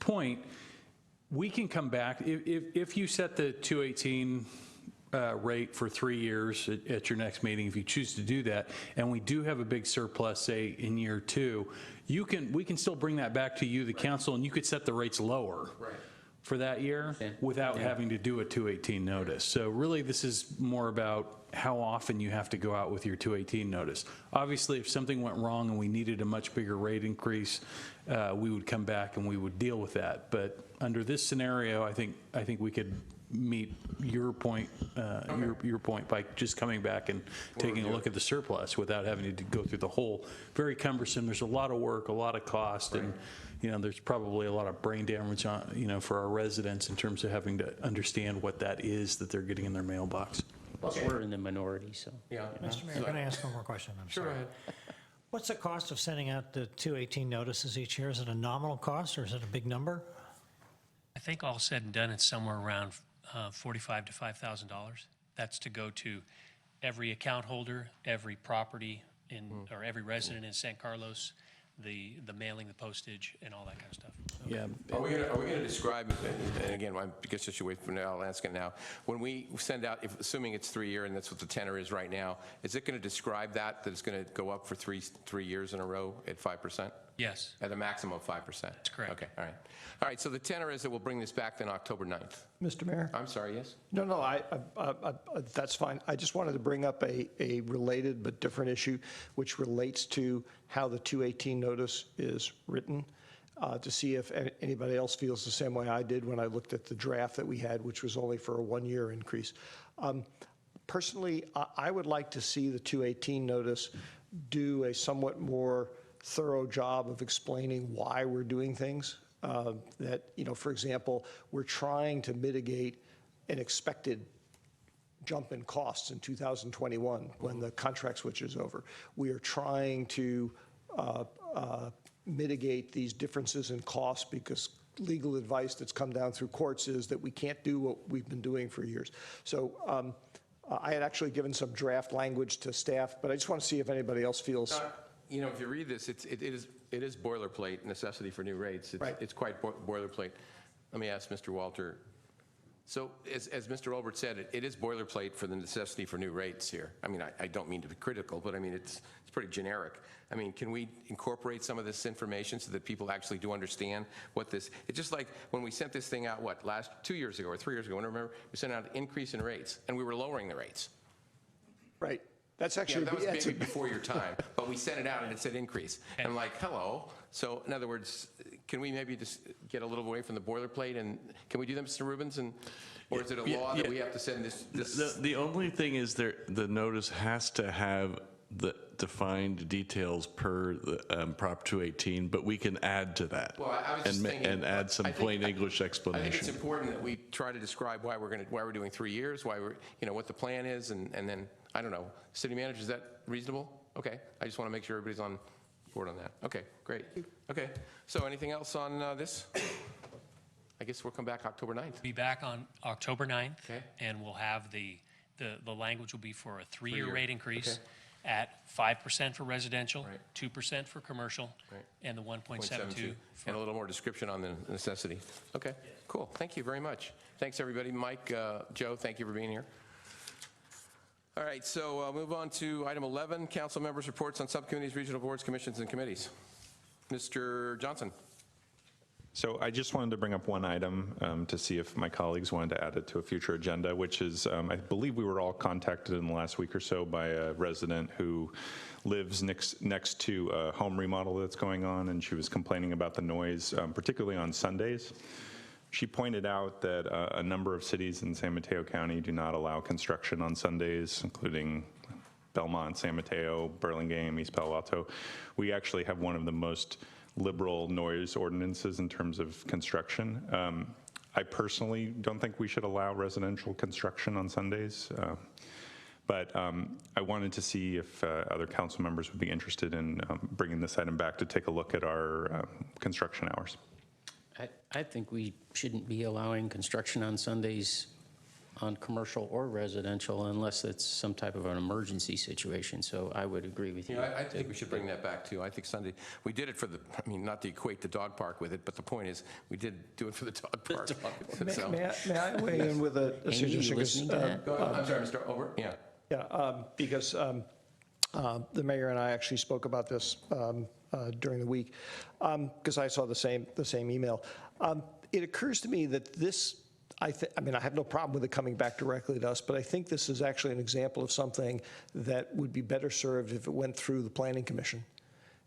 point, we can come back, if you set the 218 rate for 3 years at your next meeting, if you choose to do that, and we do have a big surplus, say, in year 2, we can still bring that back to you, the council, and you could set the rates lower. Right. For that year without having to do a 218 notice. So really this is more about how often you have to go out with your 218 notice. Obviously, if something went wrong and we needed a much bigger rate increase, we would come back and we would deal with that. But under this scenario, I think we could meet your point, your point by just coming back and taking a look at the surplus without having to go through the whole, very cumbersome. There's a lot of work, a lot of cost, and there's probably a lot of brain damage on, for our residents in terms of having to understand what that is that they're getting in their mailbox. Plus, we're in the minority, so. Yeah. Mr. Mayor, can I ask one more question? I'm sorry. Sure, go ahead. What's the cost of sending out the 218 notices each year? Is it a nominal cost or is it a big number? I think all said and done, it's somewhere around $4,500 to $5,000. That's to go to every account holder, every property or every resident in San Carlos, the mailing, the postage, and all that kind of stuff. Yeah. Are we going to describe, and again, I guess I should wait for now, I'll ask it now. When we send out, assuming it's 3 year and that's what the tenor is right now, is it going to describe that it's going to go up for three years in a row at 5%? Yes. At a maximum of 5%? That's correct. Okay, all right. All right, so the tenor is that we'll bring this back then October 9th. Mr. Mayor? I'm sorry, yes? No, that's fine. I just wanted to bring up a related but different issue, which relates to how the 218 notice is written, to see if anybody else feels the same way I did when I looked at the draft that we had, which was only for a 1 year increase. Personally, I would like to see the 218 notice do a somewhat more thorough job of explaining why we're doing things. That, for example, we're trying to mitigate an expected jump in costs in 2021 when the contract switches over. We are trying to mitigate these differences in costs because legal advice that's come down through courts is that we can't do what we've been doing for years. So I had actually given some draft language to staff, but I just want to see if anybody else feels you know, if you read this, it is boilerplate, necessity for new rates. Right. It's quite boilerplate. Let me ask Mr. Walter. So as Mr. Olbert said, it is boilerplate for the necessity for new rates here. I mean, I don't mean to be critical, but I mean, it's pretty generic. I mean, can we incorporate some of this information so that people actually do understand what this, it's just like when we sent this thing out, what, 2 years ago or 3 years ago, I don't remember, we sent out an increase in rates, and we were lowering the rates. Right. That's Yeah, actually. that was that's maybe before your time, but we sent it out and it said increase. And I'm like, hello. So in other words, can we maybe just get a little away from the boilerplate, and can we do that, Mr. Rubens? And or is it a law that we have to send this? The only thing is the notice has to have the defined details per the Prop 218, but we can add to that. Well, I was just thinking, and add some plain English I think it's explanation. important that we try to describe why we're doing 3 years, why we're, you know, what the plan is, and then, I don't know, city manager, is that reasonable? Okay, I just want to make sure everybody's on board on that. Okay, great. Okay, so anything else on this? I guess we'll come back October 9th. Be back on October 9th, Okay. and we'll have the language will be for a three-year Three-year, rate increase okay. at 5% for residential, Right. 2% for commercial, Right. and the 1.72 0.72, for and a little more description on the necessity. Okay, cool. Thank you very much. Thanks, everybody. Mike, Joe, thank you for being here. All right, so I'll move on to item 11, council members' reports on subcommittees, regional boards, commissions, and committees. Mr. Johnson. So I just wanted to bring up one item to see if my colleagues wanted to add it to a future agenda, which is, I believe we were all contacted in the last week or so by a resident who lives next to a home remodel that's going on, and she was complaining about the noise, particularly on Sundays. She pointed out that a number of cities in San Mateo County do not allow construction on Sundays, including Belmont, San Mateo, Burlingame, East Palo Alto. We actually have one of the most liberal noise ordinances in terms of construction. I personally don't think we should allow residential construction on Sundays, but I wanted to see if other council members would be interested in bringing this item back to take a look at our construction hours. I think we shouldn't be allowing construction on Sundays on commercial or residential unless it's some type of an emergency situation, so I would agree with you. You know, I think we should bring that back too. I think Sunday, we did it for the, I mean, not to equate the dog park with it, but the point is, we did do it for the dog park. So- May I weigh in with a Amy, suggestion? you listening to that? Go ahead. I'm sorry, Mr. Over? Yeah. Yeah, because the mayor and I actually spoke about this during the week, because I saw the same email. It occurs to me that this, I mean, I have no problem with it coming back directly to us, but I think this is actually an example of something that would be better served if it went through the Planning Commission.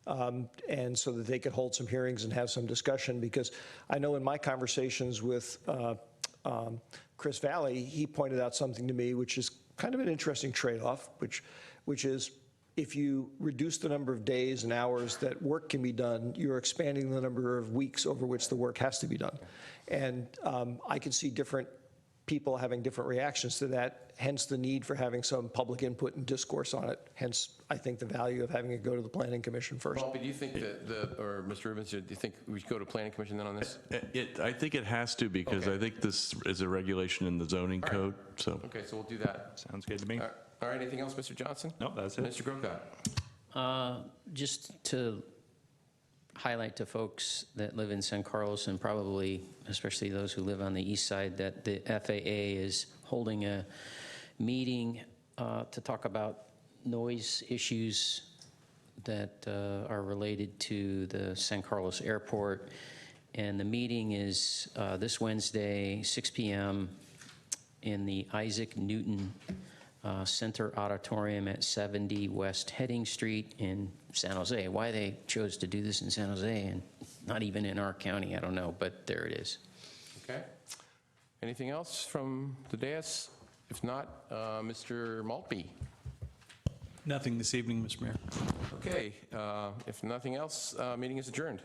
And so that they could hold some hearings and have some discussion, because I know in my conversations with Chris Valley, he pointed out something to me, which is kind of an interesting trade-off, which is if you reduce the number of days and hours that work can be done, you're expanding the number of weeks over which the work has to be done. And I can see different people having different reactions to that, hence the need for having some public input and discourse on it. Hence, I think the value of having it go to the Planning Commission first. Paul, do you think that or Mr. Rubens, do you think we should go to Planning Commission then on this? I think it has to, because Okay. I think this is a regulation in the zoning code, so. Okay, so we'll do that. Sounds good to me. All right, anything else, Mr. Johnson? Nope, that's it. Mr. Grocott? Just to highlight to folks that live in San Carlos, and probably especially those who live on the east side, that the FAA is holding a meeting to talk about noise issues that are related to the San Carlos Airport. And the meeting is this Wednesday, 6 p.m. in the Isaac Newton Center Auditorium at 70 West Heading Street in San Jose. Why they chose to do this in San Jose and not even in our county, I don't know, but there it is. Okay. Anything else from the dais? If not, Mr. Maltby. Nothing this evening, Mr. Mayor. Okay, if nothing else, meeting is adjourned.